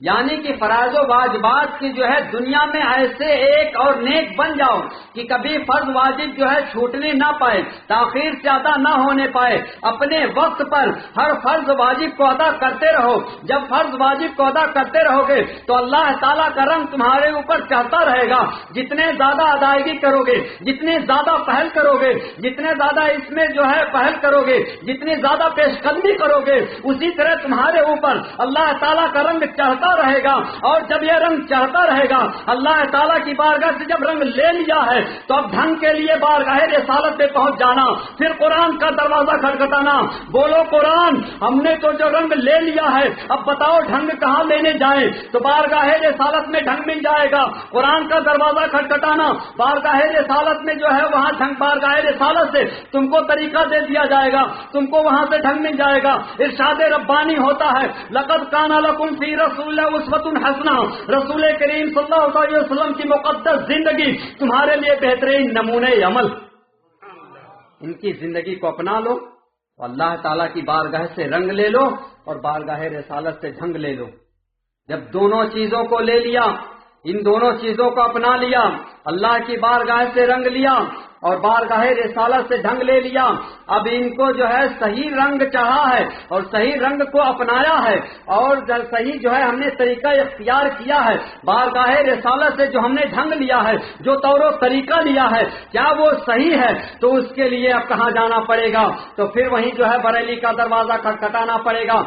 یعنی کہ فرائض و واجبات کی جو ہے دنیا میں ایسے ایک اور نیک بن جاؤ کہ کبھی فرض واجب جو ہے چھوٹنے نہ پائے، تاخیر سے ادا نہ ہونے پائے، اپنے وقت پر ہر فرض واجب کو ادا کرتے رہو۔ جب فرض واجب کو ادا کرتے رہو گے تو اللہ تعالیٰ کا رنگ تمہارے اوپر چڑھتا رہے گا۔ جتنے زیادہ ادائیگی کرو گے، جتنے زیادہ پہل کرو گے، جتنے زیادہ اس میں جو ہے پہل کرو گے، جتنی زیادہ پیش قدمی کرو گے، اسی طرح تمہارے اوپر اللہ تعالیٰ کا رنگ چڑھتا رہے گا۔ اور جب یہ رنگ چڑھتا رہے گا، اللہ تعالیٰ کی بارگاہ سے جب رنگ لے لیا ہے تو اب ڈھنگ کے لیے بارگاہ رسالت پہ پہنچ جانا، پھر قرآن کا دروازہ کھٹکھٹانا، بولو قرآن ہم نے تو جو رنگ لے لیا ہے اب بتاؤ ڈھنگ کہاں لینے جائیں؟ تو بارگاہ رسالت میں ڈھنگ مل جائے گا۔ قرآن کا دروازہ کھٹکھٹانا، بارگاہ رسالت میں جو ہے وہاں ڈھنگ، بارگاہ رسالت سے تم کو طریقہ دے دیا جائے گا، تم کو وہاں سے ڈھنگ مل جائے گا۔ ارشاد ربانی ہوتا ہے لقد کان لکم فی رسول اسوۃ حسنہ، رسول کریم صلی اللہ علیہ وسلم کی مقدس زندگی تمہارے لیے بہترین نمونے عمل، ان کی زندگی کو اپنا لو، اللہ تعالیٰ کی بارگاہ سے رنگ لے لو اور بارگاہ رسالت سے ڈھنگ لے لو۔ جب دونوں چیزوں کو لے لیا ان دونوں چیزوں کو اپنا لیا، اللہ کی بارگاہ سے رنگ لیا اور بارگاہ رسالت سے ڈھنگ لے لیا، اب ان کو جو ہے صحیح رنگ چڑھا ہے اور صحیح رنگ کو اپنایا ہے اور صحیح جو ہے ہم نے طریقہ اختیار کیا ہے، بارگاہ رسالت سے جو ہم نے ڈھنگ لیا ہے، جو طور و طریقہ لیا ہے، کیا وہ صحیح ہے؟ تو اس کے لیے اب کہاں جانا پڑے گا؟ تو پھر وہیں جو ہے بریلی کا دروازہ کھٹکھٹانا پڑے گا،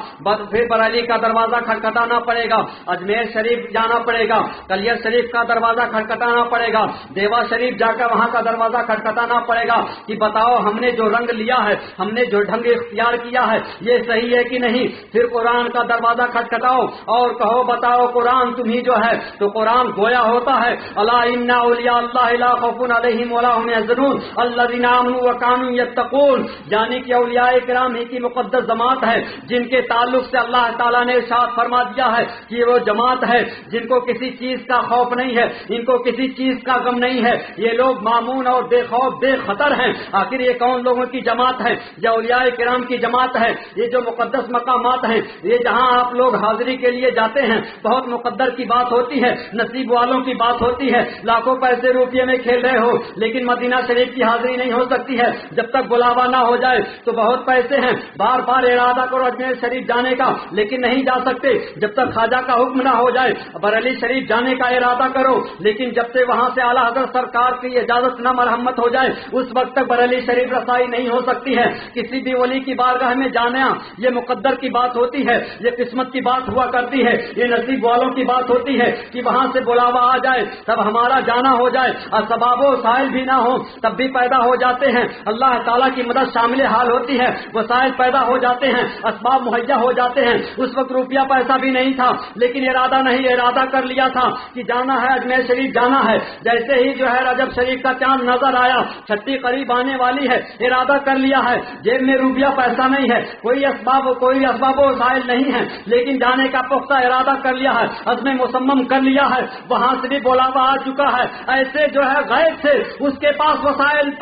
پھر بریلی کا دروازہ کھٹکھٹانا پڑے گا، اجمیر شریف جانا پڑے گا، کلیر شریف کا دروازہ کھٹکھٹانا پڑے گا، دیوا شریف جا کر وہاں کا دروازہ کھٹکھٹانا پڑے گا کہ بتاؤ ہم نے جو رنگ لیا ہے، ہم نے جو ڈھنگ اختیار کیا ہے، یہ صحیح ہے کہ نہیں؟ پھر قرآن کا دروازہ کھٹکھٹاؤ اور کہو بتاؤ قرآن تمہیں جو ہے، تو قرآن گویا ہوتا ہے الا ان اولیاء اللہ لا خوف علیہم ولا هم يحزنون الذین آمنوا وكانوا يتقون، یعنی کہ اولیاء کرام ہی کی مقدس جماعت ہے جن کے تعلق سے اللہ تعالیٰ نے ارشاد فرما دیا ہے کہ وہ جماعت ہے جن کو کسی چیز کا خوف نہیں ہے، ان کو کسی چیز کا غم نہیں ہے، یہ لوگ مامون اور بے خوف بے خطر ہیں۔ آخر یہ کون لوگوں کی جماعت ہے؟ یہ اولیاء کرام کی جماعت ہے، یہ جو مقدس مقامات ہیں، یہ جہاں آپ لوگ حاضری کے لیے جاتے ہیں، بہت مقدر کی بات ہوتی ہے، نصیب والوں کی بات ہوتی ہے، لاکھوں پیسے روپیے میں کھیل رہے ہو لیکن مدینہ شریف کی حاضری نہیں ہو سکتی ہے جب تک بلاوا نہ ہو جائے، تو بہت پیسے ہیں، بار بار ارادہ کرو اجمیر شریف جانے کا لیکن نہیں جا سکتے جب تک خواجہ کا حکم نہ ہو جائے، بریلی شریف جانے کا ارادہ کرو لیکن جب سے وہاں سے اعلیٰ حضرت سرکار کی اجازت نہ مرحمت ہو جائے اس وقت تک بریلی شریف رسائی نہیں ہو سکتی ہے۔ کسی بھی ولی کی بارگاہ میں جانا یہ مقدر کی بات ہوتی ہے، یہ قسمت کی بات ہوا کرتی ہے، یہ نصیب والوں کی بات ہوتی ہے کہ وہاں سے بلاوا آ جائے تب ہمارا جانا ہو جائے، اور اسباب و وسائل بھی نہ ہو تب بھی پیدا ہو جاتے ہیں، اللہ تعالیٰ کی مدد شامل حال ہوتی ہے، وسائل پیدا ہو جاتے ہیں، اسباب مہیا ہو جاتے ہیں۔ اس وقت روپیہ پیسہ بھی نہیں تھا لیکن ارادہ نہیں، ارادہ کر لیا تھا کہ جانا ہے اجمیر شریف جانا ہے، جیسے ہی جو ہے رجب شریف کا چاند نظر آیا، چھٹی قریب آنے والی ہے، ارادہ کر لیا ہے، جیب میں روپیہ پیسہ نہیں ہے، کوئی اسباب و وسائل نہیں ہے لیکن جانے کا پختہ ارادہ کر لیا ہے، عزم مصمم کر لیا ہے، وہاں سے بھی بلاوا آ چکا ہے، ایسے جو ہے غیب سے اس کے پاس وسائل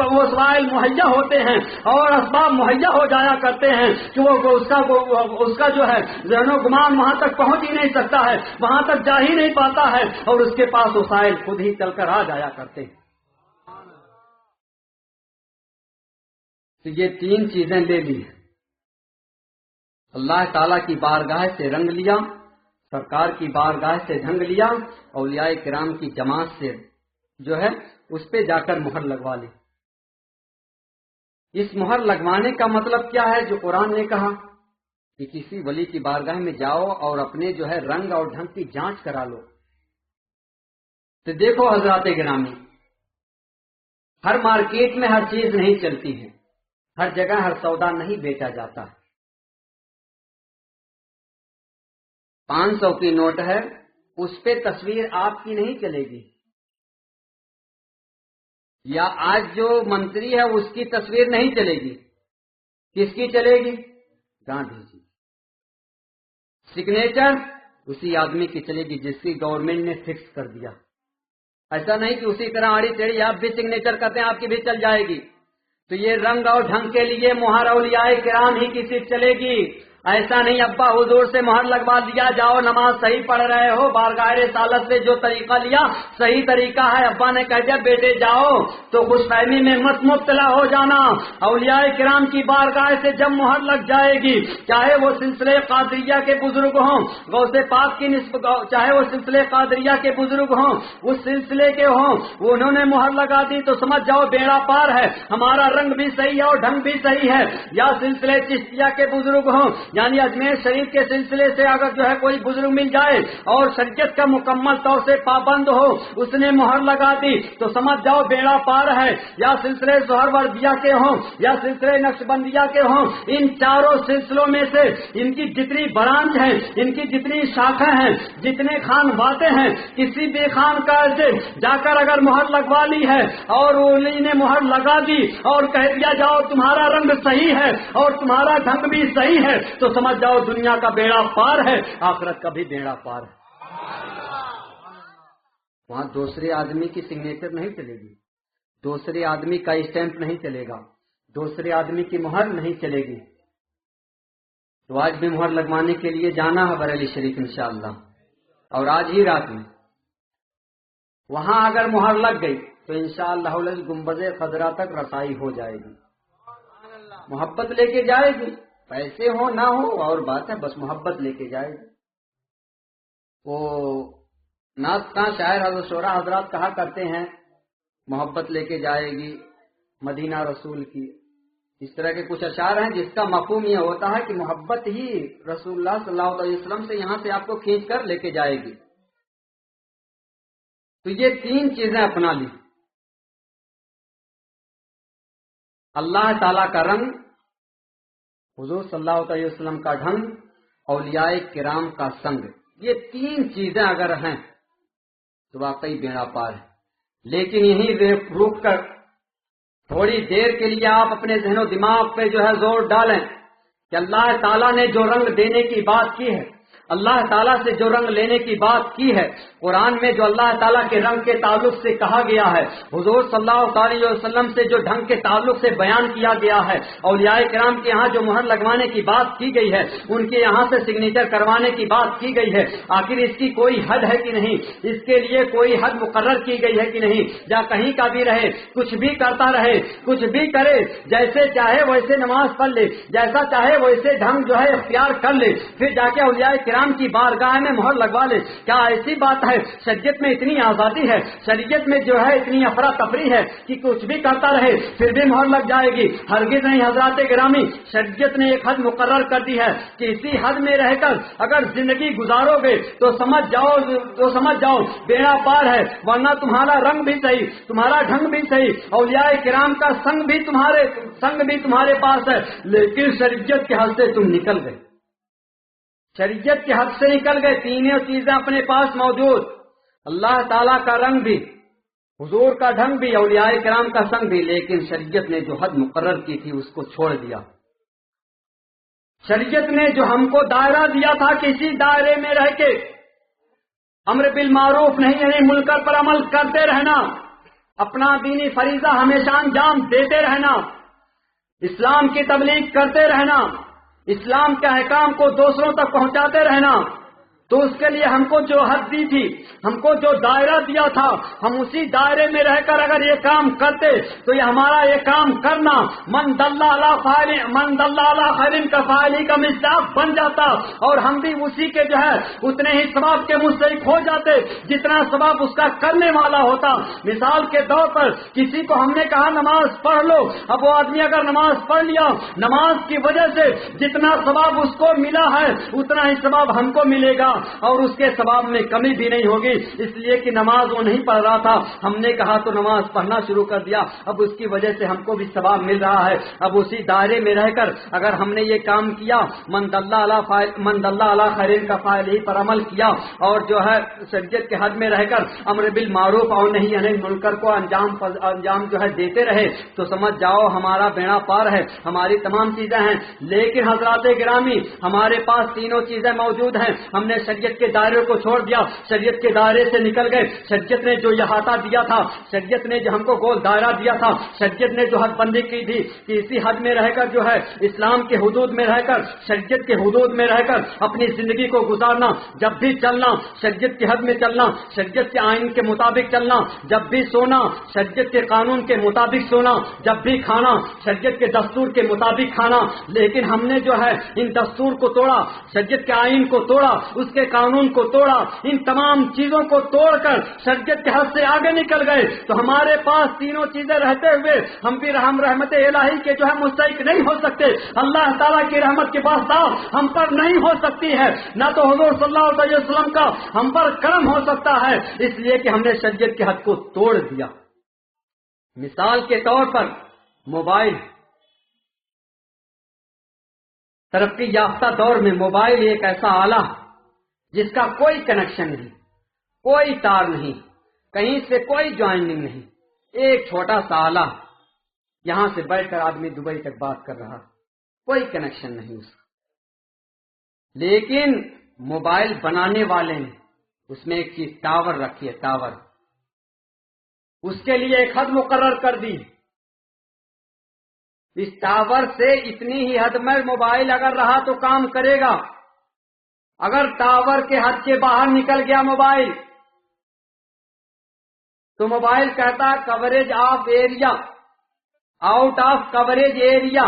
مہیا ہوتے ہیں اور اسباب مہیا ہو جایا کرتے ہیں کہ وہ اس کا جو ہے ذہن و گمان وہاں تک پہنچ ہی نہیں سکتا ہے، وہاں تک جا ہی نہیں پاتا ہے اور اس کے پاس وسائل خود ہی چل کر آ جایا کرتے ہیں۔ تو یہ تین چیزیں لے لی، اللہ تعالیٰ کی بارگاہ سے رنگ لیا، سرکار کی بارگاہ سے ڈھنگ لیا، اولیاء کرام کی جماعت سے جو ہے اس پہ جا کر مہر لگوا لی۔ اس مہر لگوانے کا مطلب کیا ہے جو قرآن نے کہا کہ کسی ولی کی بارگاہ میں جاؤ اور اپنے جو ہے رنگ اور ڈھنگ کی جانچ کرا لو۔ تو دیکھو حضرات گرامی، ہر مارکیٹ میں ہر چیز نہیں چلتی ہے، ہر جگہ ہر سودا نہیں بیچا جاتا ہے۔ 500 کی نوٹ ہے، اس پہ تصویر آپ کی نہیں چلے گی، یا آج جو منتری ہے اس کی تصویر نہیں چلے گی، کس کی چلے گی؟ گاندھی جی۔ سگنیچر اسی آدمی کی چلے گی جس کی گورنمنٹ نے فکس کر دیا، ایسا نہیں کہ اسی طرح آڑی ٹیڑھی آپ بھی سگنیچر کرتے ہیں آپ کی بھی چل جائے گی۔ تو یہ رنگ اور ڈھنگ کے لیے مہر اولیاء کرام ہی کی صرف چلے گی، ایسا نہیں ابا حضور سے مہر لگوا دیا جاؤ نماز صحیح پڑھ رہے ہو، بارگاہ رسالت سے جو طریقہ لیا صحیح طریقہ ہے، ابا نے کہہ دیا بیٹے جاؤ تو خوش فہمی میں مت مبتلا ہو جانا۔ اولیاء کرام کی بارگاہ سے جب مہر لگ جائے گی، چاہے وہ سلسلے قادریہ کے بزرگ ہوں، غوث پاک کی نسبت، چاہے وہ سلسلے قادریہ کے بزرگ ہوں، اس سلسلے کے ہوں، انہوں نے مہر لگا دی تو سمجھ جاؤ بیڑا پار ہے، ہمارا رنگ بھی صحیح ہے اور ڈھنگ بھی صحیح ہے۔ یا سلسلے چشتیہ کے بزرگ ہوں، یعنی اجمیر شریف کے سلسلے سے اگر جو ہے کوئی بزرگ مل جائے اور شریعت کا مکمل طور سے پابند ہو، اس نے مہر لگا دی تو سمجھ جاؤ بیڑا پار ہے۔ یا سلسلے سہروردیہ کے ہوں یا سلسلے نقشبندیہ کے ہوں، ان چاروں سلسلوں میں سے ان کی جتنی برانچ ہیں، ان کی جتنی شاخیں ہیں، جتنے خان واتے ہیں، کسی بھی خان کا سے جا کر اگر مہر لگوا لی ہے اور انہی نے مہر لگا دی اور کہہ دیا جاؤ تمہارا رنگ صحیح ہے اور تمہارا ڈھنگ بھی صحیح ہے، تو سمجھ جاؤ دنیا کا بیڑا پار ہے، آخرت کا بھی بیڑا پار ہے۔ وہاں دوسرے آدمی کی سگنیچر نہیں چلے گی، دوسرے آدمی کا اسٹیمپ نہیں چلے گا، دوسرے آدمی کی مہر نہیں چلے گی۔ تو آج بھی مہر لگوانے کے لیے جانا ہے بریلی شریف انشاءاللہ، اور آج ہی رات میں وہاں اگر مہر لگ گئی تو انشاءاللہ گنبد خضرا تک رسائی ہو جائے گی. محبت لے کے جائے گی، پیسے ہو نہ ہو اور بات ہے، بس محبت لے کے جائے گی. وہ ناز کا شاعر حضرت شعراء حضرات کہا کرتے ہیں محبت لے کے جائے گی مدینہ رسول کی. اس طرح کے کچھ اشعار ہیں جس کا مفہوم یہ ہوتا ہے کہ محبت ہی رسول اللہ صلی اللہ علیہ وسلم سے یہاں سے آپ کو کھینچ کر لے کے جائے گی. تو یہ تین چیزیں اپنا لی، اللہ تعالی کا رنگ، حضور صلی اللہ علیہ وسلم کا ڈھنگ، اولیاء کرام کا سنگ. یہ تین چیزیں اگر ہیں تو واقعی بیڑا پار ہے. لیکن یہیں روک کر تھوڑی دیر کے لیے آپ اپنے ذہن و دماغ پہ جو ہے زور ڈالیں کہ اللہ تعالیٰ نے جو رنگ دینے کی بات کی ہے، اللہ تعالیٰ سے جو رنگ لینے کی بات کی ہے، قرآن میں جو اللہ تعالیٰ کے رنگ کے تعلق سے کہا گیا ہے، حضور صلی اللہ علیہ وسلم سے جو ڈھنگ کے تعلق سے بیان کیا گیا ہے، اولیاء کرام کے یہاں جو مہر لگوانے کی بات کی گئی ہے، ان کے یہاں سے سگنیچر کروانے کی بات کی گئی ہے، آخر اس کی کوئی حد ہے کہ نہیں؟ اس کے لیے کوئی حد مقرر کی گئی ہے کہ نہیں؟ یا کہیں کا بھی رہے، کچھ بھی کرتا رہے، کچھ بھی کرے، جیسے چاہے ویسے نماز پڑھ لے، جیسا چاہے ویسے ڈھنگ جو ہے اختیار کر لے، پھر جا کے اولیاء کرام کی بارگاہ میں مہر لگوا لے؟ کیا ایسی بات ہے؟ شریعت میں اتنی آزادی ہے، شریعت میں جو ہے اتنی افراتفری ہے کہ کچھ بھی کرتا رہے پھر بھی مہر لگ جائے گی؟ ہرگز نہیں حضرات گرامی. شریعت نے ایک حد مقرر کر دی ہے کہ اسی حد میں رہ کر اگر زندگی گزارو گے تو سمجھ جاؤ بیڑا پار ہے. ورنہ تمہارا رنگ بھی صحیح، تمہارا ڈھنگ بھی صحیح، اولیاء کرام کا سنگ بھی تمہارے پاس ہے، لیکن شریعت کے حد سے تم نکل گئے، شریعت کے حد سے نکل گئے. تینوں چیزیں اپنے پاس موجود، اللہ تعالیٰ کا رنگ بھی، حضور کا ڈھنگ بھی، اولیاء کرام کا سنگ بھی، لیکن شریعت نے جو حد مقرر کی تھی اس کو چھوڑ دیا. شریعت نے جو ہم کو دائرہ دیا تھا کہ اسی دائرے میں رہ کے امر بالمعروف نہی عن المنکر پر عمل کرتے رہنا، اپنا دینی فریضہ ہمیشہ انجام دیتے رہنا، اسلام کی تبلیغ کرتے رہنا، اسلام کے احکام کو دوسروں تک پہنچاتے رہنا، تو اس کے لیے ہم کو جو حد دی تھی، ہم کو جو دائرہ دیا تھا، ہم اسی دائرے میں رہ کر اگر یہ کام کرتے تو یہ ہمارا یہ کام کرنا من دل علی خیر کفاعلی کا مصداق بن جاتا، اور ہم بھی اسی کے جو ہے اتنے ہی ثواب کے مستحق ہو جاتے جتنا ثواب اس کا کرنے والا ہوتا. مثال کے طور پر کسی کو ہم نے کہا نماز پڑھ لو، اب وہ آدمی اگر نماز پڑھ لیا، نماز کی وجہ سے جتنا ثواب اس کو ملا ہے اتنا ہی ثواب ہم کو ملے گا، اور اس کے ثواب میں کمی بھی نہیں ہوگی، اس لیے کہ نماز وہ نہیں پڑھ رہا تھا، ہم نے کہا تو نماز پڑھنا شروع کر دیا، اب اس کی وجہ سے ہم کو بھی ثواب مل رہا ہے. اب اسی دائرے میں رہ کر اگر ہم نے یہ کام کیا، من دل علی خیر کفاعلی پر عمل کیا، اور جو ہے شریعت کے حد میں رہ کر امر بالمعروف اور نہی عن المنکر کو انجام جو ہے دیتے رہے، تو سمجھ جاؤ ہمارا بیڑا پار ہے. ہماری تمام چیزیں ہیں، لیکن حضرات گرامی ہمارے پاس تینوں چیزیں موجود ہیں. ہم نے شریعت کے دائرے کو چھوڑ دیا، شریعت کے دائرے سے نکل گئے. شریعت نے جو احاطہ دیا تھا، شریعت نے جو ہم کو گول دائرہ دیا تھا، شریعت نے جو حد بندی کی تھی کہ اسی حد میں رہ کر جو ہے اسلام کے حدود میں رہ کر، شریعت کے حدود میں رہ کر اپنی زندگی کو گزارنا، جب بھی چلنا شریعت کی حد میں چلنا، شریعت کے آئین کے مطابق چلنا، جب بھی سونا شریعت کے قانون کے مطابق سونا، جب بھی کھانا شریعت کے دستور کے مطابق کھانا. لیکن ہم نے جو ہے ان دستور کو توڑا، شریعت کے آئین کو توڑا، اس کے قانون کو توڑا، ان تمام چیزوں کو توڑ کر شریعت کے حد سے آگے نکل گئے. تو ہمارے پاس تینوں چیزیں رہتے ہوئے ہم بھی رحمت الہی کے جو ہے مستحق نہیں ہو سکتے. اللہ تعالیٰ کی رحمت کے پاس ہم پر نہیں ہو سکتی ہے، نہ تو حضور صلی اللہ علیہ وسلم کا ہم پر کرم ہو سکتا ہے، اس لیے کہ ہم نے شریعت کے حد کو توڑ دیا. مثال کے طور پر موبائل، ترقی یافتہ دور میں موبائل ایک ایسا آلہ جس کا کوئی کنیکشن نہیں، کوئی تار نہیں، کہیں سے کوئی جوائننگ نہیں، ایک چھوٹا سا آلہ، یہاں سے بیٹھ کر آدمی دبئی تک بات کر رہا، کوئی کنیکشن نہیں اس کا. لیکن موبائل بنانے والے نے اس میں ایک چیز ٹاور رکھی ہے، ٹاور، اس کے لیے ایک حد مقرر کر دی. اس ٹاور سے اتنی ہی حد میں موبائل اگر رہا تو کام کرے گا، اگر ٹاور کے حد کے باہر نکل گیا موبائل تو موبائل کہتا coverage of area, out of coverage area,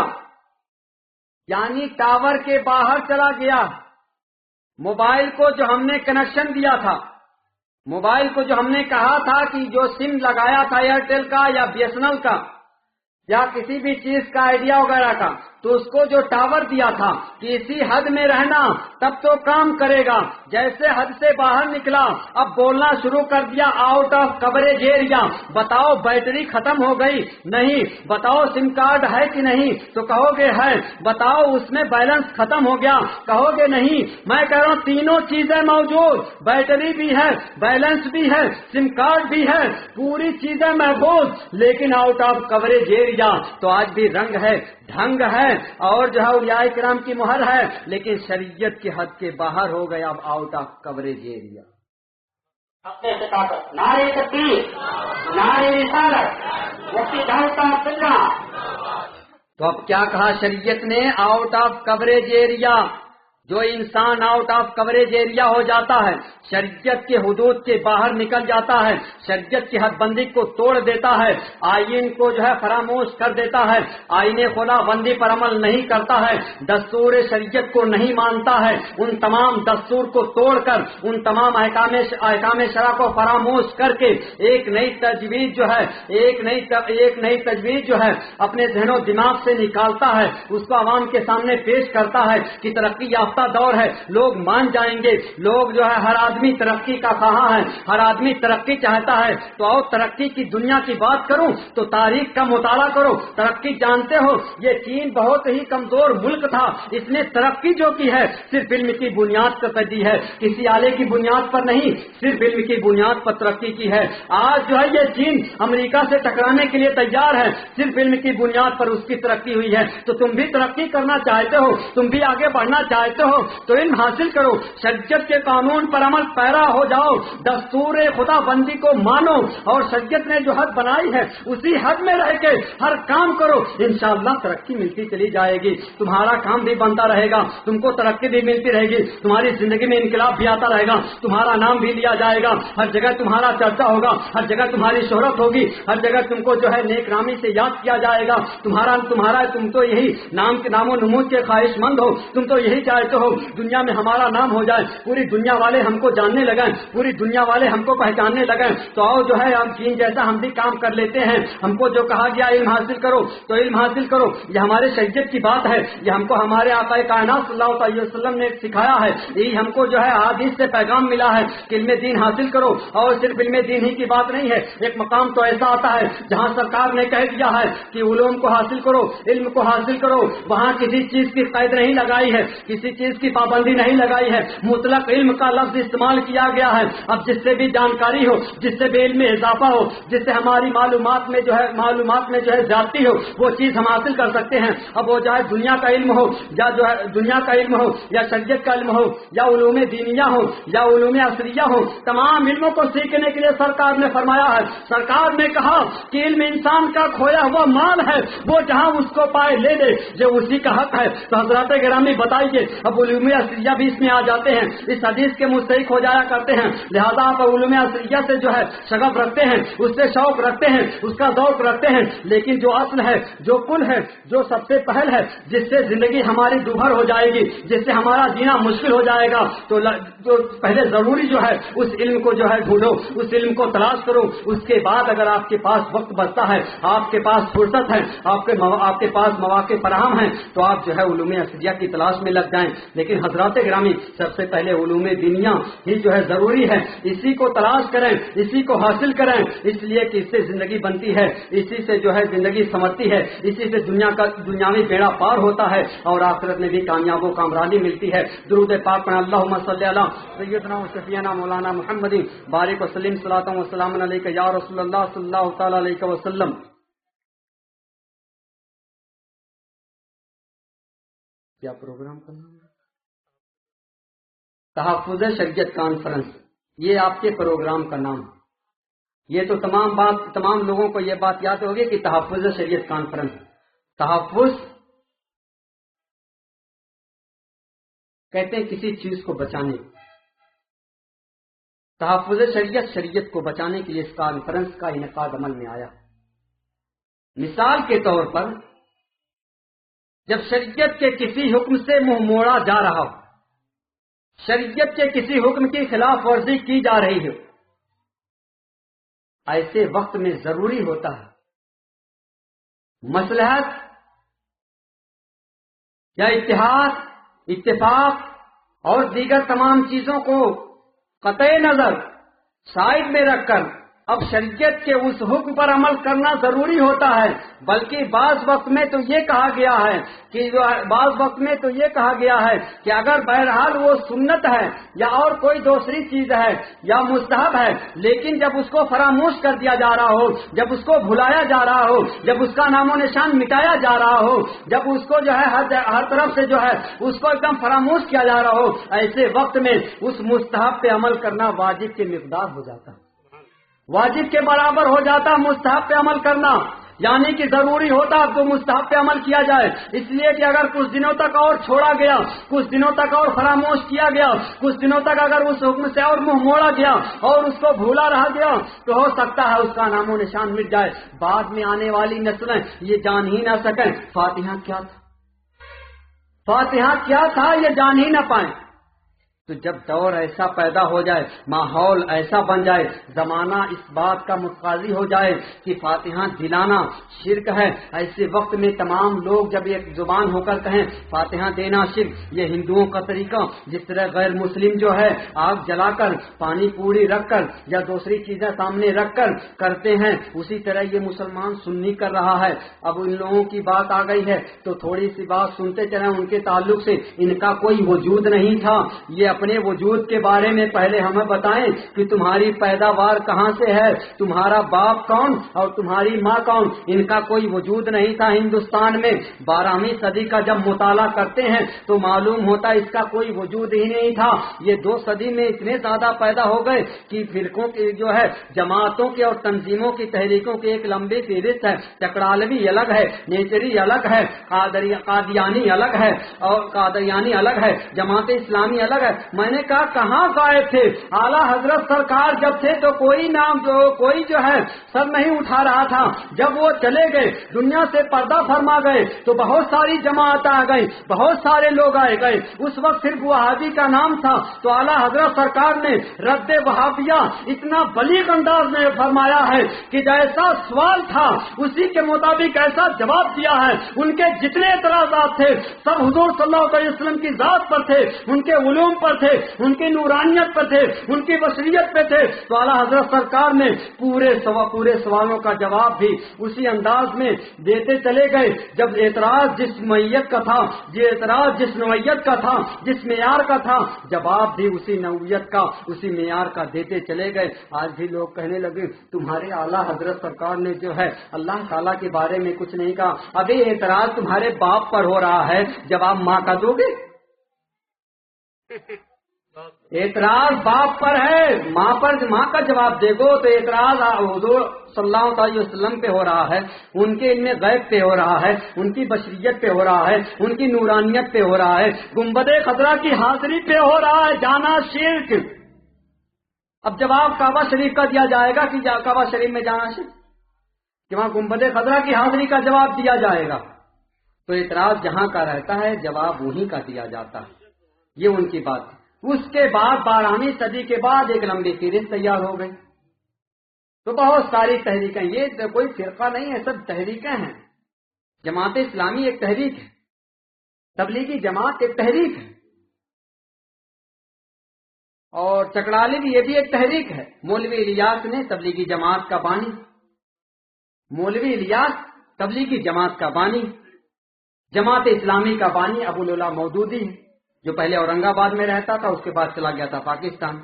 یعنی ٹاور کے باہر چلا گیا۔ موبائل کو جو ہم نے کنیکشن دیا تھا، موبائل کو جو ہم نے کہا تھا کہ جو سم لگایا تھا ایئرٹیل کا یا بی ایس این ایل کا یا کسی بھی چیز کا آئیڈیا وغیرہ کا، تو اس کو جو ٹاور دیا تھا کہ اسی حد میں رہنا تب تو کام کرے گا، جیسے حد سے باہر نکلا اب بولنا شروع کر دیا آؤٹ آف کوریج ایریا۔ بتاؤ بیٹری ختم ہو گئی؟ نہیں۔ بتاؤ سم کارڈ ہے کہ نہیں؟ تو کہو گے ہے۔ بتاؤ اس میں بیلنس ختم ہو گیا؟ کہو گے نہیں۔ میں کہہ رہا ہوں تینوں چیزیں موجود، بیٹری بھی ہے، بیلنس بھی ہے، سم کارڈ بھی ہے، پوری چیزیں محفوظ، لیکن آؤٹ آف کوریج ایریا۔ تو آج بھی رنگ ہے، ڈھنگ ہے، اور جو ہے اولیاء کرام کی مہر ہے، لیکن شریعت کی حد کے باہر ہو گیا، اب آؤٹ آف کوریج ایریا۔ اپنے سے طاقت، نعرے تکبیر، نعرے رسالت، مفتی ڈھانکتا سننا۔ تو اب کیا کہا شریعت نے؟ Out of coverage area. جو انسان آؤٹ آف کوریج ایریا ہو جاتا ہے، شریعت کے حدود کے باہر نکل جاتا ہے، شریعت کی حد بندی کو توڑ دیتا ہے، آئین کو جو ہے فراموش کر دیتا ہے، آئین خدا بندی پر عمل نہیں کرتا ہے، دستور شریعت کو نہیں مانتا ہے، ان تمام دستور کو توڑ کر، ان تمام احکام شرع کو فراموش کر کے ایک نئی تجویز جو ہے، ایک نئی تجویز جو ہے اپنے ذہن و دماغ سے نکالتا ہے، اس کو عوام کے سامنے پیش کرتا ہے کہ ترقی یافتہ دور ہے، لوگ مان جائیں گے، لوگ جو ہے ہر آدمی ترقی کا خواہاں ہے، ہر آدمی ترقی چاہتا ہے۔ تو آؤ ترقی کی دنیا کی بات کروں تو تاریخ کا مطالعہ کرو۔ ترقی جانتے ہو، یہ چین بہت ہی کمزور ملک تھا، اس نے ترقی جو کی ہے صرف علم کی بنیاد پر دی ہے، کسی آلے کی بنیاد پر نہیں، صرف علم کی بنیاد پر ترقی کی ہے۔ آج جو ہے یہ چین امریکہ سے ٹکرانے کے لیے تیار ہے، صرف علم کی بنیاد پر اس کی ترقی ہوئی ہے۔ تو تم بھی ترقی کرنا چاہتے ہو، تم بھی آگے بڑھنا چاہتے ہو تو علم حاصل کرو، شریعت کے قانون پر عمل پیرا ہو جاؤ، دستور خدا بندی کو مانو، اور شریعت نے جو حد بنائی ہے اسی حد میں رہ کے ہر کام کرو، انشاءاللہ ترقی ملتی چلی جائے گی، تمہارا کام بھی بنتا رہے گا، تم کو ترقی بھی ملتی رہے گی، تمہاری زندگی میں انقلاب بھی آتا رہے گا، تمہارا نام بھی لیا جائے گا، ہر جگہ تمہارا چرچا ہوگا، ہر جگہ تمہاری شہرت ہوگی، ہر جگہ تم کو جو ہے نیک نامی سے یاد کیا جائے گا، تم تو یہی نام و نمود کے خواہش مند ہو، تم تو یہی چاہتے ہو دنیا میں ہمارا نام ہو جائے، پوری دنیا والے ہم کو جاننے لگیں، پوری دنیا والے ہم کو پہچاننے لگیں۔ تو آؤ جو ہے ہم چین جیسا ہم بھی کام کر لیتے ہیں، ہم کو جو کہا گیا علم حاصل کرو تو علم حاصل کرو، یہ ہمارے شریعت کی بات ہے، یہ ہم کو ہمارے آقا کائنات صلی اللہ علیہ وسلم نے سکھایا ہے، یہی ہم کو جو ہے حدیث سے پیغام ملا ہے کہ علم دین حاصل کرو، اور صرف علم دین ہی کی بات نہیں ہے، ایک مقام تو ایسا آتا ہے جہاں سرکار نے کہہ دیا ہے کہ علوم کو حاصل کرو، علم کو حاصل کرو، وہاں کسی چیز کی قید نہیں لگائی ہے، کسی چیز کی پابندی نہیں لگائی ہے، مطلق علم کا لفظ استعمال کیا گیا ہے۔ اب جس سے بھی جانکاری ہو، جس سے بھی علم میں اضافہ ہو، جس سے ہماری معلومات میں جو ہے زیادتی ہو، وہ چیز ہم حاصل کر سکتے ہیں۔ اب وہ چاہے دنیا کا علم ہو یا جو ہے دنیا کا علم ہو یا شریعت کا علم ہو یا علوم دینیہ ہو یا علوم عصریہ ہو، تمام علموں کو سیکھنے کے لیے سرکار نے فرمایا ہے، سرکار نے کہا کہ علم انسان کا کھویا ہوا مال ہے، وہ جہاں اس کو پائے لے لے، جو اسی کا حق ہے۔ تو حضرات گرامی بتائیے، اب علوم عصریہ بھی اس میں آ جاتے ہیں، اس حدیث کے مستحق ہو جایا کرتے ہیں، لہذا آپ علوم عصریہ سے جو ہے شغف رکھتے ہیں، اس سے شوق رکھتے ہیں، اس کا ذوق رکھتے ہیں، لیکن جو اصل ہے، جو کل ہے، جو سب سے پہل ہے، جس سے زندگی ہماری دوبھر ہو جائے گی، جس سے ہمارا جینا مشکل ہو جائے گا، تو جو پہلے ضروری جو ہے اس علم کو جو ہے ڈھونڈو، اس علم کو تلاش کرو، اس کے بعد اگر آپ کے پاس وقت بچتا ہے، آپ کے پاس فرصت ہے، آپ کے پاس مواقع فراہم ہیں، تو آپ جو ہے علوم عصریہ کی تلاش میں لگ جائیں۔ لیکن حضرات گرامی سب سے پہلے علوم دینیہ ہی جو ہے ضروری ہے، اسی کو تلاش کریں، اسی کو حاصل کریں، اس لیے کہ اس سے زندگی بنتی ہے، اسی سے جو ہے زندگی سنورتی ہے، اسی سے دنیاوی بیڑا پار ہوتا ہے اور آخرت میں بھی کامیاب و کامرانی ملتی ہے۔ درود پاک پڑھیں، اللہم صلی علی سیدنا و شفیعنا مولانا محمد بارک وسلم صلاۃ و سلام علیک یا رسول اللہ صلی اللہ تعالی علیہ وسلم۔ کیا پروگرام کرنا ہے؟ تحفظ شریعت کانفرنس، یہ آپ کے پروگرام کا نام ہے۔ یہ تو تمام لوگوں کو یہ بات یاد ہوگی کہ تحفظ شریعت کانفرنس، تحفظ کہتے ہیں کسی چیز کو بچانے، تحفظ شریعت، شریعت کو بچانے کے لیے اس کانفرنس کا انعقاد عمل میں آیا۔ مثال کے طور پر جب شریعت کے کسی حکم سے منہ موڑا جا رہا ہو، شریعت کے کسی حکم کی خلاف ورزی کی جا رہی ہو، ایسے وقت میں ضروری ہوتا ہے مصلحت یا اتحاد، اتفاق اور دیگر تمام چیزوں کو قطع نظر سائڈ میں رکھ کر اب شریعت کے اس حکم پر عمل کرنا ضروری ہوتا ہے۔ بلکہ بعض وقت میں تو یہ کہا گیا ہے کہ اگر بہرحال وہ سنت ہے یا اور کوئی دوسری چیز ہے یا مستحب ہے، لیکن جب اس کو فراموش کر دیا جا رہا ہو، جب اس کو بھلایا جا رہا ہو، جب اس کا نام و نشان مٹایا جا رہا ہو، جب اس کو جو ہے ہر طرف سے جو ہے اس کو ایک دم فراموش کیا جا رہا ہو، ایسے وقت میں اس مستحب پہ عمل کرنا واجب کے مقدار ہو جاتا ہے، واجب کے برابر ہو جاتا ہے مستحب پہ عمل کرنا، یعنی کہ ضروری ہوتا ہے تو مستحب پہ عمل کیا جائے۔ اس لیے کہ اگر کچھ دنوں تک اور چھوڑا گیا، کچھ دنوں تک اور فراموش کیا گیا، کچھ دنوں تک اگر اس حکم سے اور منہ موڑا گیا اور اس کو بھولا رہ گیا تو ہو سکتا ہے اس کا نام و نشان مٹ جائے، بعد میں آنے والی نسلیں یہ جان ہی نہ سکیں فاتحہ کیا تھا یہ جان ہی نہ پائیں۔ تو جب دور ایسا پیدا ہو جائے، ماحول ایسا بن جائے، زمانہ اس بات کا متقاضی ہو جائے کہ فاتحہ دلانا شرک ہے، ایسے وقت میں تمام لوگ جب ایک زبان ہو کر کہیں فاتحہ دینا شرک، یہ ہندوؤں کا طریقہ، جس طرح غیر مسلم جو ہے آگ جلا کر پانی پوری رکھ کر یا دوسری چیزیں سامنے رکھ کر کرتے ہیں، اسی طرح یہ مسلمان سنی کر رہا ہے۔ اب ان لوگوں کی بات آ گئی ہے تو تھوڑی سی بات سنتے چلیں، ان کے تعلق سے ان کا کوئی وجود نہیں تھا، یہ اپنے وجود کے بارے میں پہلے ہمیں بتائیں کہ تمہاری پیداوار کہاں سے ہے، تمہارا باپ کون اور تمہاری ماں کون۔ ان کا کوئی وجود نہیں تھا ہندوستان میں۔ 12ویں صدی کا جب مطالعہ کرتے ہیں تو معلوم ہوتا ہے اس کا کوئی وجود ہی نہیں تھا۔ یہ 2 صدی میں اتنے زیادہ پیدا ہو گئے کہ فرقوں کی جو ہے جماعتوں کی اور تنظیموں کی تحریکوں کی ایک لمبی فہرست ہے۔ چکڑالوی الگ ہے، نیچری الگ ہے، قادیانی الگ ہے اور قادیانی الگ ہے، جماعت اسلامی الگ ہے۔ میں نے کہا کہاں غائب تھے اعلیٰ حضرت سرکار جب تھے تو کوئی جو ہے سر نہیں اٹھا رہا تھا، جب وہ چلے گئے دنیا سے پردہ فرما گئے تو بہت ساری جماعت آ گئی، بہت سارے لوگ آئے گئے۔ اس وقت صرف وہابی کا نام تھا تو اعلیٰ حضرت سرکار نے رد وہابیہ اتنا بلیغ انداز میں فرمایا ہے کہ جیسا سوال تھا اسی کے مطابق ایسا جواب دیا ہے۔ ان کے جتنے اعتراضات تھے سب حضور صلی اللہ علیہ وسلم کی ذات پر تھے، ان کے علوم پر تھے، ان کی نورانیت پر تھے، ان کی بشریت پہ تھے۔ تو اعلیٰ حضرت سرکار نے پورے سوالوں کا جواب بھی اسی انداز میں دیتے چلے گئے۔ جب اعتراض جس نوعیت کا تھا، جس نوعیت کا تھا، جس معیار کا تھا، جواب بھی اسی نوعیت کا، اسی معیار کا دیتے چلے گئے۔ آج بھی لوگ کہنے لگے تمہارے اعلیٰ حضرت سرکار نے جو ہے اللہ تعالیٰ کے بارے میں کچھ نہیں کہا۔ ابھی اعتراض تمہارے باپ پر ہو رہا ہے، جواب ماں کا دو گے؟ اعتراض باپ پر ہے، ماں کا جواب دے گو تو اعتراض حضور صلی اللہ علیہ وسلم پہ ہو رہا ہے، ان کے علم غیب پہ ہو رہا ہے، ان کی بشریت پہ ہو رہا ہے، ان کی نورانیت پہ ہو رہا ہے، گنبد خضرا کی حاضری پہ ہو رہا ہے، جانا شرک۔ اب جواب کعبہ شریف کا دیا جائے گا کہ کعبہ شریف میں جانا شرک، کہ وہاں گنبد خضرا کی حاضری کا جواب دیا جائے گا؟ تو اعتراض جہاں کا رہتا ہے جواب وہیں کا دیا جاتا ہے، یہ ان کی بات ہے۔ اس کے بعد 12ویں صدی کے بعد ایک لمبی فہرست تیار ہو گئی، تو بہت ساری تحریکیں، یہ کوئی فرقہ نہیں ہے، سب تحریکیں ہیں۔ جماعت اسلامی ایک تحریک ہے، تبلیغی جماعت ایک تحریک ہے، اور چکڑالے بھی یہ بھی ایک تحریک ہے۔ مولوی الیاس نے تبلیغی جماعت کا بانی، مولوی الیاس تبلیغی جماعت کا بانی، جماعت اسلامی کا بانی ابو العلا مودودی جو پہلے اورنگ آباد میں رہتا تھا، اس کے بعد چلا گیا تھا پاکستان۔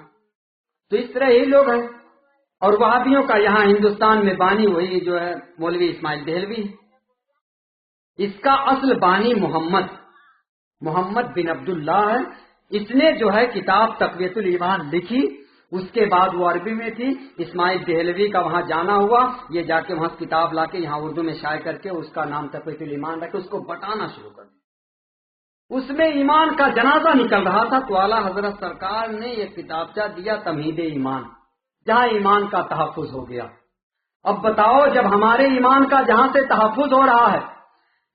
تو اس طرح یہی لوگ ہیں۔ اور وہابیوں کا یہاں ہندوستان میں بانی وہی جو ہے مولوی اسماعیل دہلوی، اس کا اصل بانی محمد بن عبداللہ ہے۔ اس نے جو ہے کتاب تقویت الایمان لکھی، اس کے بعد وہ عربی میں تھی، اسماعیل دہلوی کا وہاں جانا ہوا، یہ جا کے وہاں کتاب لا کے یہاں اردو میں شائع کر کے اس کا نام تقویت الایمان رکھ کے اس کو بٹانا شروع کر دیا۔ اس میں ایمان کا جنازہ نکل رہا تھا، تو اعلیٰ حضرت سرکار نے یہ کتابچہ دیا تمہید ایمان، جہاں ایمان کا تحفظ ہو گیا۔ اب بتاؤ، جب ہمارے ایمان کا جہاں سے تحفظ ہو رہا ہے،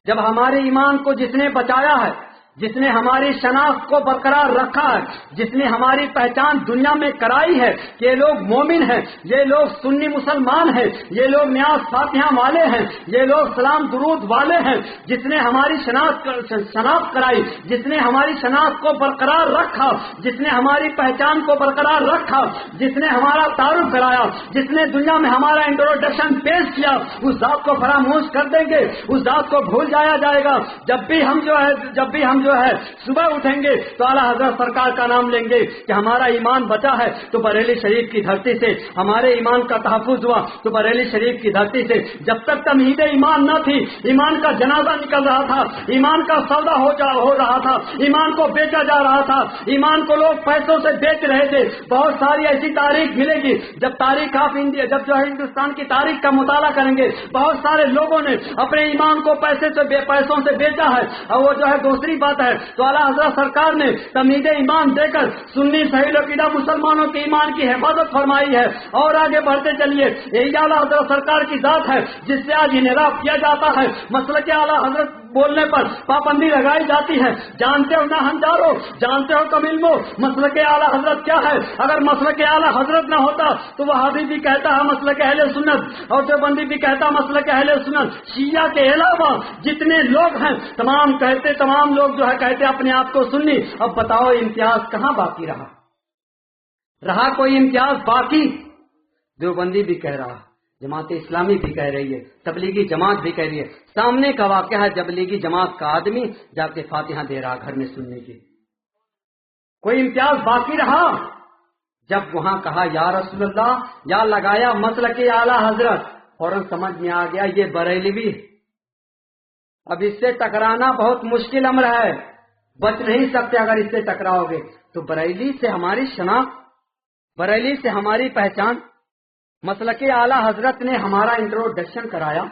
جب ہمارے ایمان کو جس نے بچایا ہے، جس نے ہماری شناخت کو برقرار رکھا ہے، جس نے ہماری پہچان دنیا میں کرائی ہے کہ یہ لوگ مومن ہیں، یہ لوگ سنی مسلمان ہیں، یہ لوگ نیاز فاتحہ والے ہیں، یہ لوگ سلام درود والے ہیں، جس نے ہماری شناخت کرائی، جس نے ہماری شناخت کو برقرار رکھا، جس نے ہماری پہچان کو برقرار رکھا، جس نے ہمارا تعارف کرایا، جس نے دنیا میں ہمارا انٹروڈکشن پیش کیا، اس ذات کو فراموش کر دیں گے، اس ذات کو بھول جایا جائے گا۔ جب بھی ہم جو ہے صبح اٹھیں گے تو اعلیٰ حضرت سرکار کا نام لیں گے کہ ہمارا ایمان بچا ہے، تو بریلی شریف کی دھرتی سے ہمارے ایمان کا تحفظ ہوا، تو بریلی شریف کی دھرتی سے جب تک تمہید ایمان نہ تھی، ایمان کا جنازہ نکل رہا تھا، ایمان کا سودا ہو رہا تھا، ایمان کو بیچا جا رہا تھا، ایمان کو لوگ پیسوں سے بیچ رہے تھے۔ بہت ساری ایسی تاریخ ملے گی، جب تاریخ آف انڈیا، جب جو ہے ہندوستان کی تاریخ کا مطالعہ کریں گے، بہت سارے لوگوں نے اپنے ایمان کو پیسوں سے بیچا ہے، اور وہ جو ہے دوسری بات ہے تو اعلیٰ حضرت سرکار نے تمہید ایمان دے کر سنی صحیح عقیدہ مسلمانوں کے ایمان کی حفاظت فرمائی ہے۔ اور آگے بڑھتے چلیے، یہی اعلیٰ حضرت سرکار کی ذات ہے جس سے آج انحراف کیا جاتا ہے، مسلک اعلیٰ حضرت بولنے پر پابندی لگائی جاتی ہے۔ جانتے ہو نہ ہنجارو، جانتے ہو کم علمو، مسلک اعلیٰ حضرت کیا ہے؟ اگر مسلک اعلیٰ حضرت نہ ہوتا تو وہابی بھی کہتا ہے مسلک اہل سنت، اور دیوبندی بھی کہتا مسلک اہل سنت، شیعہ کے علاوہ جتنے لوگ ہیں تمام لوگ جو ہے کہتے اپنے آپ کو سنی۔ اب بتاؤ امتیاز کہاں باقی رہا کوئی امتیاز باقی؟ دیوبندی بھی کہہ رہا، جماعت اسلامی بھی کہہ رہی ہے، تبلیغی جماعت بھی کہہ رہی ہے۔ سامنے کا واقعہ ہے، تبلیغی جماعت کا آدمی جا کے فاتحہ دے رہا گھر میں سننے کی۔ کوئی امتیاز باقی رہا؟ جب وہاں کہا یا رسول اللہ، یا لگایا مسلک اعلیٰ حضرت، فوراً سمجھ میں آ گیا یہ بریلوی۔ اب اس سے ٹکرانا بہت مشکل امر ہے، بچ نہیں سکتے اگر اس سے ٹکراؤ گے تو۔ بریلی سے ہماری شناخت، بریلی سے ہماری پہچان، مسلک اعلیٰ حضرت نے ہمارا انٹروڈکشن کرایا،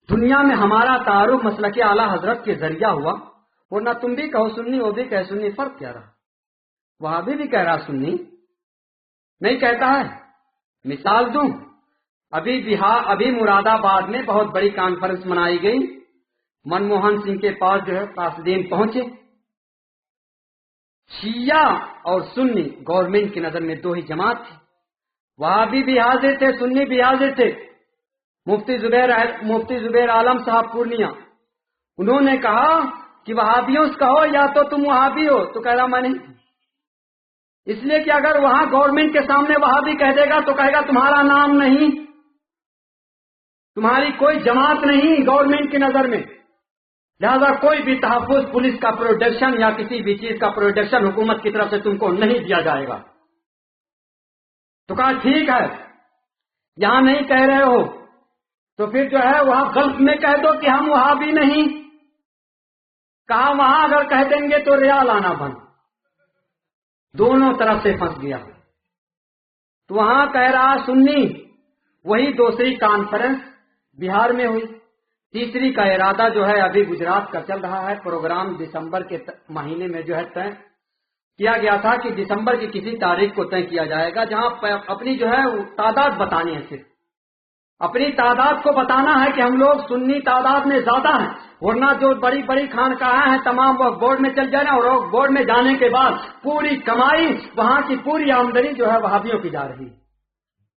دنیا میں ہمارا تعارف مسلک اعلیٰ حضرت کے ذریعہ ہوا۔ ورنہ تم بھی کہو سنی، وہ بھی کہے سنی، فرق کیا رہا؟ وہاں بھی کہہ رہا سنی نہیں کہتا ہے۔ مثال دوں، ابھی مراد آباد میں بہت بڑی کانفرنس منائی گئی، منموہن سنگھ کے پاس جو ہے قاصدین پہنچے۔ شیعہ اور سنی گورنمنٹ کی نظر میں دو ہی جماعت تھی، وہابی بھی حاضر تھے، سنی بھی حاضر تھے۔ مفتی زبیر عالم صاحب پورنیہ، انہوں نے کہا کہ وہابیوں سے کہو یا تو تم وہابی ہو، تو کہہ رہا میں نہیں، اس لیے کہ اگر وہاں گورنمنٹ کے سامنے وہابی کہہ دے گا تو کہے گا تمہارا نام نہیں، تمہاری کوئی جماعت نہیں گورنمنٹ کی نظر میں، لہذا کوئی بھی تحفظ، پولیس کا پروڈکشن یا کسی بھی چیز کا پروڈکشن حکومت کی طرف سے تم کو نہیں دیا جائے گا۔ تو کہا ٹھیک ہے، یہاں نہیں کہہ رہے ہو تو پھر جو ہے وہاں گلف میں کہہ دو کہ ہم وہاں بھی نہیں۔ کہا وہاں اگر کہہ دیں گے تو ریال آنا بند، دونوں طرف سے پھنس گیا۔ تو وہاں کہہ رہا سنی، وہی دوسری کانفرنس بہار میں ہوئی، تیسری کا ارادہ جو ہے ابھی گجرات کا چل رہا ہے، پروگرام دسمبر کے مہینے میں جو ہے طے کیا گیا تھا کہ دسمبر کی کسی تاریخ کو طے کیا جائے گا، جہاں اپنی جو ہے تعداد بتانی ہے، صرف اپنی تعداد کو بتانا ہے کہ ہم لوگ سنی تعداد میں زیادہ ہیں، ورنہ جو بڑی بڑی خانقاہیں ہیں تمام وہ بورڈ میں چل جائیں، اور بورڈ میں جانے کے بعد پوری کمائی، وہاں کی پوری آمدنی جو ہے وہابیوں کی جا رہی ہے،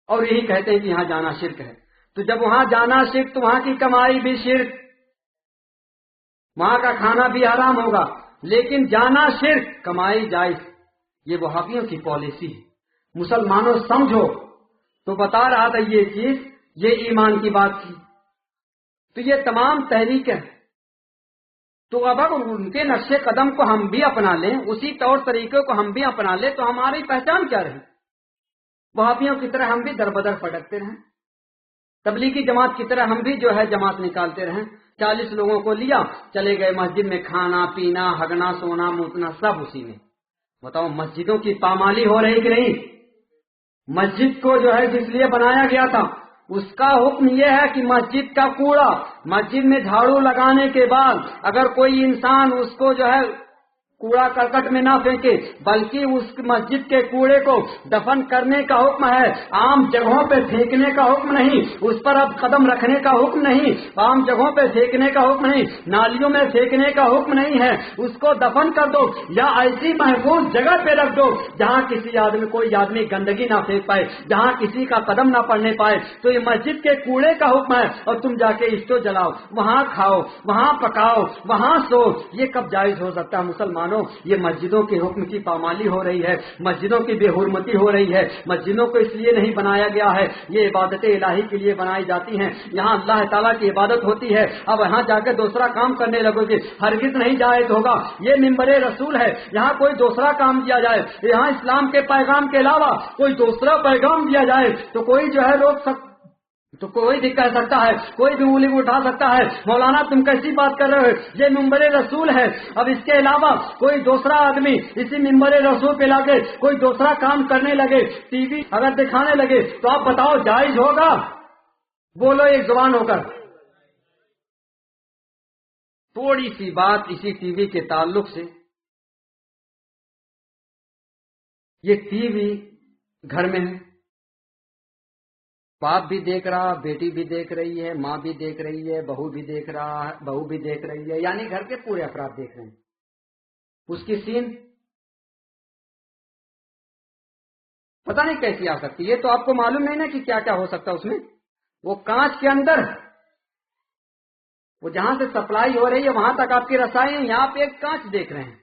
اور یہی کہتے ہیں کہ یہاں جانا شرک ہے۔ تو جب وہاں جانا شرک تو وہاں کی کمائی بھی شرک، وہاں کا کھانا بھی حرام ہوگا، لیکن جانا شرک، کمائی جائز، یہ وہابیوں کی پالیسی ہے۔ مسلمانوں سمجھو، تو بتا رہا تھا یہ چیز، یہ ایمان کی بات تھی۔ تو یہ تمام تحریکیں، تو اب اگر ان کے نقش قدم کو ہم بھی اپنا لیں، اسی طور طریقے کو ہم بھی اپنا لیں تو ہماری پہچان کیا رہے؟ وہابیوں کی طرح ہم بھی در بدر پھٹکتے رہیں، تبلیغی جماعت کی طرح ہم بھی جو ہے جماعت نکالتے رہیں، 40 لوگوں کو لیا، چلے گئے مسجد میں، کھانا پینا ہگنا سونا موتنا سب اسی میں۔ بتاؤ مسجدوں کی پامالی ہو رہی کہ نہیں؟ مسجد کو جو ہے جس لیے بنایا گیا تھا اس کا حکم یہ ہے کہ مسجد کا کوڑا، مسجد میں جھاڑو لگانے کے بعد اگر کوئی انسان اس کو جو ہے کوڑا کرکٹ میں نہ پھینکے، بلکہ اس مسجد کے کوڑے کو دفن کرنے کا حکم ہے، عام جگہوں پہ پھینکنے کا حکم نہیں، اس پر اب قدم رکھنے کا حکم نہیں، عام جگہوں پہ پھینکنے کا حکم نہیں، نالیوں میں پھینکنے کا حکم نہیں ہے، اس کو دفن کر دو یا ایسی محفوظ جگہ پہ رکھ دو جہاں کوئی آدمی گندگی نہ پھینک پائے، جہاں کسی کا قدم نہ پڑنے پائے۔ تو یہ مسجد کے کوڑے کا حکم ہے، اور تم جا کے اسٹو جلاؤ، وہاں کھاؤ، وہاں پکاؤ، وہاں سو، یہ کب جائز ہو سکتا ہے مسلمانوں؟ یہ مسجدوں کے حکم کی پامالی ہو رہی ہے، مسجدوں کی بے حرمتی ہو رہی ہے۔ مسجدوں کو اس لیے نہیں بنایا گیا ہے، یہ عبادت الہی کے لیے بنائی جاتی ہیں، یہاں اللہ تعالیٰ کی عبادت ہوتی ہے، اب یہاں جا کے دوسرا کام کرنے لگو گے، ہرگز نہیں جائز ہوگا۔ یہ منبر رسول ہے، یہاں کوئی دوسرا کام دیا جائے، یہاں اسلام کے پیغام کے علاوہ کوئی دوسرا پیغام دیا جائے تو کوئی جو ہے روک سکتا، تو کوئی بھی کہہ سکتا ہے، کوئی بھی انگلی اٹھا سکتا ہے، مولانا تم کیسی بات کر رہے ہو، یہ منبر رسول ہے۔ اب اس کے علاوہ کوئی دوسرا آدمی اسی منبر رسول پہ لا کے کوئی دوسرا کام کرنے لگے، ٹی وی اگر دکھانے لگے تو آپ بتاؤ جائز ہوگا؟ بولو ایک زبان ہو کر۔ تھوڑی سی بات اسی ٹی وی کے تعلق سے، یہ ٹی وی گھر میں ہے، باپ بھی دیکھ رہا، بیٹی بھی دیکھ رہی ہے، ماں بھی دیکھ رہی ہے، بہو بھی دیکھ رہا ہے، بہو بھی دیکھ رہی ہے، یعنی گھر کے پورے افراد دیکھ رہے ہیں۔ اس کی سین پتہ نہیں کیسی آ سکتی، یہ تو آپ کو معلوم نہیں نا کہ کیا کیا ہو سکتا اس میں۔ وہ کانچ کے اندر، وہ جہاں سے سپلائی ہو رہی ہے وہاں تک آپ کی رسائی ہے، یہاں پہ ایک کانچ دیکھ رہے ہیں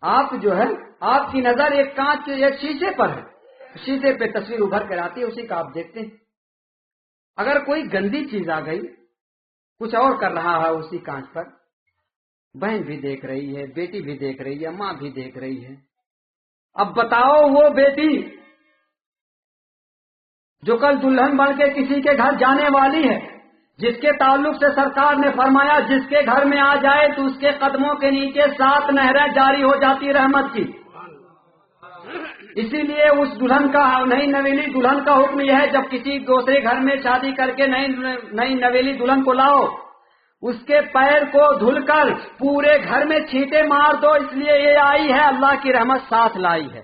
آپ، جو ہے آپ کی نظر ایک کانچ ایک شیشے پر ہے، شیشے پہ تصویر ابھر کر آتی ہے، اسی کا آپ دیکھتے ہیں۔ اگر کوئی گندی چیز آ گئی، کچھ اور کر رہا ہے اسی کانچ پر، بہن بھی دیکھ رہی ہے، بیٹی بھی دیکھ رہی ہے، ماں بھی دیکھ رہی ہے۔ اب بتاؤ وہ بیٹی جو کل دلہن بن کے کسی کے گھر جانے والی ہے، جس کے تعلق سے سرکار نے فرمایا جس کے گھر میں آ جائے تو اس کے قدموں کے نیچے 7 نہریں جاری ہو جاتی رحمت کی، اسی لیے اس دلہن کا، نئی نویلی دلہن کا حکم یہ ہے جب کسی دوسرے گھر میں شادی کر کے نئی نویلی دلہن کو لاؤ، اس کے پیر کو دھل کر پورے گھر میں چھینٹے مار دو، اس لیے یہ آئی ہے اللہ کی رحمت ساتھ لائی ہے۔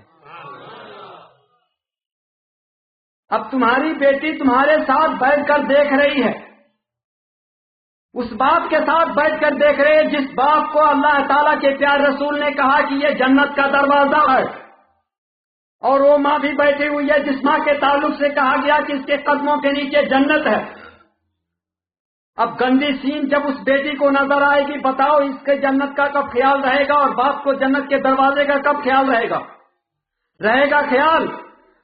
اب تمہاری بیٹی تمہارے ساتھ بیٹھ کر دیکھ رہی ہے، اس باپ کے ساتھ بیٹھ کر دیکھ رہے ہیں جس باپ کو اللہ تعالیٰ کے پیارے رسول نے کہا کہ یہ جنت کا دروازہ ہے، اور وہ ماں بھی بیٹھی ہوئی ہے جس ماں کے تعلق سے کہا گیا کہ اس کے قدموں کے نیچے جنت ہے۔ اب گندی سین جب اس بیٹی کو نظر آئے گی، بتاؤ اس کے جنت کا کب خیال رہے گا، اور باپ کو جنت کے دروازے کا کب خیال رہے گا خیال؟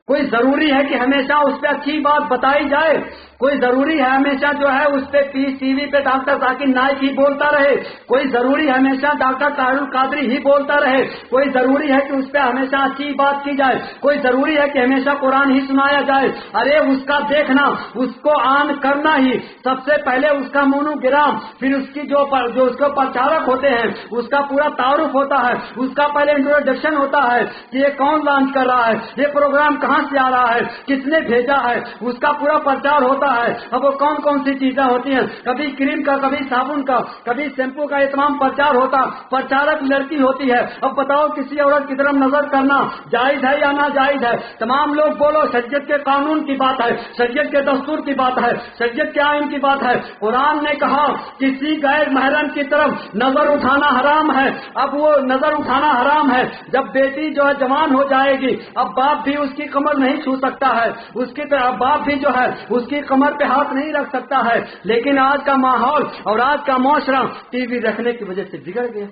کوئی ضروری ہے کہ ہمیشہ اس پہ اچھی بات بتائی جائے؟ کوئی ضروری ہے ہمیشہ جو ہے اس پہ ٹی وی پہ ڈاکٹر ذاکر نائک ہی بولتا رہے؟ کوئی ضروری ہے ہمیشہ ڈاکٹر طاہر القادری ہی بولتا رہے؟ کوئی ضروری ہے کہ اس پہ ہمیشہ اچھی بات کی جائے؟ کوئی ضروری ہے کہ ہمیشہ قرآن ہی سنایا جائے؟ ارے اس کا دیکھنا، اس کو آن کرنا ہی سب سے پہلے اس کا مونوگرام، پھر اس کی جو اس کو پرچارک ہوتے ہیں اس کا پورا تعارف ہوتا ہے، اس کا پہلے انٹروڈکشن ہوتا ہے کہ یہ کون لانچ کر رہا ہے، یہ پروگرام کہاں سے آ رہا ہے، کس نے بھیجا ہے، اس کا پورا پرچار ہوتا ہے۔ اب وہ کون کون سی چیزیں ہوتی ہیں، کبھی کریم کا، کبھی صابن کا، کبھی شیمپو کا، یہ تمام پرچار ہوتا، پرچارک لڑکی ہوتی ہے۔ اب بتاؤ کسی عورت کی طرف نظر کرنا جائز ہے یا ناجائز ہے؟ تمام لوگ بولو شریعت کے قانون کی بات ہے، شریعت کے دستور کی بات ہے، شریعت کے آئین کی بات ہے۔ قرآن نے کہا کسی غیر محرم کی طرف نظر اٹھانا حرام ہے۔ اب وہ نظر اٹھانا حرام ہے، جب بیٹی جو ہے جوان ہو جائے گی، اب باپ بھی اس کی کمر نہیں چھو سکتا ہے، اس کی طرح باپ بھی جو ہے اس کی کمر پہ ہاتھ نہیں رکھ سکتا ہے۔ لیکن آج کا ماحول اور آج کا معاشرہ ٹی وی رکھنے کی وجہ سے بگڑ گیا،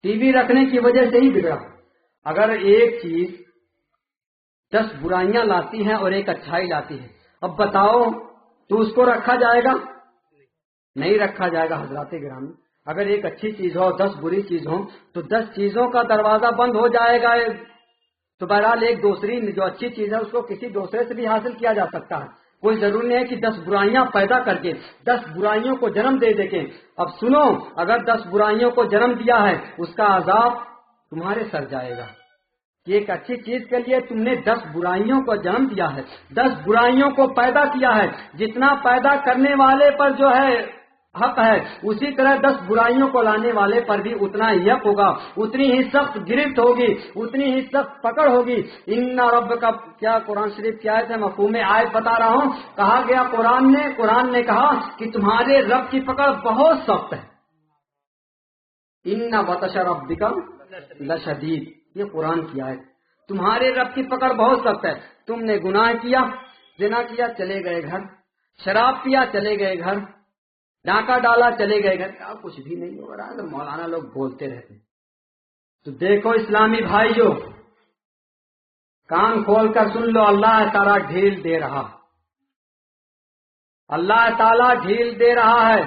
ٹی وی رکھنے کی وجہ سے ہی بگڑا۔ اگر ایک چیز 10 برائیاں لاتی ہیں اور ایک اچھائی لاتی ہے، اب بتاؤ تو اس کو رکھا جائے گا؟ نہیں رکھا جائے گا حضرات گرامی۔ اگر ایک اچھی چیز ہو 10 بری چیز ہو تو 10 چیزوں کا دروازہ بند ہو جائے گا، تو بہرحال ایک دوسری جو اچھی چیز ہے اس کو کسی دوسرے سے بھی حاصل کیا جا سکتا ہے۔ کوئی ضروری نہیں ہے کہ 10 برائیاں پیدا کر کے 10 برائیوں کو جنم دے دے کے۔ اب سنو، اگر 10 برائیوں کو جنم دیا ہے اس کا عذاب تمہارے سر جائے گا، کہ ایک اچھی چیز کے لیے تم نے 10 برائیوں کو جنم دیا ہے، 10 برائیوں کو پیدا کیا ہے. جتنا پیدا کرنے والے پر جو ہے حق ہے، اسی طرح 10 برائیوں کو لانے والے پر بھی اتنا ہی حق ہوگا، اتنی ہی سخت گرفت ہوگی، اتنی ہی سخت پکڑ ہوگی. ان رب کا کیا قرآن شریف کی آیت ہے، مفہوم آیت بتا رہا ہوں. کہا گیا قرآن نے کہا کہ تمہارے رب کی پکڑ بہت سخت ہے. ان بطش ربک لشدید، یہ قرآن کی آیت. تمہارے رب کی پکڑ بہت سخت ہے. تم نے گناہ کیا، زنا کیا، چلے گئے گھر، شراب پیا، چلے گئے گھر، ڈاکہ ڈالا، چلے گئے گھر. کیا کچھ بھی نہیں ہو رہا ہے، مولانا لوگ بولتے رہتے. تو دیکھو اسلامی بھائیو، کان کھول کر سن لو، اللہ تعالیٰ ڈھیل دے رہا، اللہ تعالیٰ ڈھیل دے رہا ہے.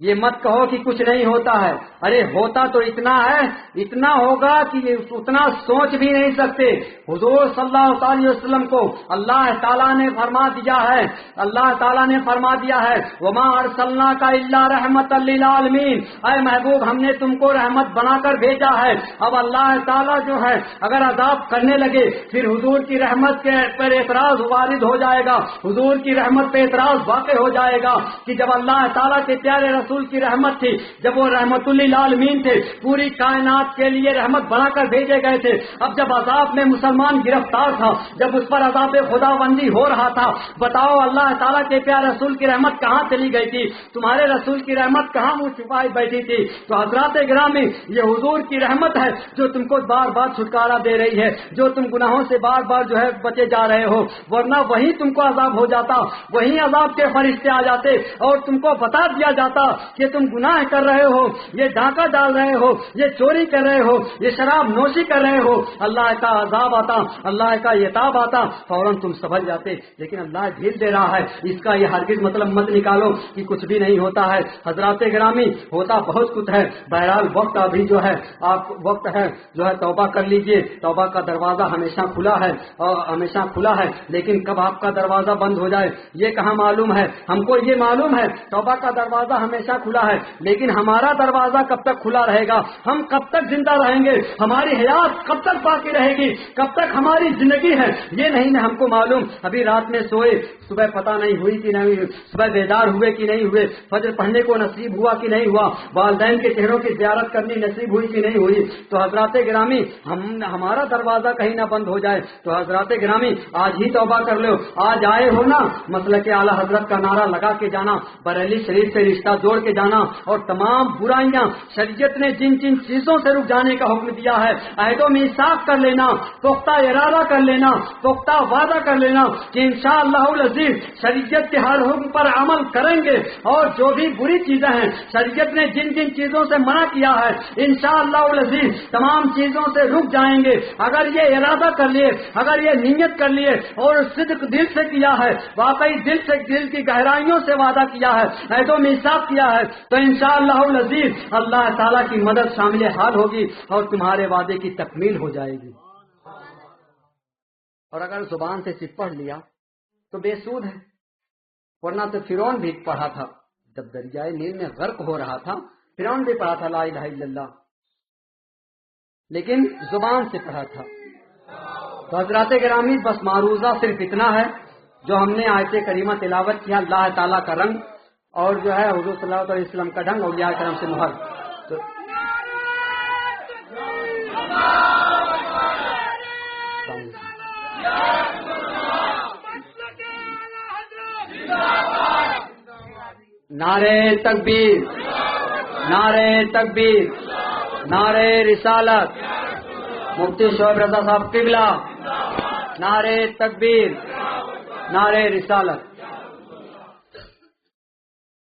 یہ مت کہو کہ کچھ نہیں ہوتا ہے. ارے ہوتا تو اتنا ہے، اتنا ہوگا کہ اتنا سوچ بھی نہیں سکتے. حضور صلی اللہ علیہ وسلم کو اللہ تعالیٰ نے فرما دیا ہے، اللہ تعالیٰ نے فرما دیا ہے وما ارسلناک الا رحمۃ للعالمین، اے محبوب ہم نے تم کو رحمت بنا کر بھیجا ہے. اب اللہ تعالیٰ جو ہے اگر عذاب کرنے لگے پھر حضور کی رحمت کے پر اعتراض وارد ہو جائے گا، حضور کی رحمت پہ اعتراض واقع ہو جائے گا کہ جب اللہ تعالیٰ کے پیارے رسول کی رحمت تھی، جب وہ رحمت للعالمین تھے، پوری کائنات کے لیے رحمت بنا کر بھیجے گئے تھے. اب جب عذاب میں مسلمان گرفتار تھا، جب اس پر عذاب خدا بندی ہو رہا تھا، بتاؤ اللہ تعالیٰ کے پیارے رسول کی رحمت کہاں چلی گئی تھی؟ تمہارے رسول کی رحمت کہاں منہ چھپائی بیٹھی تھی؟ تو حضرات گرامی، یہ حضور کی رحمت ہے جو تم کو بار بار چھٹکارا دے رہی ہے، جو تم گناہوں سے بار بار جو ہے بچے جا رہے ہو. ورنہ وہی تم کو عذاب ہو جاتا، وہی عذاب کے فرشتے آ جاتے اور تم کو بتا دیا جاتا کہ تم گناہ کر رہے ہو، یہ ڈاکہ ڈال رہے ہو، یہ چوری کر رہے ہو، یہ شراب نوشی کر رہے ہو. اللہ کا عذاب آتا، اللہ کا عتاب آتا، فوراً تم سمجھ جاتے. لیکن اللہ ڈھیل دے رہا ہے. اس کا یہ ہرگز مطلب مت نکالو کہ کچھ بھی نہیں ہوتا ہے. حضرات گرامی، ہوتا بہت کچھ ہے. بہرحال وقت ابھی جو ہے آپ وقت ہے جو ہے توبہ کر لیجئے. توبہ کا دروازہ ہمیشہ کھلا ہے اور ہمیشہ کھلا ہے. لیکن کب آپ کا دروازہ بند ہو جائے یہ کہاں معلوم ہے. ہم کو یہ معلوم ہے توبہ کا دروازہ ہمیشہ کھلا ہے، لیکن ہمارا دروازہ کب تک کھلا رہے گا؟ ہم کب تک زندہ رہیں گے؟ ہماری حیات کب تک باقی رہے گی؟ کب تک ہماری زندگی ہے یہ نہیں ہم کو معلوم. ابھی رات میں سوئے، صبح پتہ نہیں ہوئی کہ نہیں، صبح بیدار ہوئے کہ نہیں ہوئے، فجر پڑھنے کو نصیب ہوا کہ نہیں ہوا، والدین کے چہروں کی زیارت کرنی نصیب ہوئی کہ نہیں ہوئی. تو حضرات گرامی ہمارا دروازہ کہیں نہ بند ہو جائے. تو حضرات گرامی آج ہی توبہ کر لو. آج آئے ہو نا، مسلک اعلی حضرت کا نعرہ لگا کے جانا، بریلی شریف سے رشتہ جوڑ کے جانا، اور تمام برائیاں شریعت نے جن جن چیزوں سے رک جانے کا حکم دیا ہے عہد و میثاق کر لینا، پختہ ارادہ کر لینا، پختہ وعدہ کر لینا کہ انشاءاللہ العزیز شریعت کے ہر حکم پر عمل کریں گے. اور جو بھی بری چیزیں ہیں شریعت نے جن جن چیزوں سے منع کیا ہے انشاءاللہ العزیز تمام چیزوں سے رک جائیں گے. اگر یہ ارادہ کر لیے، اگر یہ نیت کر لیے اور صدق دل سے کیا ہے، واقعی دل سے، دل کی گہرائیوں سے وعدہ کیا ہے، عہد و میثاق کیا ہے، تو انشاءاللہ العزیز اللہ تعالیٰ کی مدد شامل حال ہوگی اور تمہارے وعدے کی تکمیل ہو جائے گی. اور اگر زبان سے صرف پڑھ لیا تو بے سود ہے. ورنہ تو فرعون بھی پڑھا تھا جب دریائے نیل میں غرق ہو رہا تھا، فرعون بھی پڑھا تھا لا الہ الا اللہ، لیکن زبان سے پڑھا تھا. تو حضرات گرامی بس معروضہ صرف اتنا ہے جو ہم نے آیت کریمہ تلاوت کیا، اللہ تعالیٰ کا رنگ اور جو ہے حضور صلی اللہ علیہ وسلم کا ڈھنگ، اولیاء کرام سے مہر. تو نعرے تکبیر، نعرے تکبیر، نعرے رسالت، مفتی شعیب رضا صاحب قبلہ، نعرے تکبیر، نعرے رسالت.